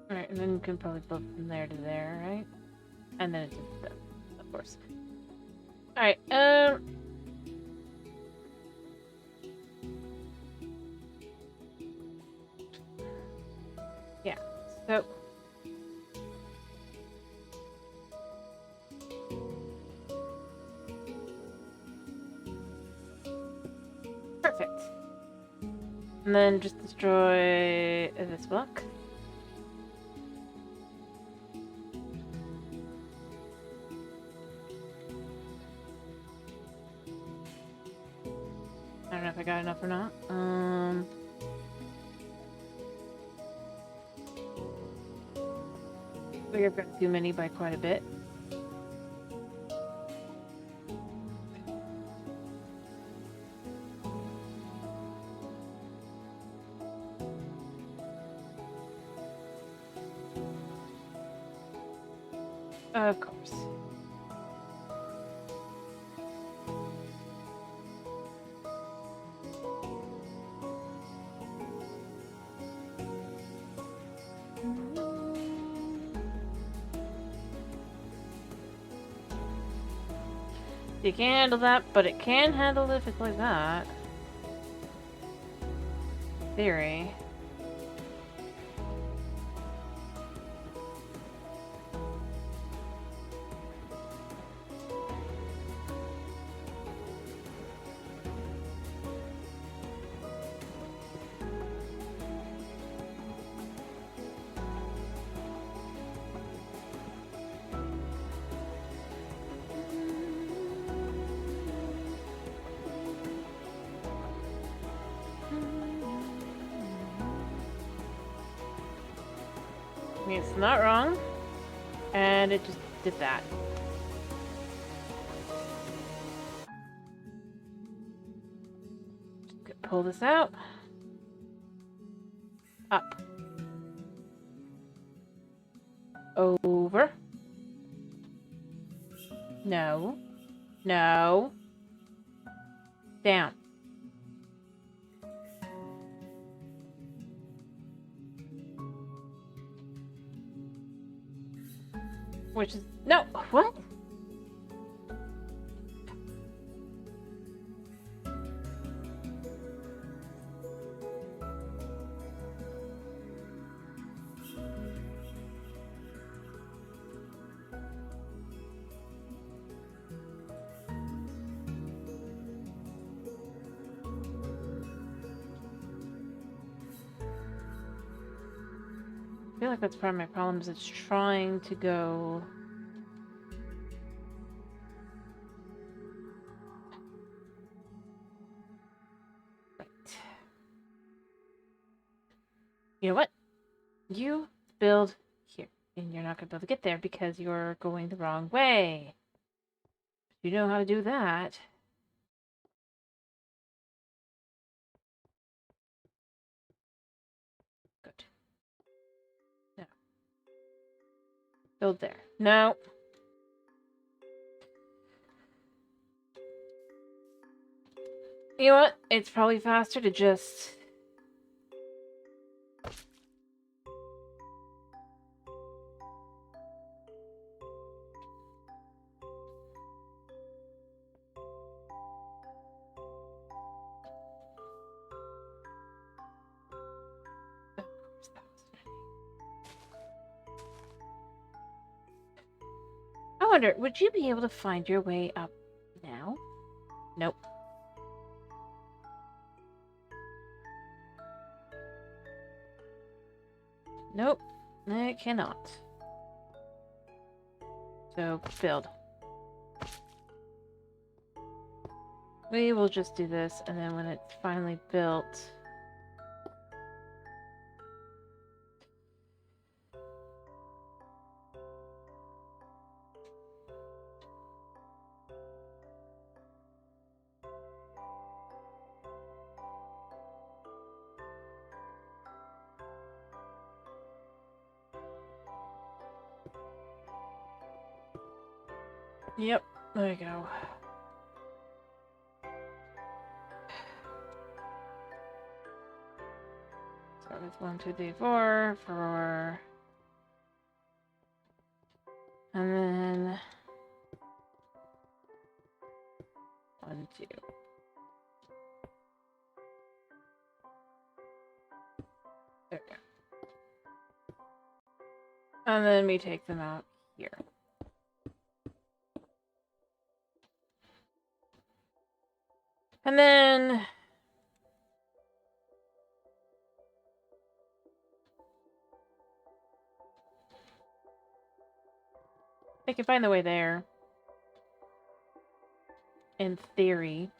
Speaker 1: Alright, and then you can probably build from there to there, right? And then it's done, of course. Alright, yeah, so... Perfect. And then just destroy this block. I don't know if I got enough or not. I think I've got too many by quite a bit. Of course. You can't handle that, but it can handle it if it's like that. Theory. I mean, it's not wrong. And it just did that. Just pull this out. Up. Over. No. No. Down. Which is... No! What? I feel like that's part of my problem is it's trying to go... Right. You know what? You build here. And you're not going to be able to get there because you're going the wrong way. You know how to do that. Good. No. Build there. No. You know what? It's probably faster to just... I wonder, would you be able to find your way up now? Nope. Nope. I cannot. So, build. We will just do this, and then when it's finally built... Yep, there you go. So it's 1, 2, 3, 4, 4. And then 1, 2. There we go. And then we take them out here. And then I can find the way there. In theory.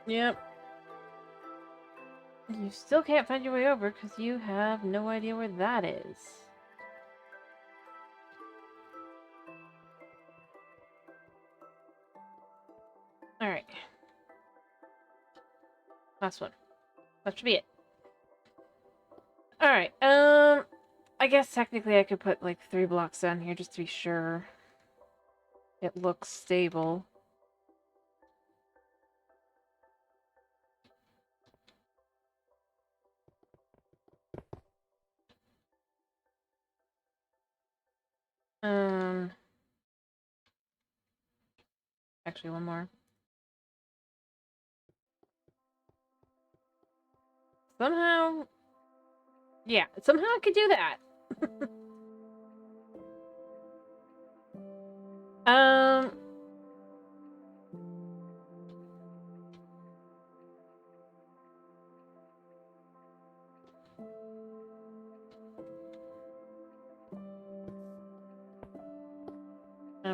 Speaker 1: Yep. You still can't find your way over because you have no idea where that is. Alright. Last one. That should be it. Alright, I guess technically I could put like 3 blocks down here just to be sure it looks stable. Actually one more. Somehow, yeah, somehow I could do that. um,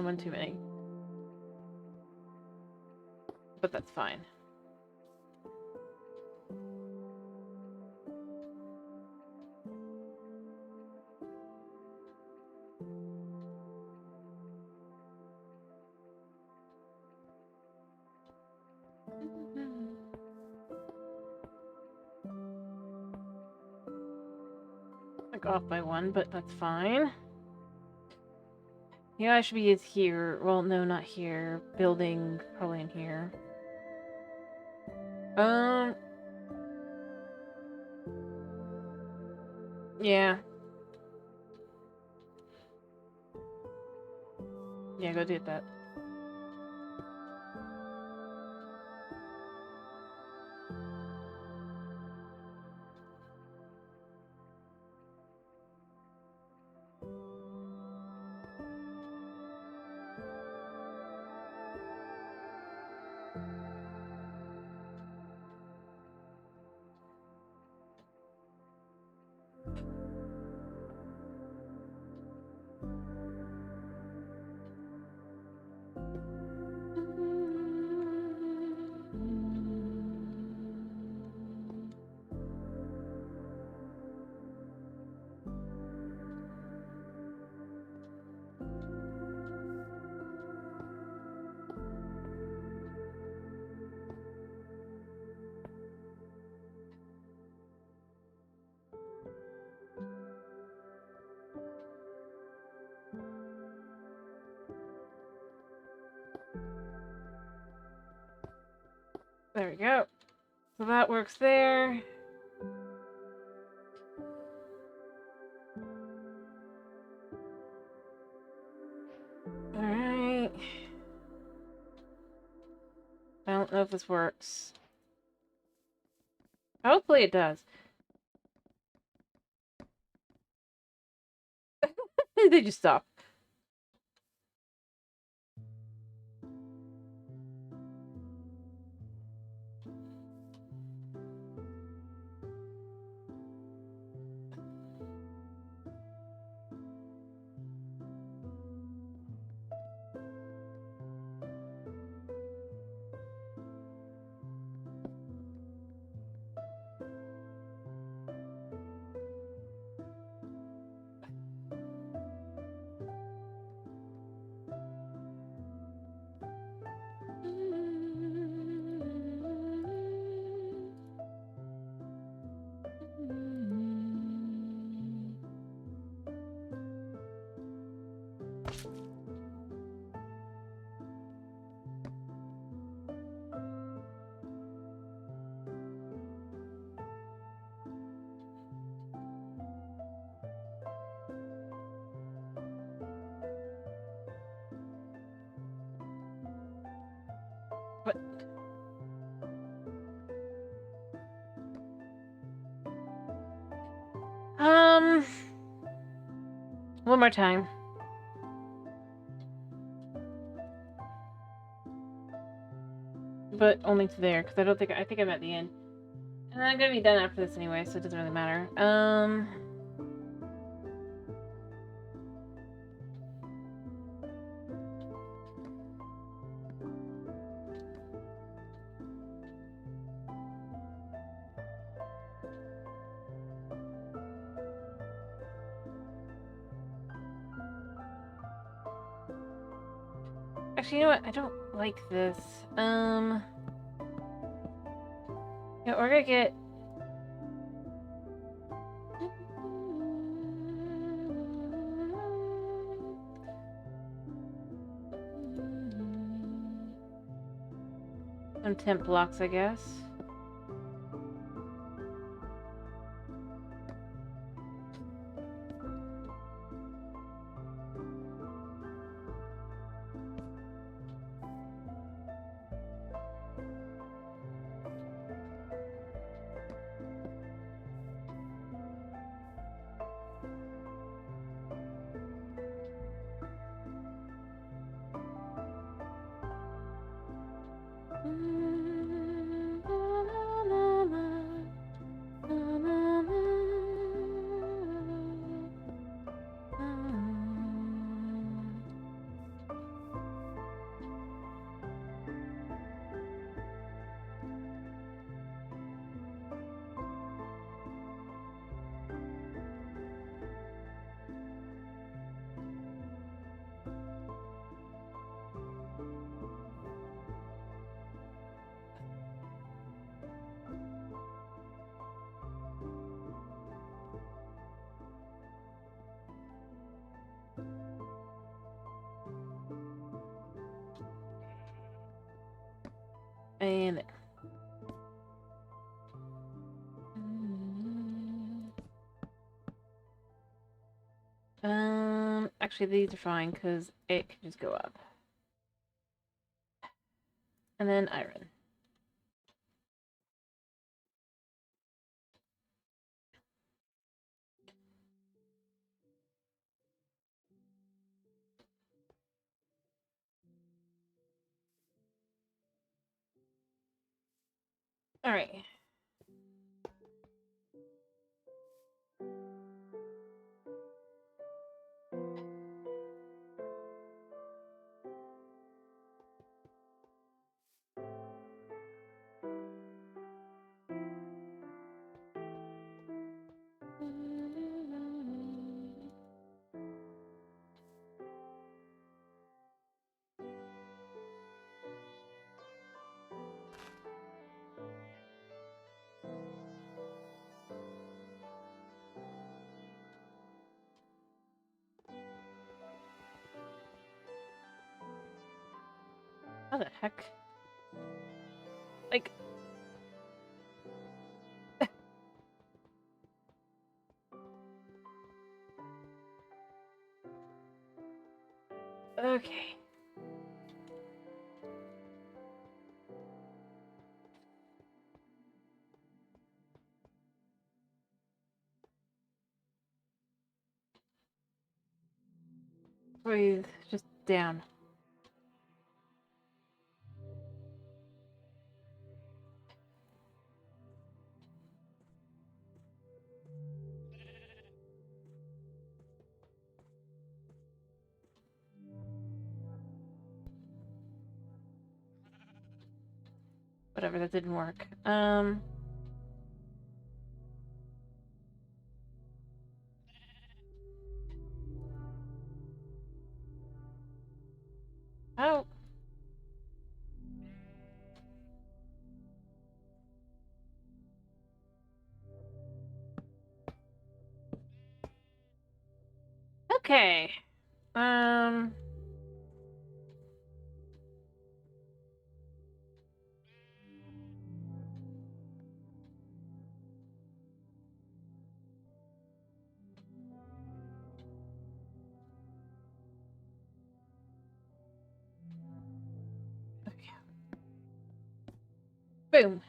Speaker 1: one too many. But that's fine. I got off by 1, but that's fine. Yeah, I should be here. Well, no, not here. Building, probably in here. Yeah. Yeah, go do that. There we go. So that works there. Alright. I don't know if this works. Hopefully it does. They just stop. But one more time. But only to there, because I think I'm at the end. And I'm gonna be done after this anyway, so it doesn't really matter. Actually, you know what? I don't like this. Yeah, we're gonna get... some temp blocks, I guess. And there. Actually, these are fine because it can just go up. And then iron. All right. How the heck? Like... Okay. Breathe. Just down. Whatever, that didn't work. Oh. Okay. Okay. Boom.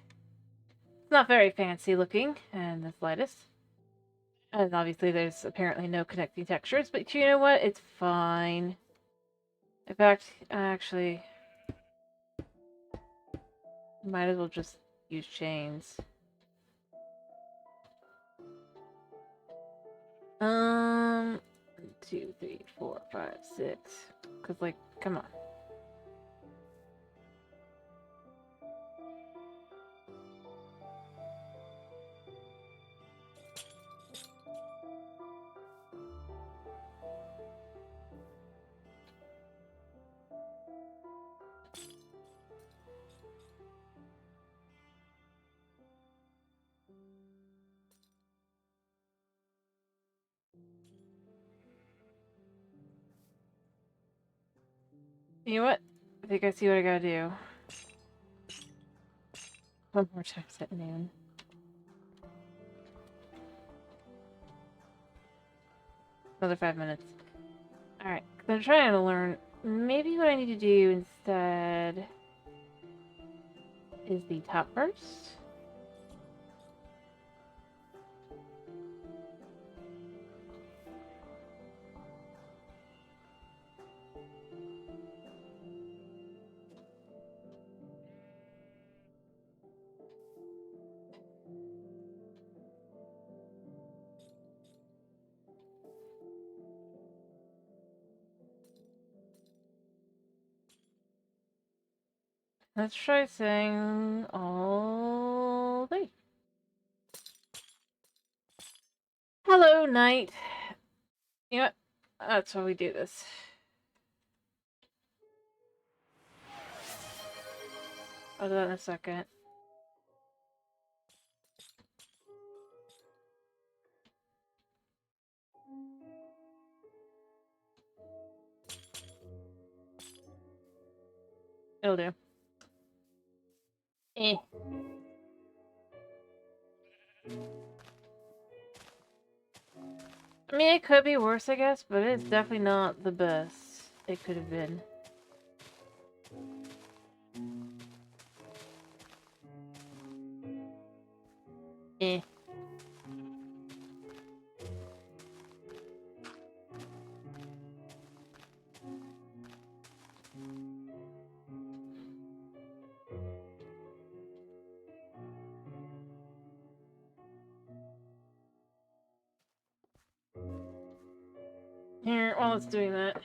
Speaker 1: It's not very fancy looking in the slightest. And obviously there's apparently no connecting textures, but you know what? It's fine. In fact, actually, might as well just use chains. 2, 3, 4, 5, 6. Cause like, come on. You know what? I think I see what I gotta do. One more time at noon. Another 5 minutes. Alright, I'm trying to learn. Maybe what I need to do instead is the top first. Let's try saying all day. Hello, night. You know what? That's why we do this. I'll do that in a second. It'll do. Eh. I mean, it could be worse, I guess, but it's definitely not the best it could have been. Eh. Here, while it's doing that,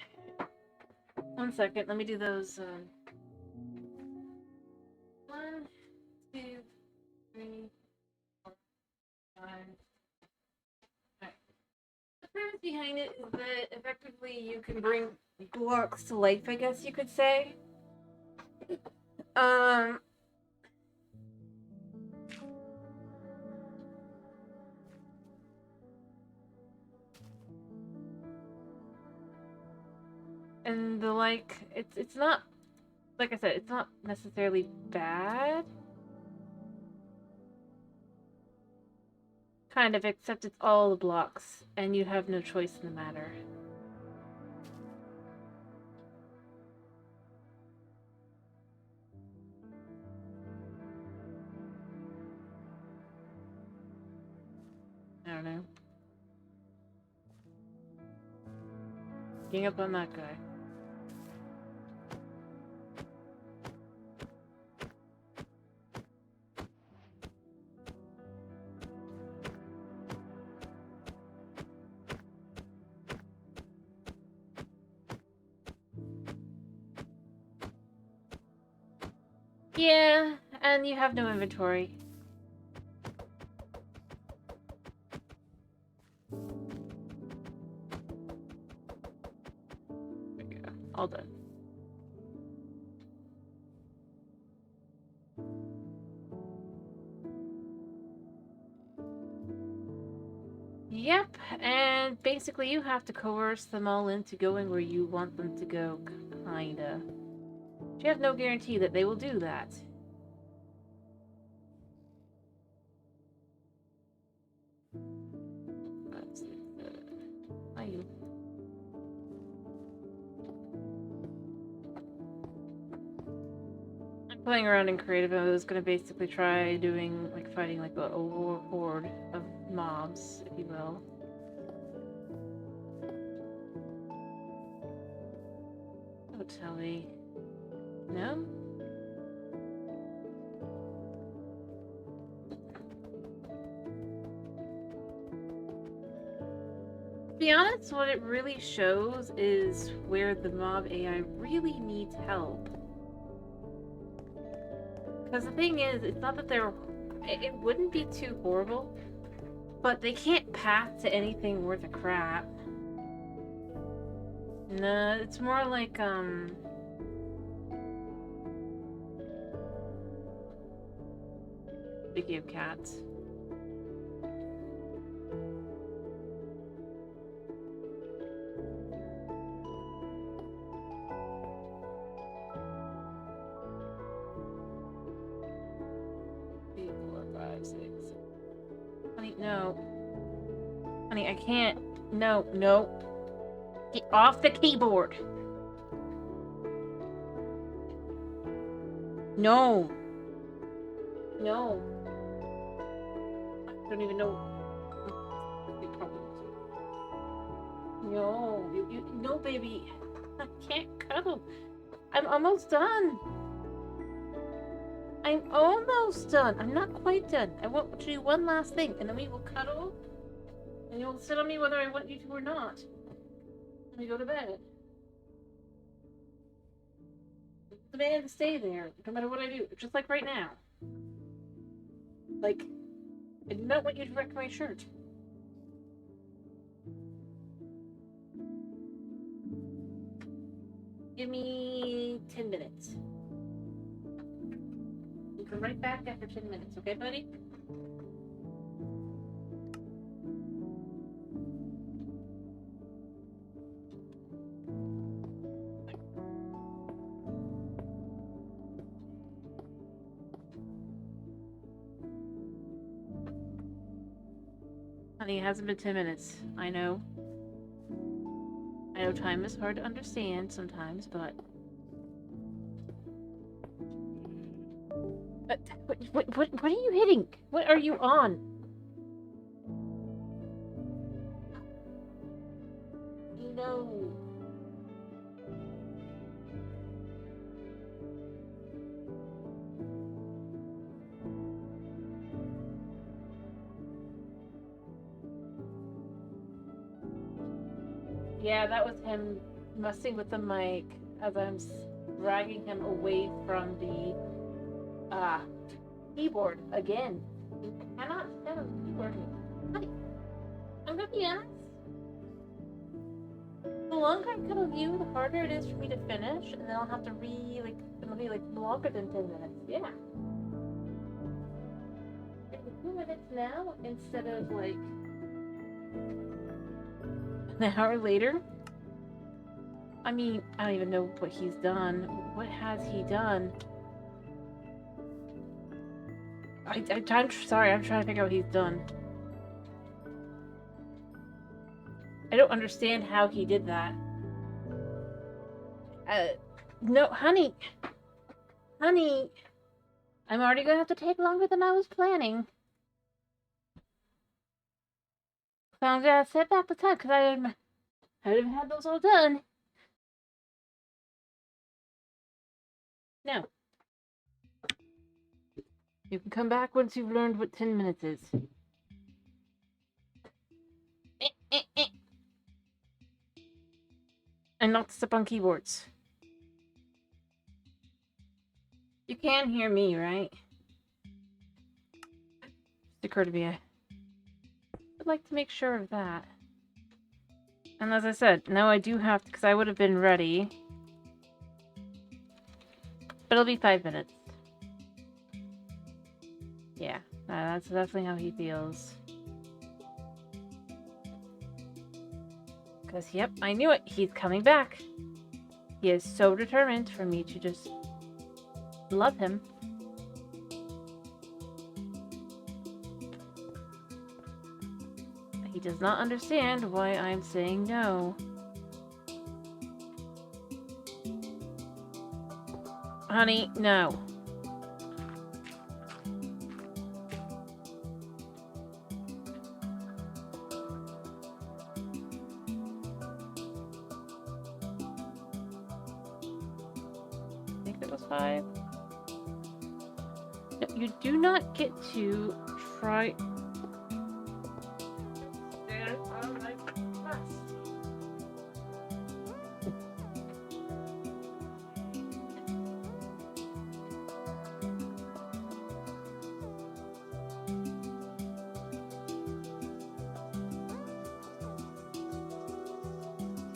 Speaker 1: 1 second, let me do those, 1, 2, 3, 4, 5. Alright. The premise behind it is that effectively you can bring blocks to life, I guess you could say. And it's not, like I said, it's not necessarily bad. Kind of, except it's all the blocks, and you have no choice in the matter. I don't know. Getting up on that guy. Yeah, and you have no inventory. There we go. All done. Yep, and basically you have to coerce them all into going where you want them to go, kinda. But you have no guarantee that they will do that. You. I'm playing around in creative. I was gonna basically try doing, like, fighting like a horde of mobs, if you will. Oh, Telly. No? To be honest, what it really shows is where the mob AI really needs help. Because the thing is, it's not that they're... It wouldn't be too horrible, but they can't path to anything worth a crap. No, it's more like, Speaking of cats. No. Honey, I can't. No, no. Get off the keyboard. No. No. I don't even know. No. No, baby. I can't cuddle. I'm almost done. I'm almost done. I'm not quite done. I want to do one last thing, and then we will cuddle. And you'll sit on me whether I want you to or not. When we go to bed. The man to stay there, no matter what I do. Just like right now. Like, I do not want you to wreck my shirt. Give me 10 minutes. You come right back after 10 minutes, okay, buddy? Honey, it hasn't been 10 minutes. I know. I know time is hard to understand sometimes, but... What are you hitting? What are you on? No. Yeah, that was him messing with the mic as I'm dragging him away from the keyboard again. You cannot stand on the keyboard. Honey, I'm gonna be honest. The longer I cuddle you, the harder it is for me to finish, and then I'll have to it'll be like longer than 10 minutes. Yeah. It's 2 minutes now instead of like an hour later. I mean, I don't even know what he's done. What has he done? I'm sorry, I'm trying to figure out what he's done. I don't understand how he did that. No, honey. Honey. I'm already gonna have to take longer than I was planning. So I'm gonna set back the time, because I would have had those all done. Now. You can come back once you've learned what 10 minutes is. And not to step on keyboards. You can hear me, right? Just occurred to me. I would like to make sure of that. And as I said, now I do have to, because I would have been ready. But it'll be 5 minutes. Yeah, that's definitely how he feels. Because, yep, I knew it. He's coming back. He is so determined for me to just love him. He does not understand why I'm saying no. Honey, no. I think it was 5. No, you do not get to try...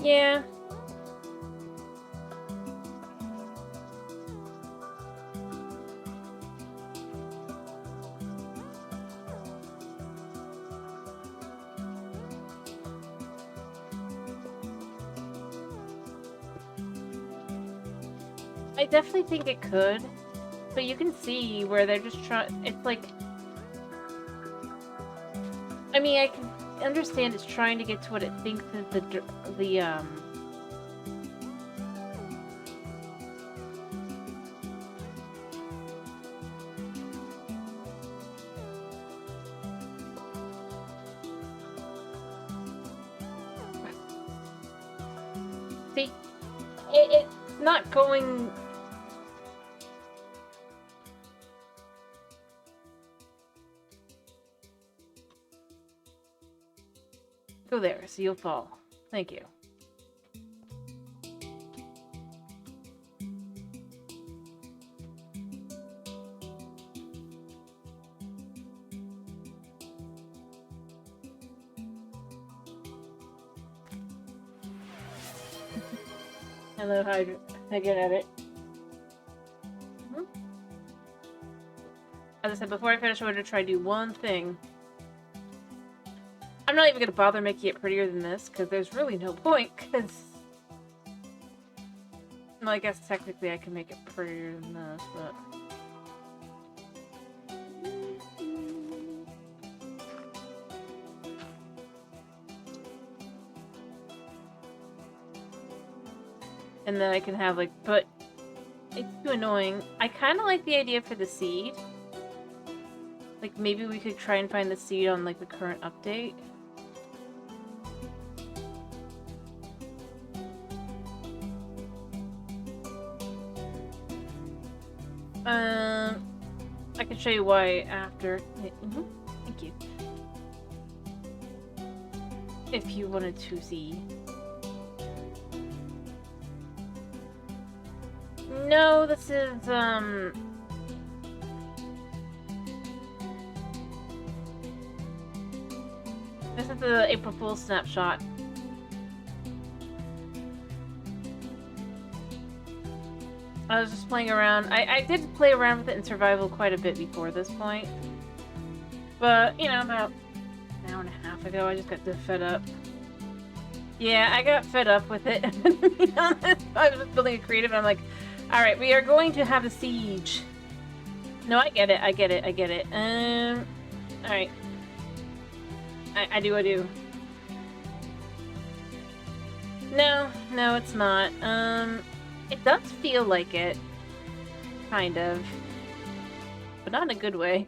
Speaker 1: Yeah. I definitely think it could, but you can see where they're just trying. It's like mean, I can understand it's trying to get to what it thinks is the See, it's not going... Go there, so you'll fall. Thank you. Hello, Hydra. I get at it. As I said, before I finish, I wanted to try to do one thing. I'm not even going to bother making it prettier than this, because there's really no point, because... Well, I guess technically I can make it prettier than this, but... And then I can have, like, but... It's too annoying. I kind of like the idea for the seed. Like, maybe we could try and find the seed on, like, the current update. I can show you why after. Thank you. If you wanted to see. No, this is, This is the April Fool's snapshot. I was just playing around. I did play around with it in survival quite a bit before this point. But, you know, about an hour and a half ago, I just got fed up. Yeah, I got fed up with it. To be honest, I was just building a creative and I'm like, alright, we are going to have a siege. No, I get it, I get it, I get it. Alright. I do. No, it's not. It does feel like it. Kind of. But not in a good way.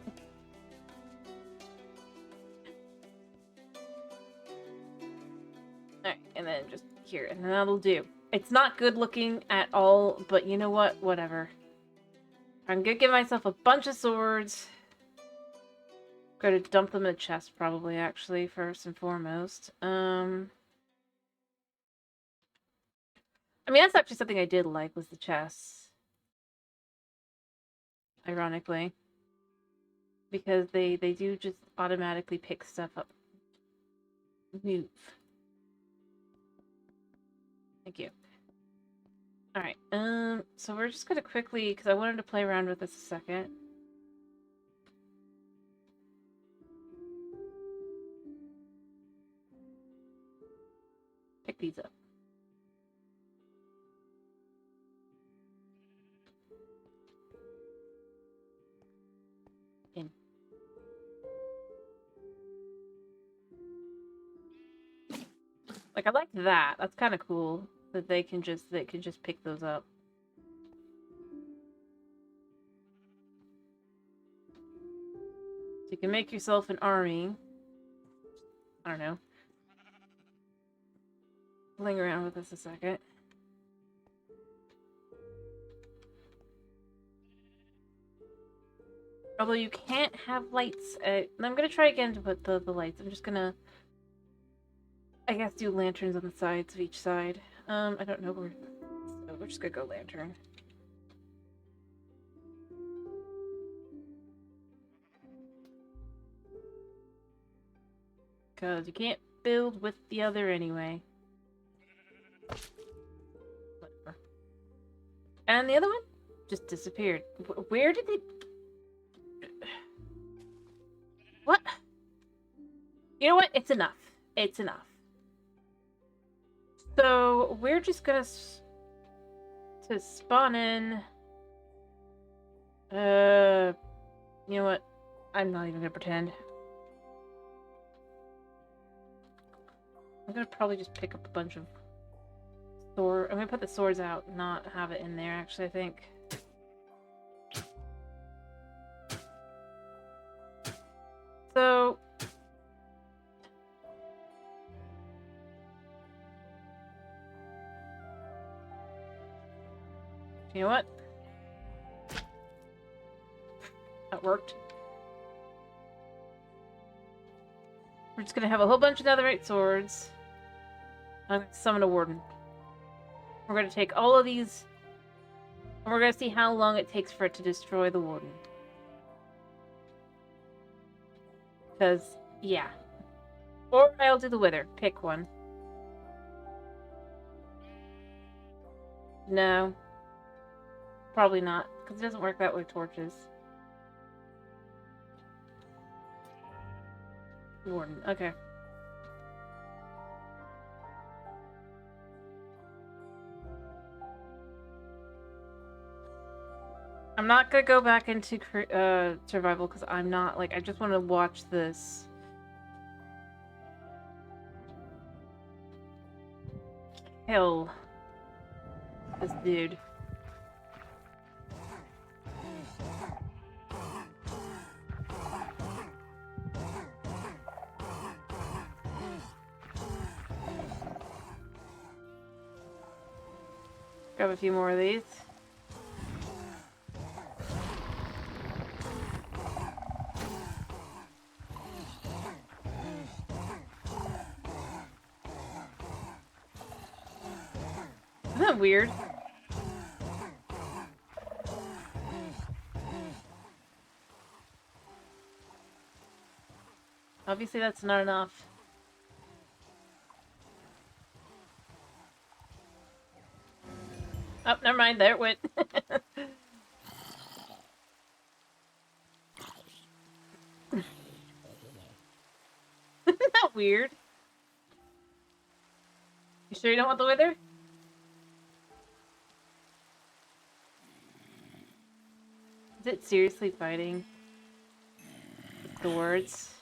Speaker 1: Alright, and then just here, and then that'll do. It's not good looking at all, but you know what? Whatever. I'm gonna give myself a bunch of swords. Going to dump them in the chest, probably, actually, first and foremost. I mean, that's actually something I did like, was the chests. Ironically. Because they do just automatically pick stuff up. Move. Thank you. Alright, so we're just gonna quickly, because I wanted to play around with this a second. Pick these up. In. Like, I like that. That's kind of cool that they can just pick those up. So you can make yourself an army. I don't know. Playing around with this a second. Although you can't have lights. I'm gonna try again to put the lights. I'm just gonna, I guess, do lanterns on the sides of each side. I don't know where. So we're just gonna go lantern. Because you can't build with the other anyway. Whatever. And the other one just disappeared. Where did they... What? You know what? It's enough. It's enough. So, we're just gonna to spawn in... You know what? I'm not even gonna pretend. I'm gonna probably just pick up a bunch of sword. I'm gonna put the swords out, not have it in there, actually, I think. So... you know what? That worked. We're just gonna have a whole bunch of netherite swords. I'm gonna summon a warden. We're gonna take all of these, and we're gonna see how long it takes for it to destroy the warden. Because, yeah. Or I'll do the wither. Pick one. No. Probably not, because it doesn't work that way with torches. Warden, okay. I'm not gonna go back into survival because I'm not, like, I just want to watch this. Kill this dude. Grab a few more of these. Isn't that weird? Obviously that's not enough. Oh, never mind, there it went. Isn't that weird? You sure you don't want the wither? Is it seriously fighting with the words?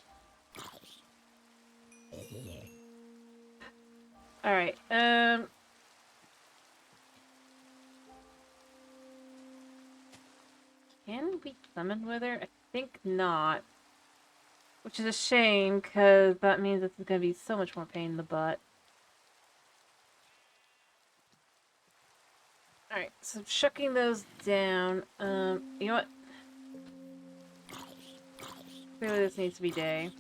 Speaker 1: Alright, can we summon wither? I think not. Which is a shame, because that means this is going to be so much more pain in the butt. Alright, so shucking those down. You know what? Clearly this needs to be day.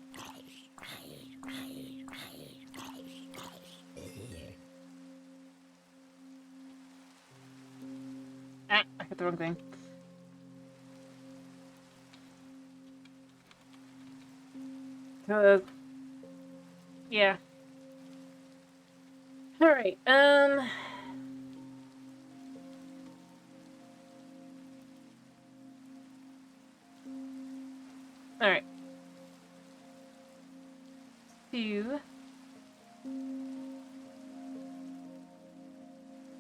Speaker 1: Ah, I hit the wrong thing. Yeah. Alright, Alright. What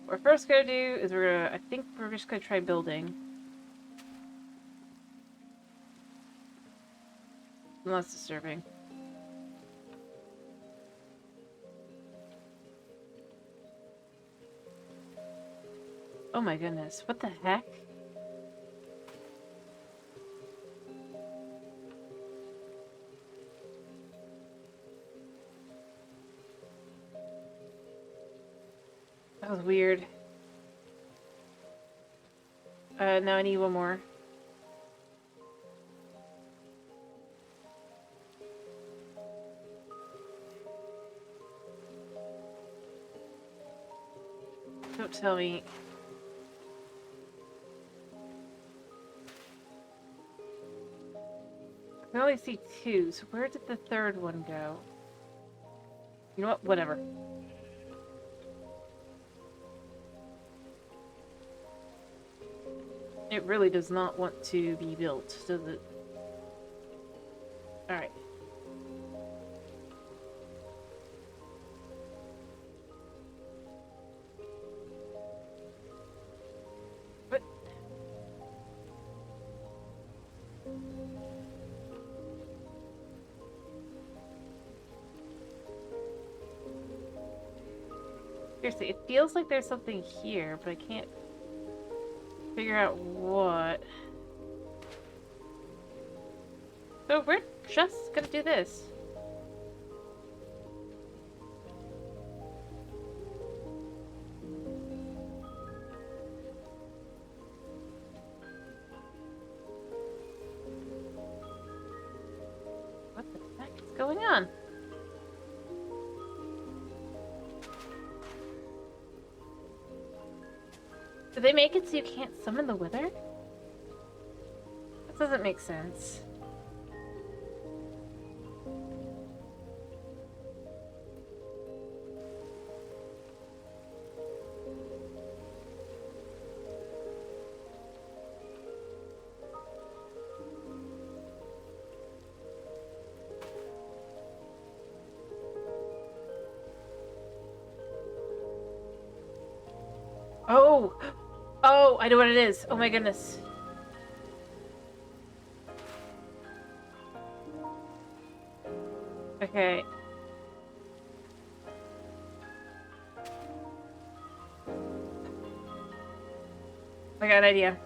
Speaker 1: we're first gonna do is I think we're just gonna try building. Less disturbing. Oh my goodness, what the heck? That was weird. Now I need one more. Don't tell me. I can only see two, so where did the third one go? You know what? Whatever. It really does not want to be built, does it? Alright. What? Seriously, it feels like there's something here, but I can't figure out what. So we're just gonna do this. What the heck is going on? Did they make it so you can't summon the Wither? That doesn't make sense. Oh! Oh, I know what it is. Oh my goodness. Okay. I got an idea.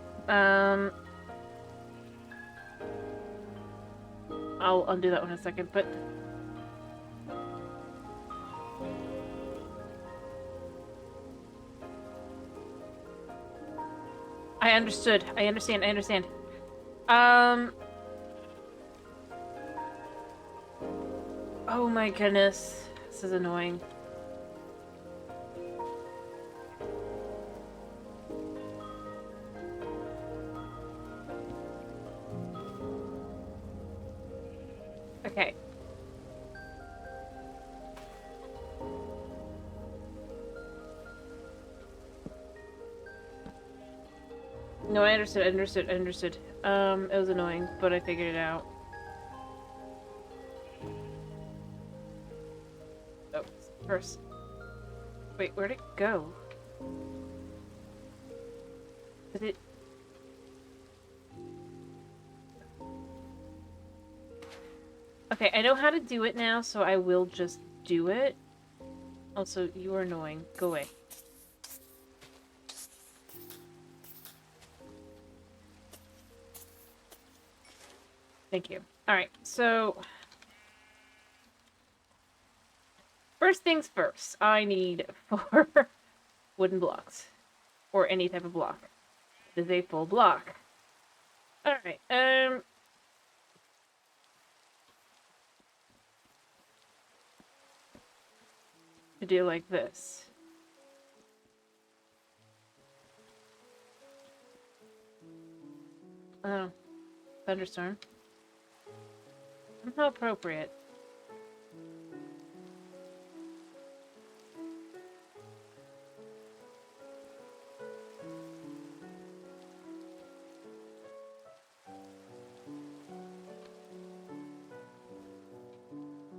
Speaker 1: I'll undo that one in a second, but... I understood. I understand. I understand. Oh my goodness. This is annoying. Okay. No, I understood. I understood. I understood. It was annoying, but I figured it out. Oh, first. Wait, where'd it go? Did it... Okay, I know how to do it now, so I will just do it. Also, you are annoying. Go away. Thank you. Alright, so... First things first, I need 4 wooden blocks. Or any type of block. It is a full block. Alright, to do like this. Oh, thunderstorm. How appropriate.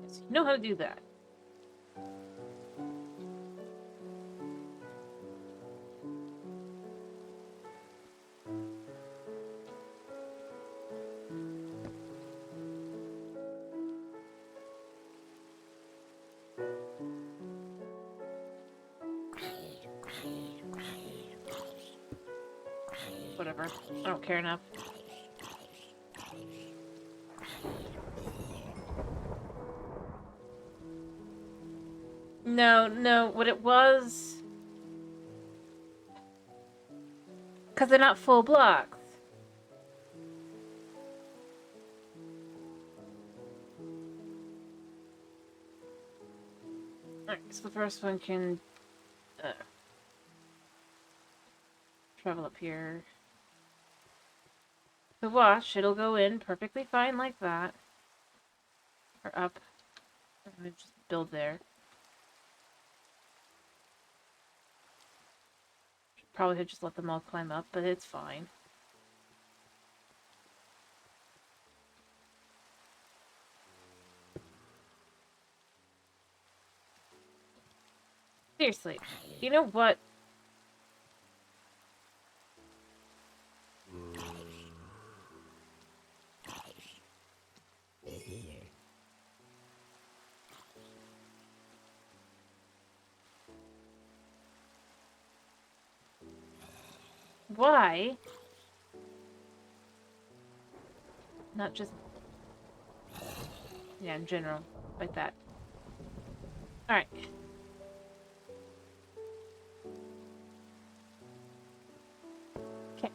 Speaker 1: Yes, you know how to do that. Whatever. I don't care enough. No, no, what it was... Because they're not full blocks. Alright, so the first one can... travel up here. So watch, it'll go in perfectly fine like that. Or up. I'm gonna just build there. Probably have just let them all climb up, but it's fine. Seriously, you know what? Why? Not just... Yeah, in general. Like that. Alright. Okay.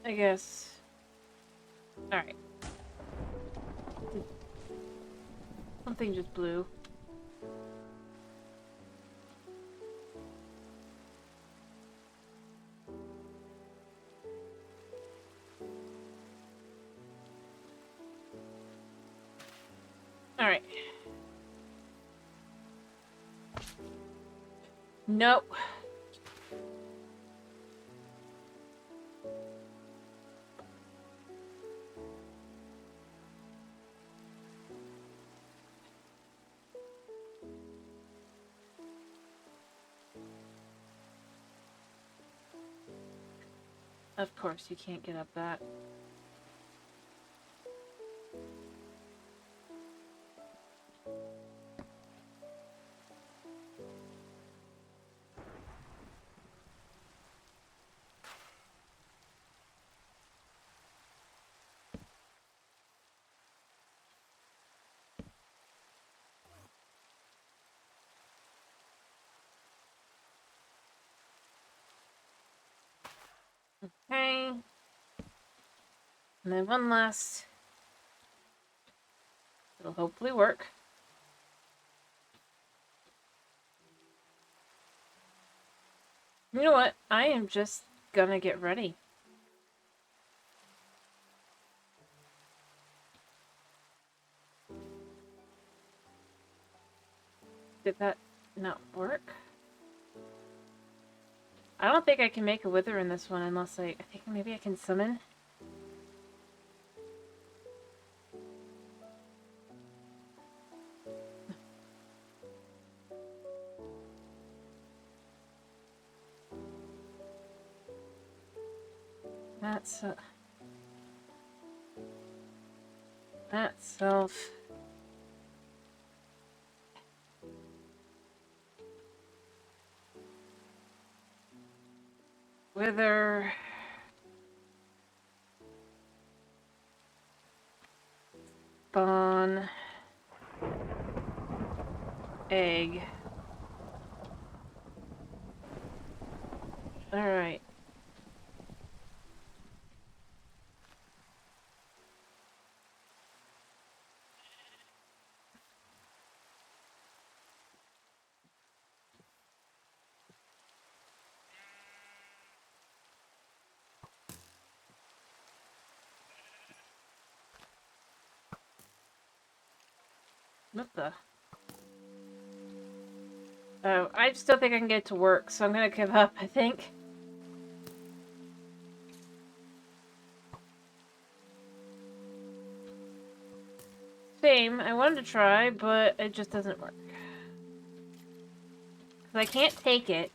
Speaker 1: I guess. Alright. Something just blew. Alright. Nope. Of course, you can't get up that. Okay. And then one last. It'll hopefully work. You know what? I am just gonna get ready. Did that not work? I don't think I can make a wither in this one unless I think maybe I can summon. That's self. Wither. Spawn. Egg. Alright. What the? Oh, I still think I can get it to work, so I'm gonna give up, I think. Same. I wanted to try, but it just doesn't work. Because I can't take it.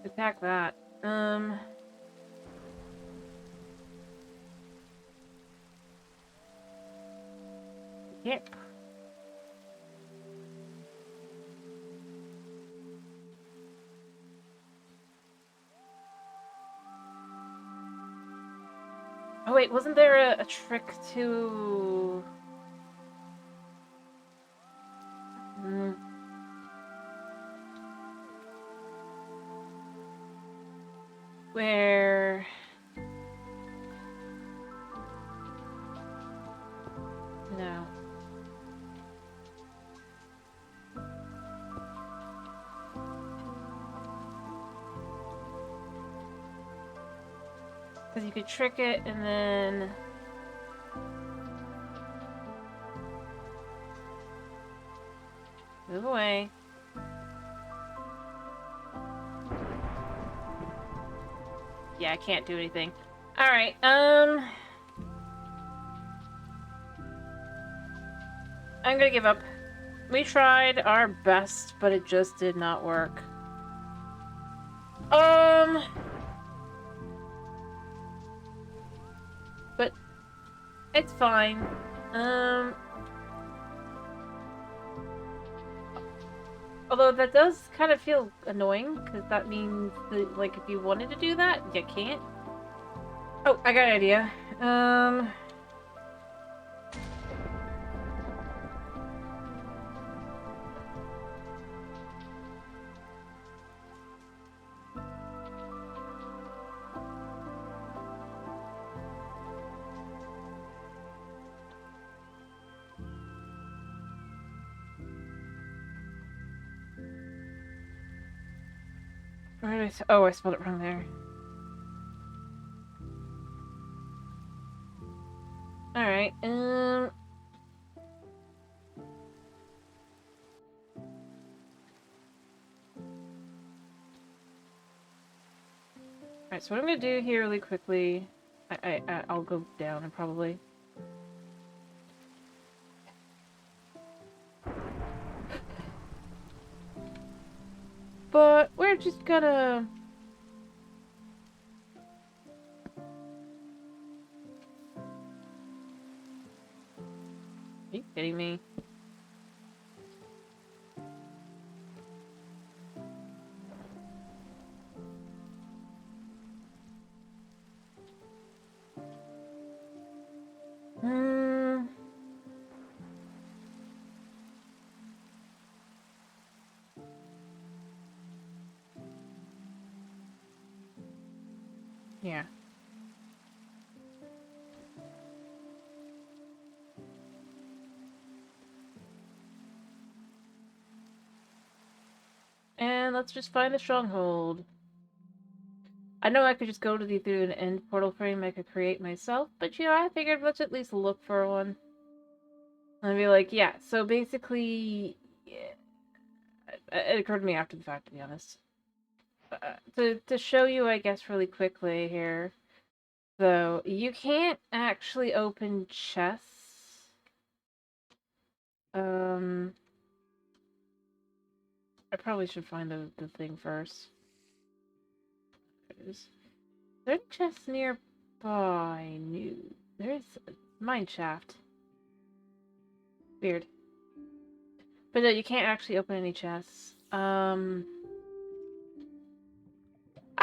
Speaker 1: Attack that. Yep. Oh wait, wasn't there a trick to... Where... No. Because you could trick it and then... Move away. Yeah, I can't do anything. Alright, I'm gonna give up. We tried our best, but it just did not work. But it's fine. Although that does kind of feel annoying, because that means that, like, if you wanted to do that, you can't. Oh, I got an idea. Where did oh, I spelled it wrong there. Alright, Alright, so what I'm gonna do here really quickly... I'll go down and probably... But we're just gonna... Are you kidding me? Yeah. And let's just find the stronghold. I know I could just go to through an end portal frame I could create myself, but you know, I figured let's at least look for one. And be like, yeah, so basically... Yeah, it occurred to me after the fact, to be honest. To show you, I guess, really quickly here, though, you can't actually open chests. I probably should find the thing first. Is there a chest nearby? New. There is a mine shaft. Weird. But no, you can't actually open any chests.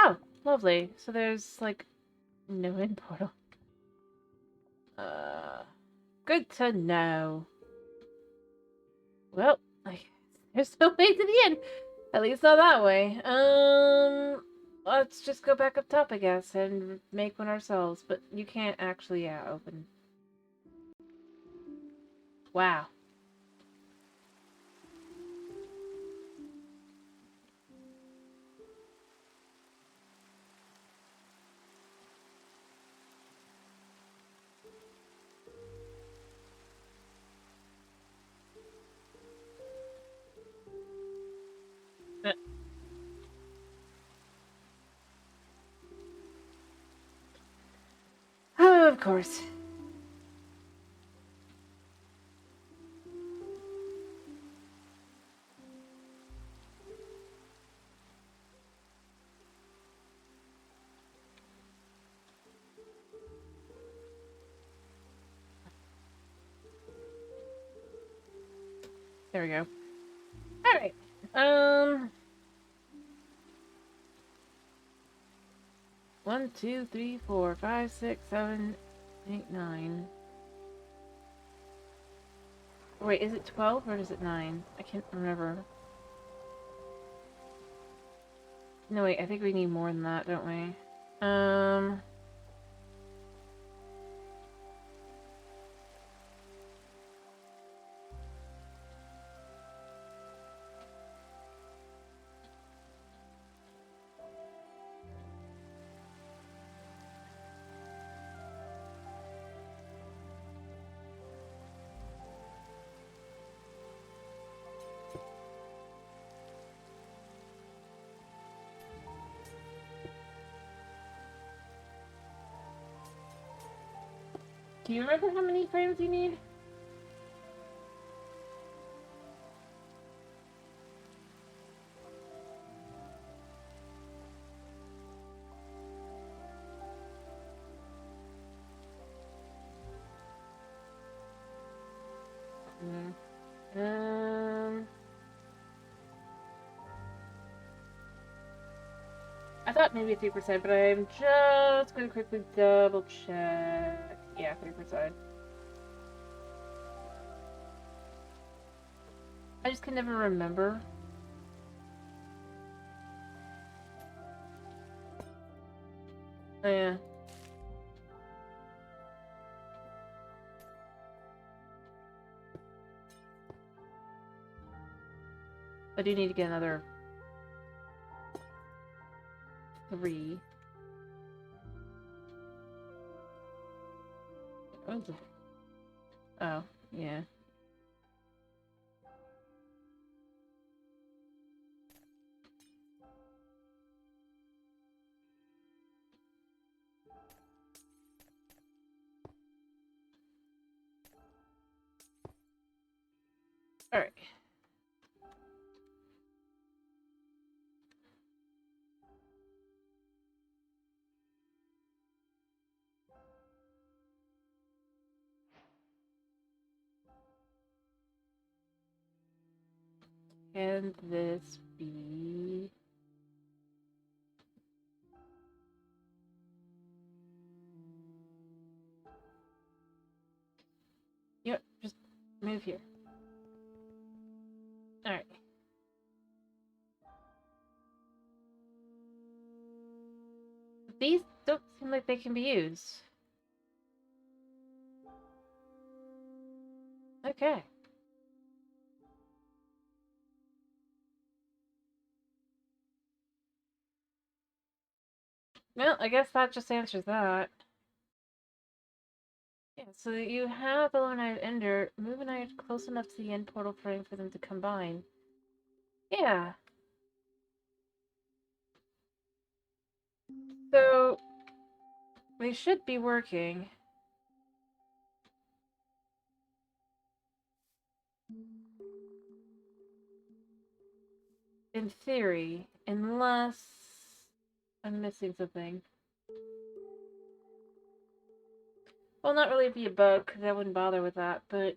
Speaker 1: Oh, lovely. So there's, like, no end portal. Good to know. Well, there's no way to the end. At least not that way. Let's just go back up top, I guess, and make one ourselves. But you can't actually, yeah, open. Wow. Oh, of course. There we go. Alright. 1, 2, 3, 4, 5, 6, 7, 8, 9. Wait, is it 12 or is it 9? I can't remember. No, wait, I think we need more than that, don't we? Do you remember how many frames you need? I thought maybe 3%, but I'm just going to quickly double check. Yeah, 3%. I just can never remember. Oh, yeah. I do need to get another 3. Oh, yeah. Alright. Can this be... You know, just move here. Alright. These don't seem like they can be used. Okay. Well, I guess that just answers that. Yeah, so you have the Lone-Eyed Ender. Move an eye close enough to the end portal frame for them to combine. Yeah. So, they should be working. In theory, unless I'm missing something. Well, not really be a bug, because I wouldn't bother with that, but...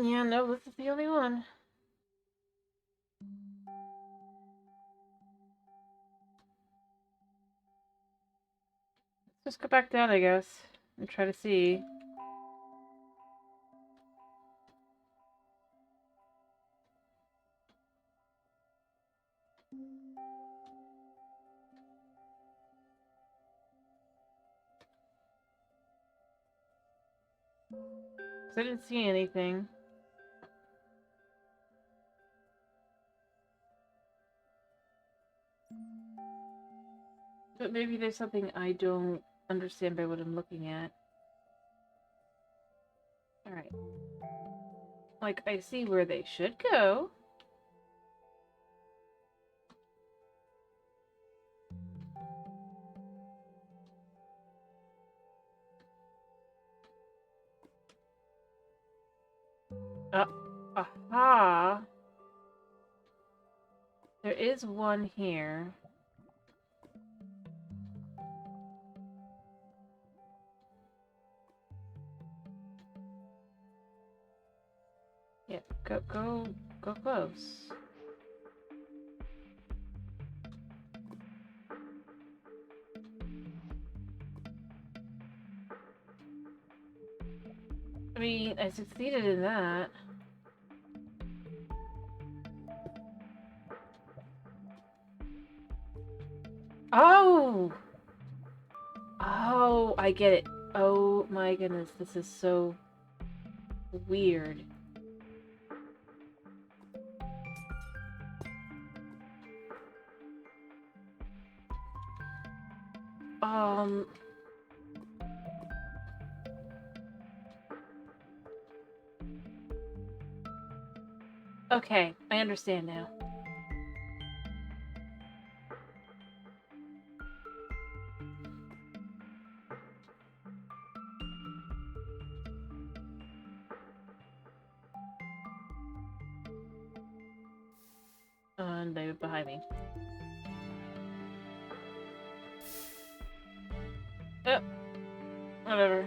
Speaker 1: Yeah, no, this is the only one. Let's just go back down, I guess, and try to see. Because I didn't see anything. But maybe there's something I don't understand by what I'm looking at. Alright. Like, I see where they should go. Aha! There is one here. Yeah, go close. I mean, I succeeded in that. Oh! Oh, I get it. Oh my goodness, this is so weird. Um... Okay, I understand now. Sunday behind me. Whatever.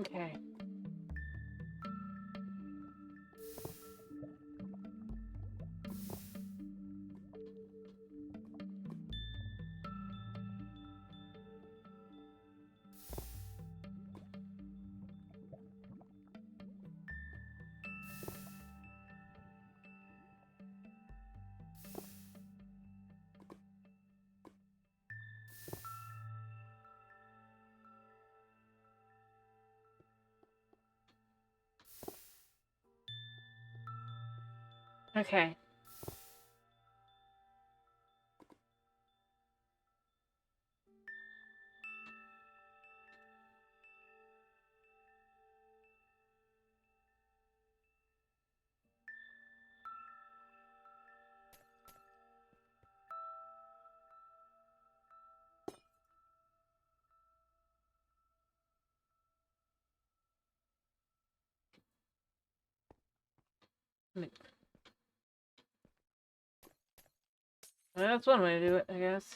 Speaker 1: Okay. Okay. Well, that's one way to do it, I guess.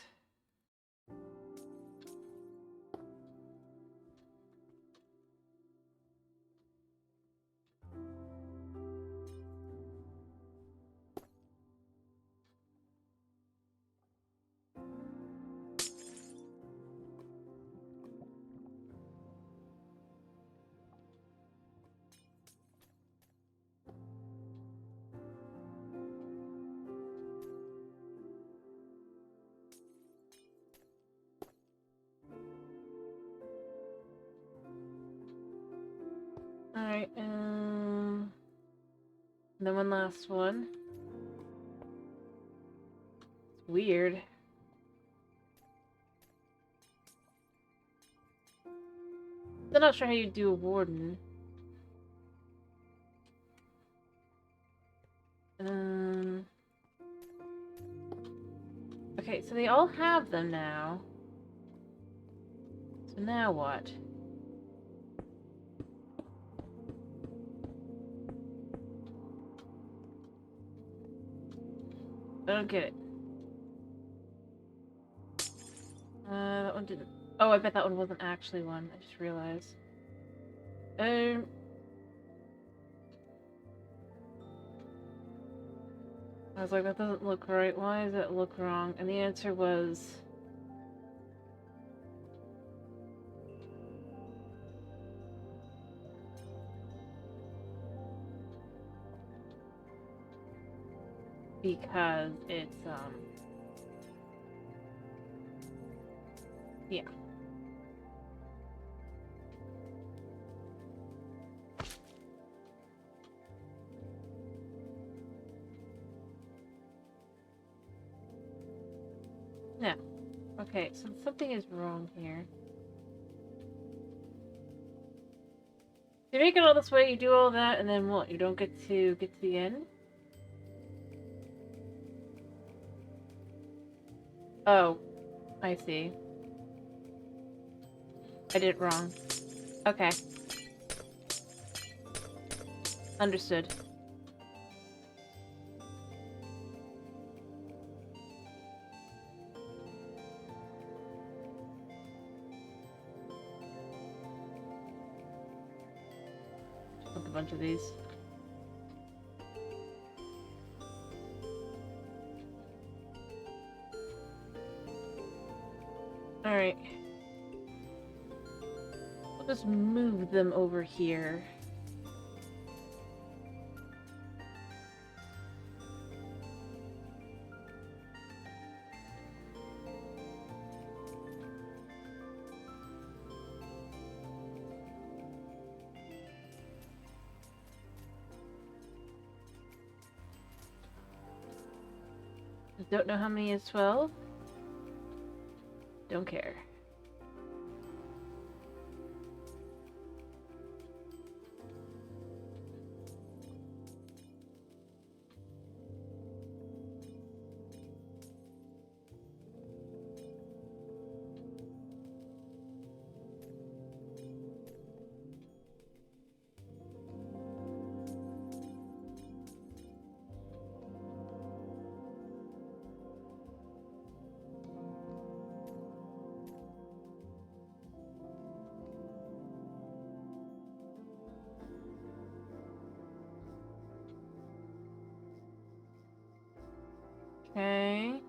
Speaker 1: Alright, then one last one. It's weird. I'm not sure how you do a warden. Okay, so they all have them now. So now what? I don't get it. That one didn't... Oh, I bet that one wasn't actually one. I just realized. I was like, that doesn't look right. Why does it look wrong? And the answer was... because it's, yeah. No. Okay, so something is wrong here. You make it all this way, you do all that, and then what? You don't get to the end? Oh, I see. I did it wrong. Okay. Understood. Took a bunch of these. Alright. We'll just move them over here. Don't know how many is 12. Don't care. Okay.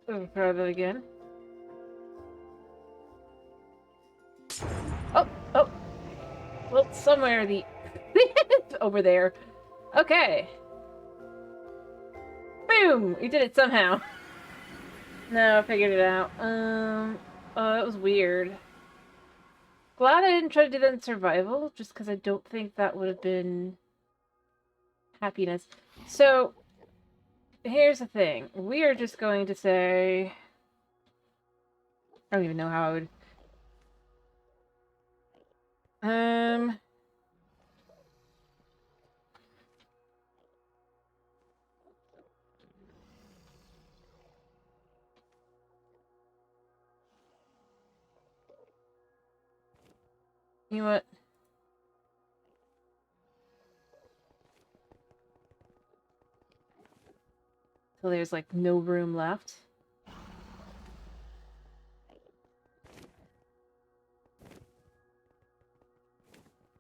Speaker 1: Oh, try that again. Oh, oh. Well, somewhere the over there. Okay. Boom! We did it somehow. No, I figured it out. Oh, that was weird. Glad I didn't try to do that in survival, just because I don't think that would have been happiness. So, here's the thing. We are just going to say... I don't even know how I would... You know what? So there's, like, no room left.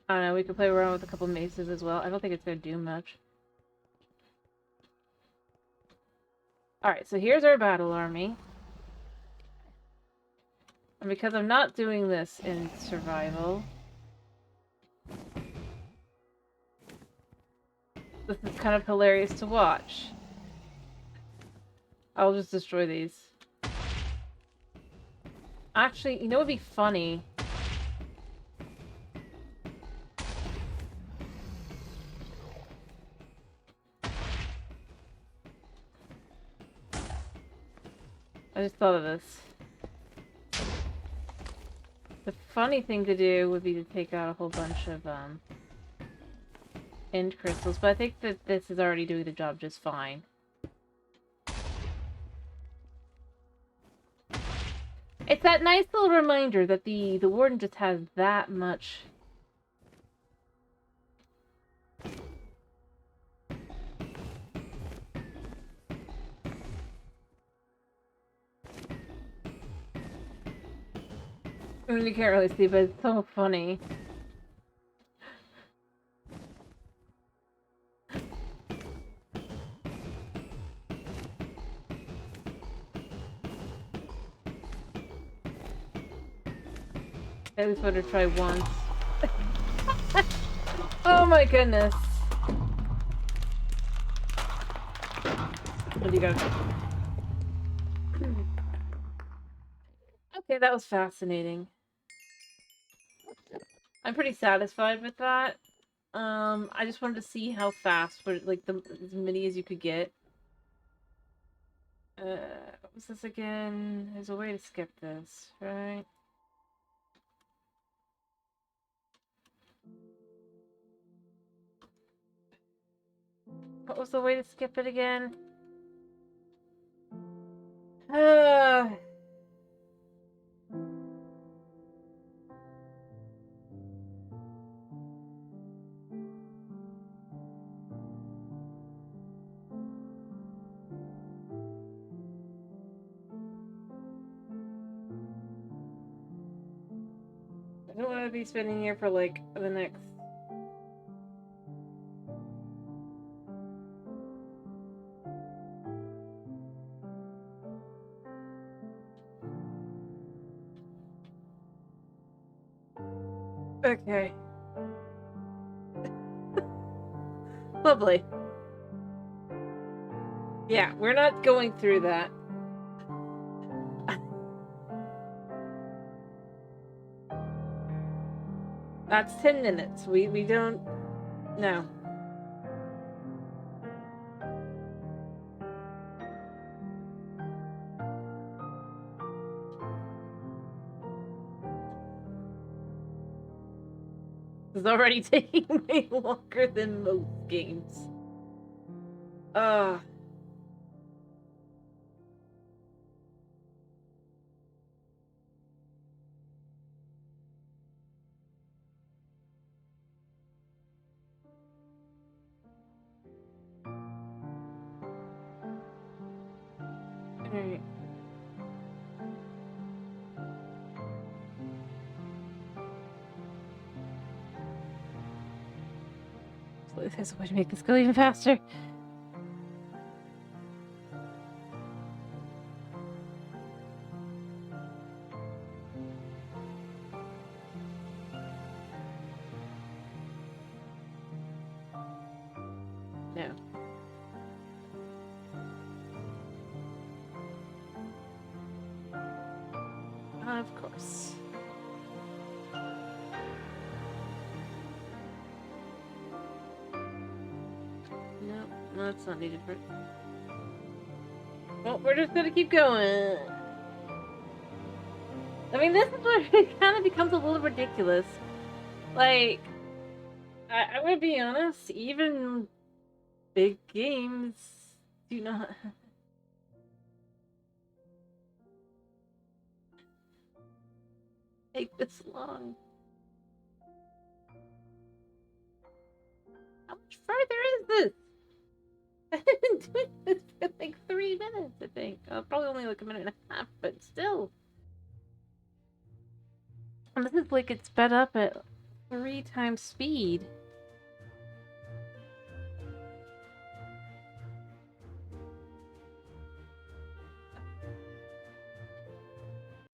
Speaker 1: I don't know, we could play around with a couple maces as well. I don't think it's gonna do much. Alright, so here's our battle army. And because I'm not doing this in survival... This is kind of hilarious to watch. I'll just destroy these. Actually, you know what would be funny? I just thought of this. The funny thing to do would be to take out a whole bunch of, end crystals, but I think that this is already doing the job just fine. It's that nice little reminder that the warden just has that much... I mean, you can't really see, but it's so funny. I just want to try once. Oh my goodness. What do you got? Okay, that was fascinating. I'm pretty satisfied with that. I just wanted to see how fast, but like as many as you could get. What was this again? There's a way to skip this, right? What was the way to skip it again? I don't want to be spending here for like the next... Okay. Lovely. Yeah, we're not going through that. That's 10 minutes. We don't... No. It's already taking way longer than most games. Alright. There's a way to make this go even faster. No. Of course. No, that's not needed for... Well, we're just gonna keep going. I mean, this is where it kind of becomes a little ridiculous. Like, I'm gonna be honest, even big games do not... take this long. How much further is this? I've been doing this for like 3 minutes, I think. Probably only like a minute and a half, but still. And this is like it's sped up at 3 times speed.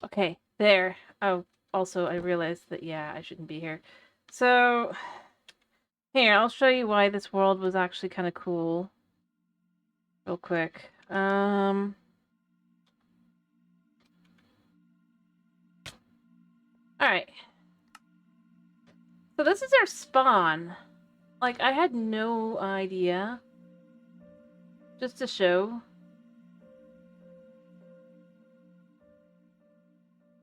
Speaker 1: Okay, there. Oh, also I realized that, yeah, I shouldn't be here. So, here, I'll show you why this world was actually kind of cool. Real quick. Alright. So this is our spawn. Like, I had no idea. Just to show.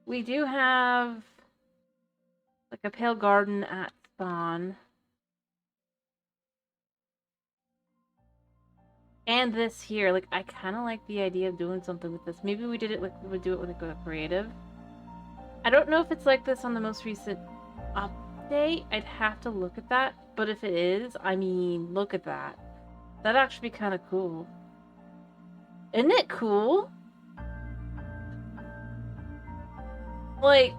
Speaker 1: We do have like a pale garden at spawn. And this here, like, I kind of like the idea of doing something with this. Maybe we would do it with a creative. I don't know if it's like this on the most recent update. I'd have to look at that. But if it is, I mean, look at that. That'd actually be kind of cool. Isn't it cool? Like,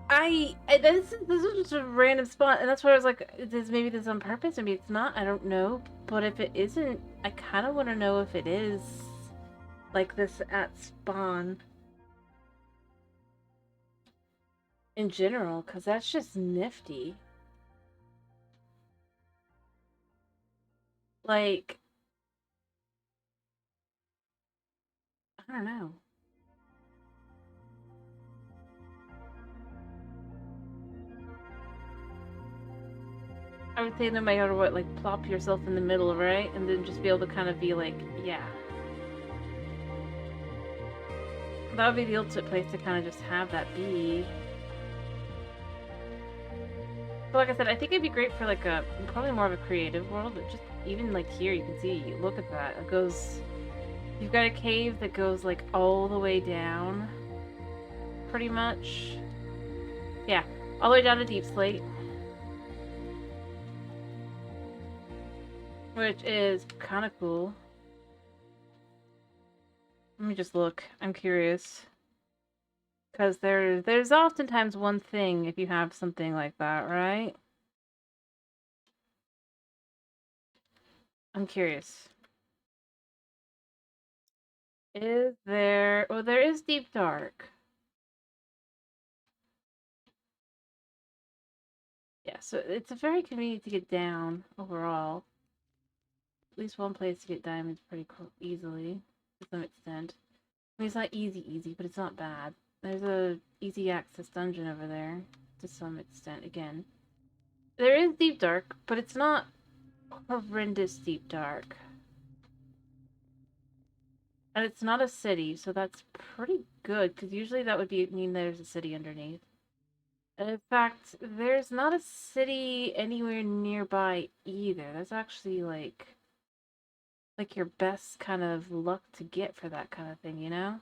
Speaker 1: this is just a random spot, and that's why I was like, maybe this is on purpose, maybe it's not, I don't know. But if it isn't, I kind of want to know if it is like this at spawn in general, because that's just nifty. Like, I don't know. I would say no matter what, like, plop yourself in the middle, right? And then just be able to kind of be like, yeah. That would be the ultimate place to kind of just have that be. But like I said, I think it'd be great for like probably more of a creative world, but just even like here you can see, look at that. It goes, you've got a cave that goes like all the way down, pretty much. Yeah, all the way down to Deep Slate. Which is kind of cool. Let me just look. I'm curious. Because there's oftentimes one thing if you have something like that, right? I'm curious. Is there... Oh, there is Deep Dark. Yeah, so it's a very convenient to get down overall. At least one place to get diamonds pretty easily, to some extent. I mean, it's not easy, but it's not bad. There's a easy access dungeon over there. to some extent again. There is deep dark, but it's not horrendous deep dark. And it's not a city, so that's pretty good, because usually that would mean there's a city underneath. And in fact, there's not a city anywhere nearby either. That's actually like your best kind of luck to get for that kind of thing, you know?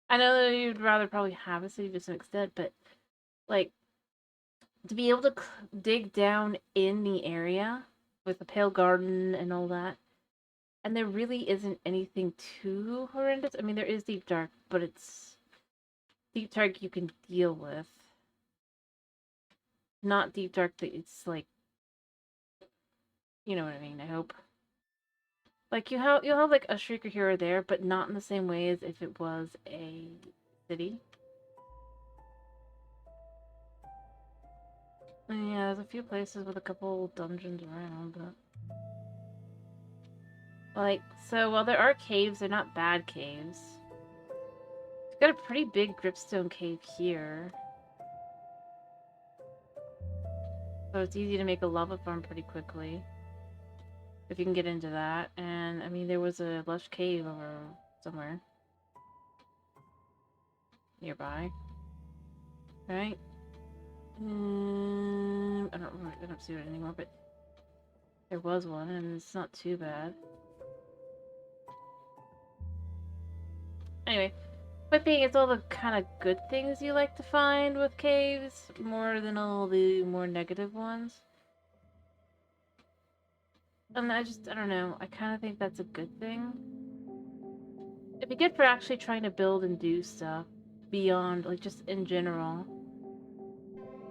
Speaker 1: I know that you'd rather probably have a city to some extent, but like to be able to dig down in the area with the pale garden and all that, and there really isn't anything too horrendous. I mean, there is deep dark, but it's deep dark you can deal with. Not deep dark that it's like, you know what I mean, I hope. Like you'll have like a shrieker here or there, but not in the same way as if it was a city. And yeah, there's a few places with a couple dungeons around, but like, so while there are caves, they're not bad caves. We've got a pretty big dripstone cave here. So it's easy to make a lava farm pretty quickly. If you can get into that. And, I mean, there was a lush cave over somewhere. Nearby. Right? I don't see it anymore, but there was one, and it's not too bad. Anyway, point being, it's all the kind of good things you like to find with caves, more than all the more negative ones. And I don't know, I kind of think that's a good thing. It'd be good for actually trying to build and do stuff beyond, like, just in general.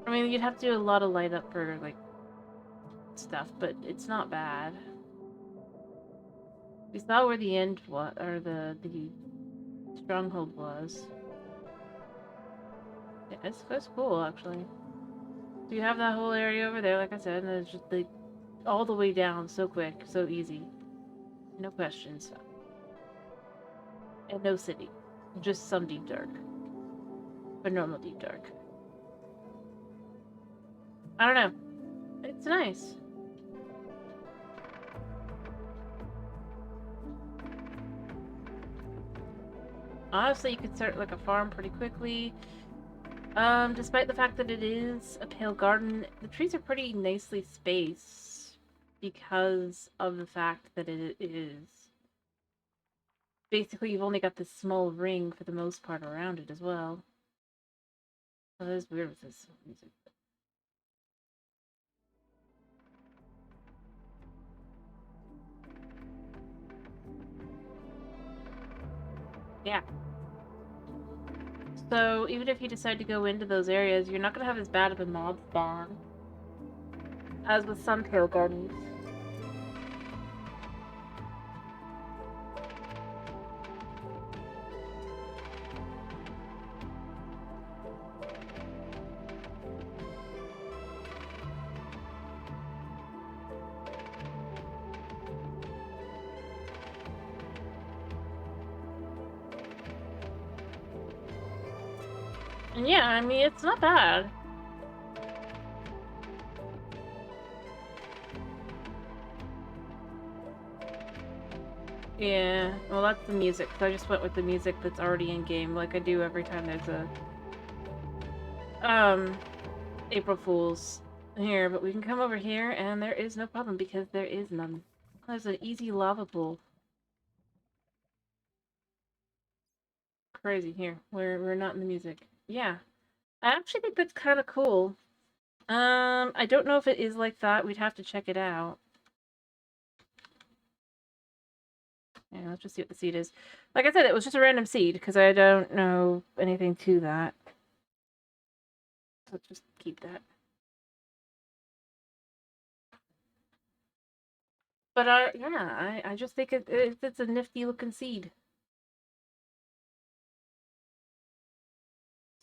Speaker 1: I mean, you'd have to do a lot of light up for, like, stuff, but it's not bad. We saw where the end was, or the stronghold was. Yeah, it's cool, actually. So you have that whole area over there, like I said, and it's just, like, all the way down so quick, so easy. No questions. And no city. Just some deep dark. But normal deep dark. I don't know. It's nice. Honestly, you could start like a farm pretty quickly. Despite the fact that it is a pale garden, the trees are pretty nicely spaced because of the fact that it is. Basically, you've only got this small ring for the most part around it as well. Oh, that is weird with this music. Yeah. So, even if you decide to go into those areas, you're not going to have as bad of a mob spawn as with some pale gardens. And yeah, I mean, it's not bad. Yeah, well, that's the music. So I just went with the music that's already in game, like I do every time there's a April Fool's here. But we can come over here, and there is no problem because there is none. There's an easy lava pool. Crazy here. We're not in the music. Yeah, I actually think that's kind of cool. I don't know if it is like that. We'd have to check it out. Yeah, let's just see what the seed is. Like I said, it was just a random seed because I don't know anything to that. Let's just keep that. But yeah, I just think it's a nifty looking seed.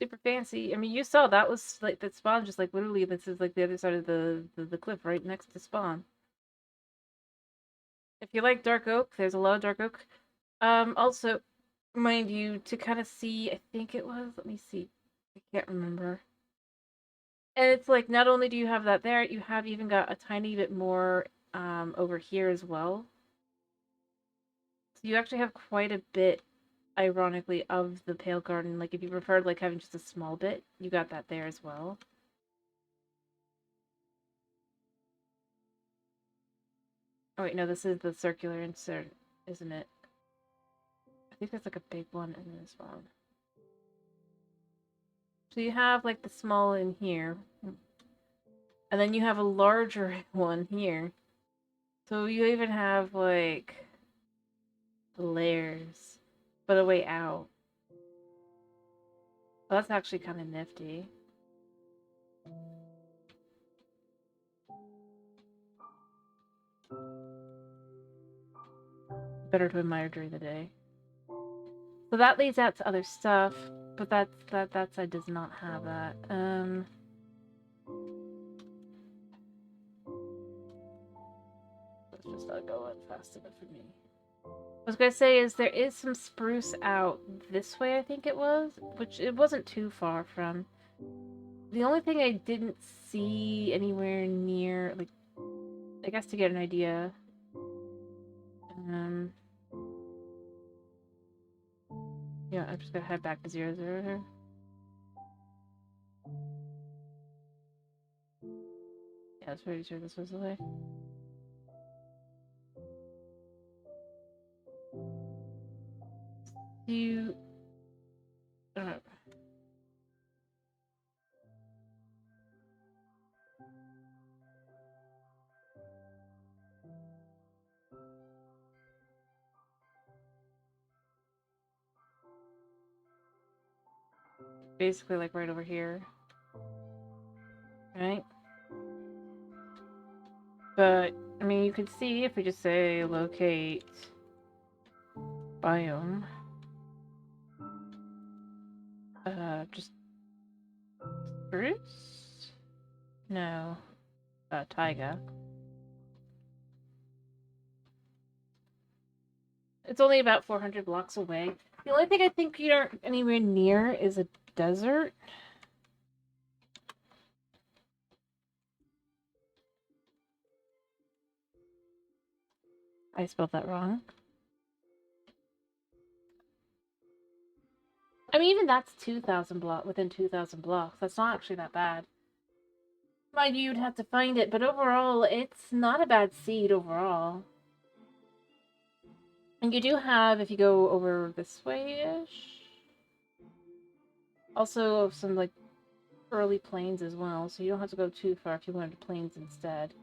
Speaker 1: Super fancy. I mean, you saw that was like that spawn. Just like literally, this is like the other side of the cliff, right next to spawn. If you like dark oak, there's a lot of dark oak. Also, mind you, to kind of see, I think it was. Let me see. I can't remember. And it's like, not only do you have that there, you have even got a tiny bit more over here as well. So you actually have quite a bit, ironically, of the Pale Garden. Like, if you preferred, like, having just a small bit, you got that there as well. Oh, wait, no, this is the circular insert, isn't it? I think there's, like, a big one in this one. So you have, like, the small in here. And then you have a larger one here. So you even have, like, layers, but a way out. Well, that's actually kind of nifty. Better to admire during the day. So that leads out to other stuff, but that side does not have that. Let's just not go fast enough for me. I was gonna say is there is some spruce out this way, I think it was, which it wasn't too far from. The only thing I didn't see anywhere near, like, I guess to get an idea, yeah, I'm just gonna head back to 0, 0 here. Yeah, I was pretty sure this was the way. You, basically like right over here, right? But I mean, you could see if we just say locate biome, just spruce? No, taiga. It's only about 400 blocks away. The only thing I think you aren't anywhere near is a desert. I spelled that wrong. I mean, even that's 2,000 block within 2,000 blocks. That's not actually that bad. Mind you, you'd have to find it, but overall, it's not a bad seed overall. And you do have, if you go over this way-ish, also some, like, early plains as well, so you don't have to go too far if you wanted plains instead.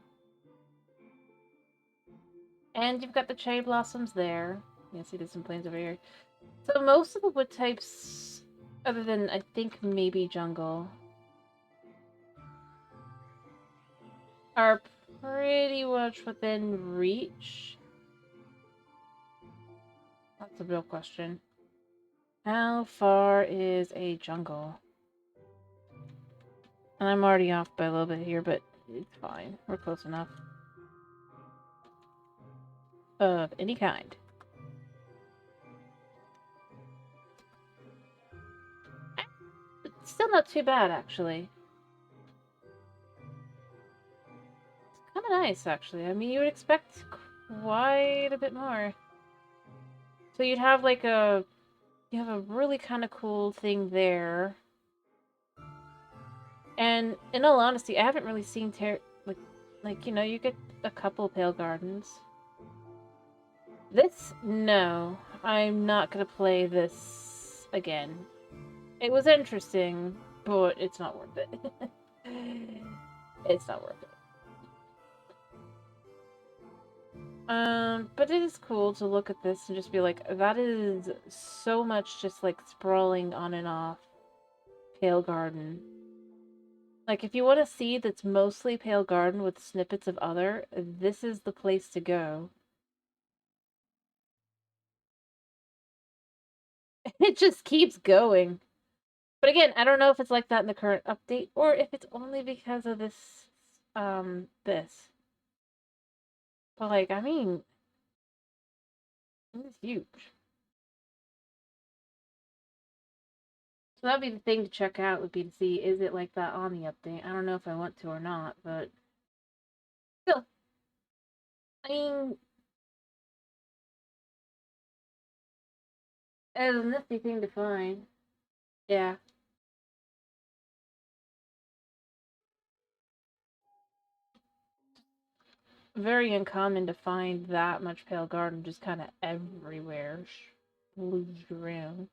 Speaker 1: And you've got the cherry blossoms there. You can see there's some plains over here. So most of the wood types, other than, I think, maybe jungle, are pretty much within reach. That's a real question. How far is a jungle? And I'm already off by a little bit here, but it's fine. We're close enough. Of any kind. It's still not too bad, actually. It's kind of nice, actually. I mean, you would expect quite a bit more. So you'd have, like, you have a really kind of cool thing there. And in all honesty, I haven't really seen like, you know, you get a couple Pale Gardens. This, no. I'm not gonna play this again. It was interesting, but it's not worth it. It's not worth it. But it is cool to look at this and just be like, that is so much just like sprawling on and off Pale Garden. Like, if you want a seed that's mostly Pale Garden with snippets of other, this is the place to go. It just keeps going. But again, I don't know if it's like that in the current update or if it's only because of this, this. But, like, I mean, it's huge. So that'd be the thing to check out, would be to see, is it like that on the update? I don't know if I want to or not, but still, I mean, it's a nifty thing to find. Yeah. Very uncommon to find that much pale garden just kind of everywhere, splooged around.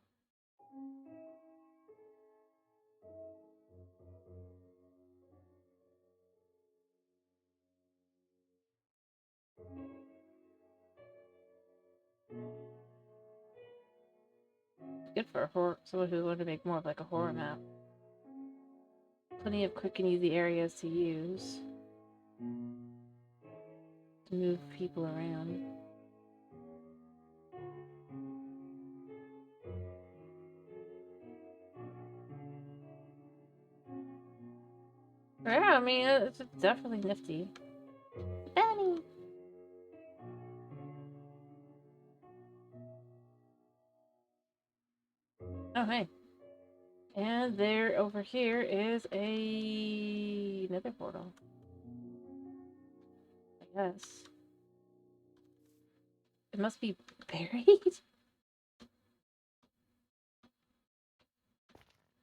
Speaker 1: Good for a horror, someone who wanted to make more of like a horror map. Plenty of quick and easy areas to use to move people around. Yeah, I mean, it's definitely nifty. Benny! Oh, hey. And there, over here, is another portal. I guess. It must be buried?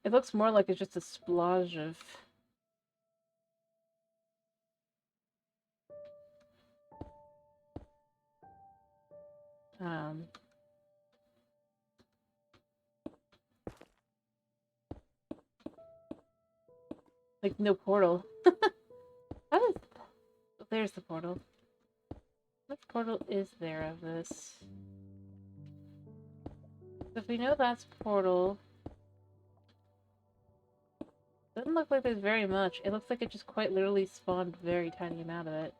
Speaker 1: It looks more like it's just a splodge of... like, no portal. How does... Oh, there's the portal. Which portal is there of this? So if we know that's portal... Doesn't look like there's very much. It looks like it just quite literally spawned a very tiny amount of it.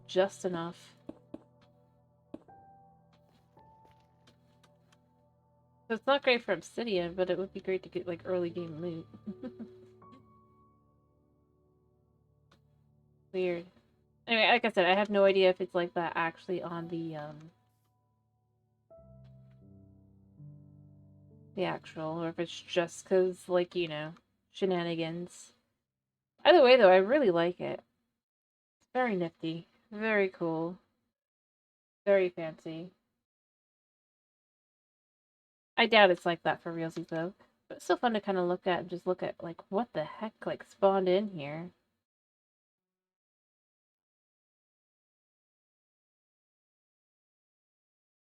Speaker 1: Just enough. So it's not great for obsidian, but it would be great to get, like, early game loot. Weird. Anyway, like I said, I have no idea if it's like that actually on the actual, or if it's just because, like, you know, shenanigans. Either way, though, I really like it. It's very nifty. Very cool. Very fancy. I doubt it's like that for realsies, though. But it's still fun to kind of look at and just look at, like, what the heck, like, spawned in here.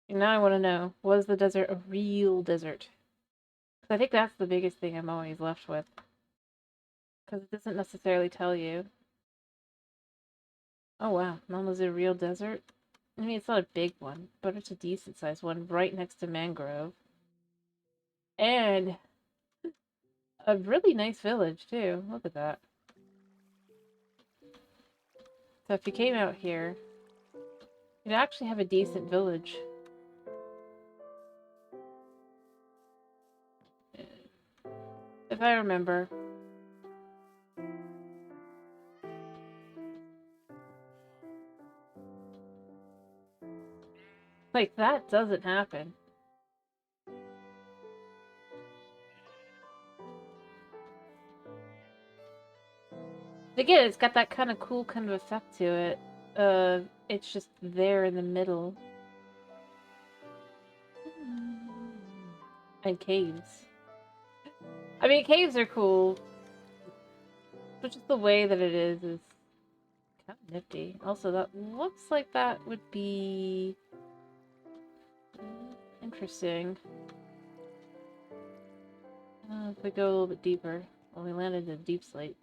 Speaker 1: And now I want to know, was the desert a real desert? Because I think that's the biggest thing I'm always left with. Because it doesn't necessarily tell you. Oh wow, Mom was a real desert? I mean, it's not a big one, but it's a decent sized one right next to Mangrove. And a really nice village, too. Look at that. So if you came out here, you'd actually have a decent village. If I remember. Like, that doesn't happen. Again, it's got that kind of cool kind of effect to it. It's just there in the middle. And caves. I mean, caves are cool, but just the way that it is kind of nifty. Also, that looks like that would be interesting. If we go a little bit deeper. Well, we landed in a deep slate.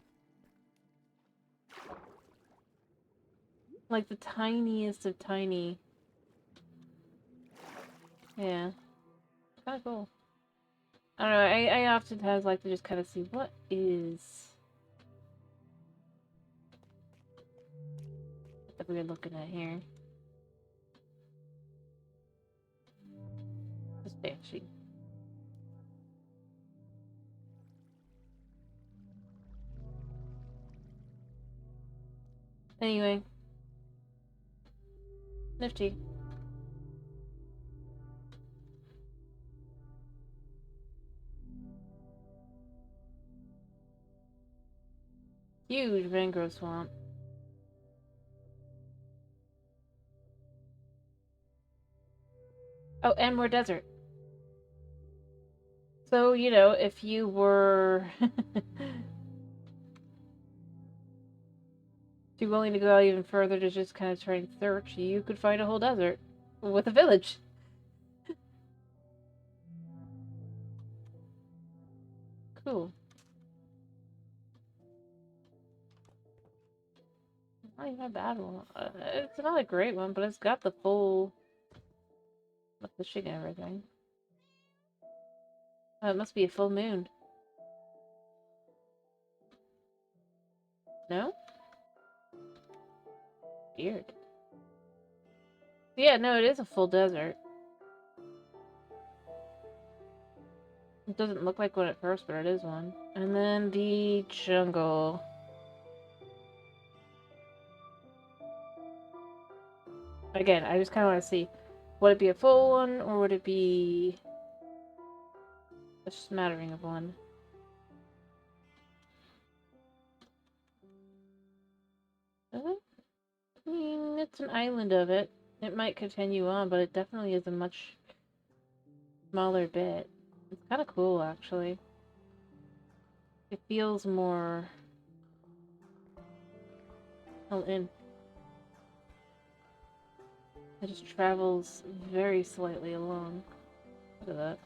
Speaker 1: Like the tiniest of tiny. Yeah. Kind of cool. I don't know, I oftentimes like to just kind of see what we're looking at here. This banshee. Anyway. Nifty. Huge mangrove swamp. Oh, and more desert. So, you know, if you were too willing to go out even further to just kind of try and search, you could find a whole desert with a village. Cool. Not even a bad one. It's not a great one, but it's got the full fishing and everything. Oh, it must be a full moon. No? Weird. Yeah, no, it is a full desert. It doesn't look like one at first, but it is one. And then the jungle. Again, I just kind of want to see, would it be a full one, or would it be a smattering of one? Is it? I mean, it's an island of it. It might continue on, but it definitely is a much smaller bit. It's kind of cool, actually. It feels more held in. It just travels very slightly along. Look at that.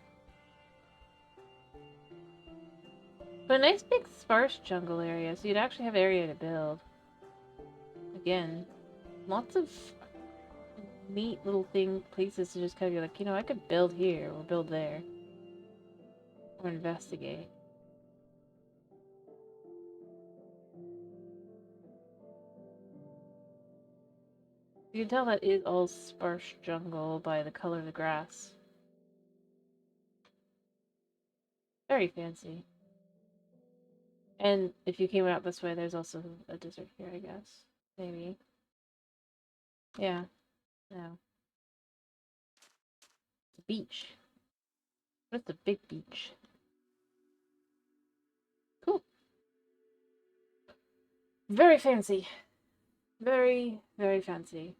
Speaker 1: But a nice big sparse jungle area, so you'd actually have area to build. Again, lots of neat little places to just kind of be like, you know, I could build here, or build there. Or investigate. You can tell that is all sparse jungle by the color of the grass. Very fancy. And if you came out this way, there's also a desert here, I guess. Maybe. Yeah. No. It's a beach. But it's a big beach. Cool. Very fancy. Very, very fancy.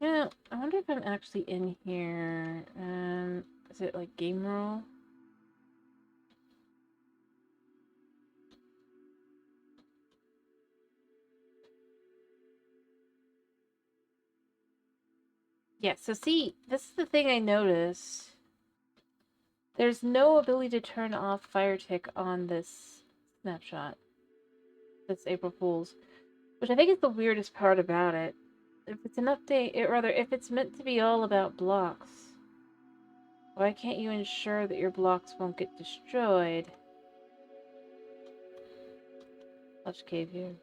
Speaker 1: Yeah, I wonder if I'm actually in here. Is it like game roll? Yeah, so see, this is the thing I noticed. There's no ability to turn off fire tick on this snapshot. This April Fool's. Which I think is the weirdest part about it. If it's an update, if it's meant to be all about blocks, why can't you ensure that your blocks won't get destroyed? Lush cave here.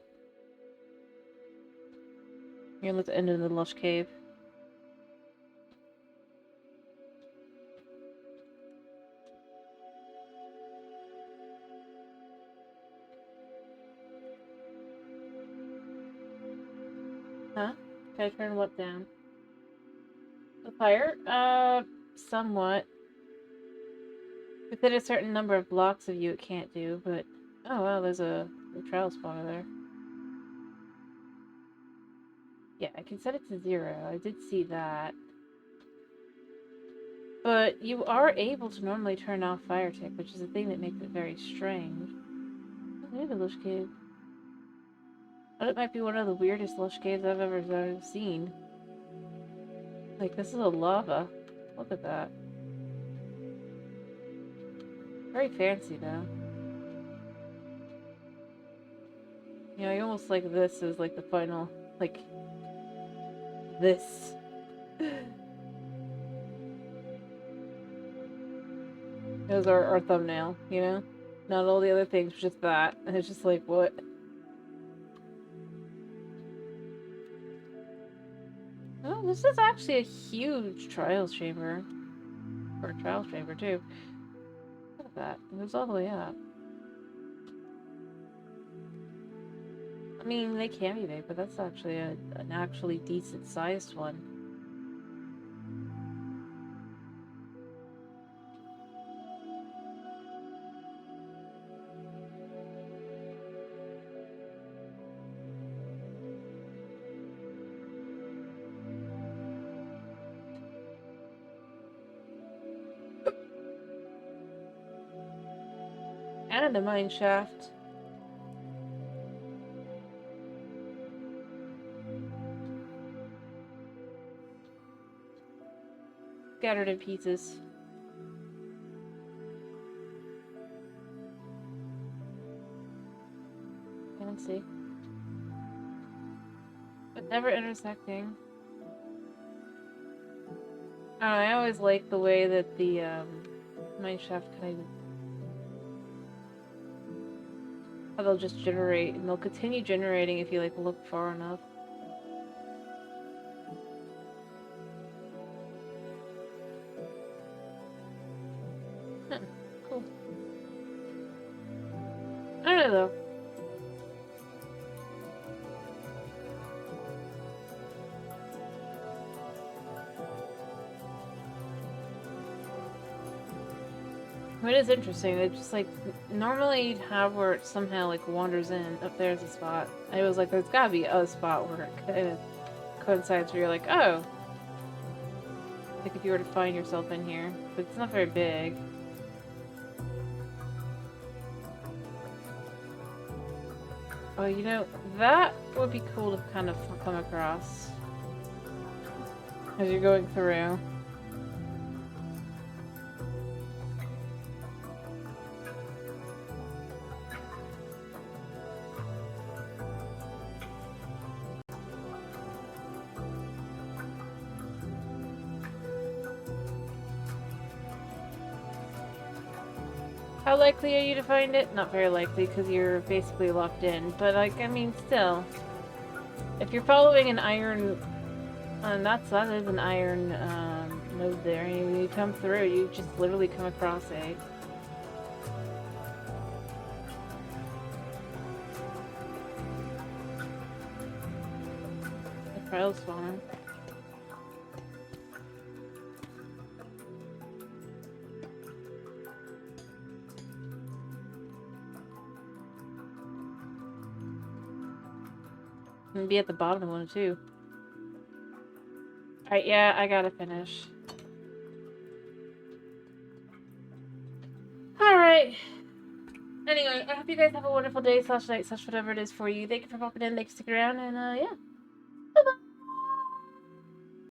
Speaker 1: Here, let's end in the lush cave. Huh? Can I turn what down? The fire? Somewhat. Within a certain number of blocks of you, it can't do, but... Oh, wow, there's a trial spawner there. Yeah, I can set it to 0. I did see that. But you are able to normally turn off fire tick, which is the thing that makes it very strange. Oh, there's a lush cave. But it might be one of the weirdest lush caves I've ever seen. Like, this is a lava. Look at that. Very fancy, though. You know, I almost like this as, like, the final, like, this. It was our thumbnail, you know? Not all the other things, just that. And it's just like, what? Oh, this is actually a huge trials chamber. Or a trials chamber, too. Look at that. It goes all the way up. I mean, they can be big, but that's actually an actually decent-sized one. And a mine shaft. Scattered in pieces. Can't see. But never intersecting. I always like the way that the mine shaft kind of how they'll just generate, and they'll continue generating if you like look far enough. Huh, cool. I don't know though. It is interesting. It's just like normally you'd have where it somehow like wanders in. Up there's a spot. I was like, there's gotta be a spot where it kind of coincides where you're like, oh, like if you were to find yourself in here, but it's not very big. Oh, you know, that would be cool to kind of come across as you're going through. How likely are you to find it? Not very likely, because you're basically locked in. But, like, I mean, still. If you're following an iron... that is an iron node there. And you come through, you just literally come across a... trial spawner. And be at the bottom of one too. Alright, yeah, I gotta finish. Alright. Anyway, I hope you guys have a wonderful day, /night, / whatever it is for you. Thank you for popping in, thanks for sticking around, and yeah.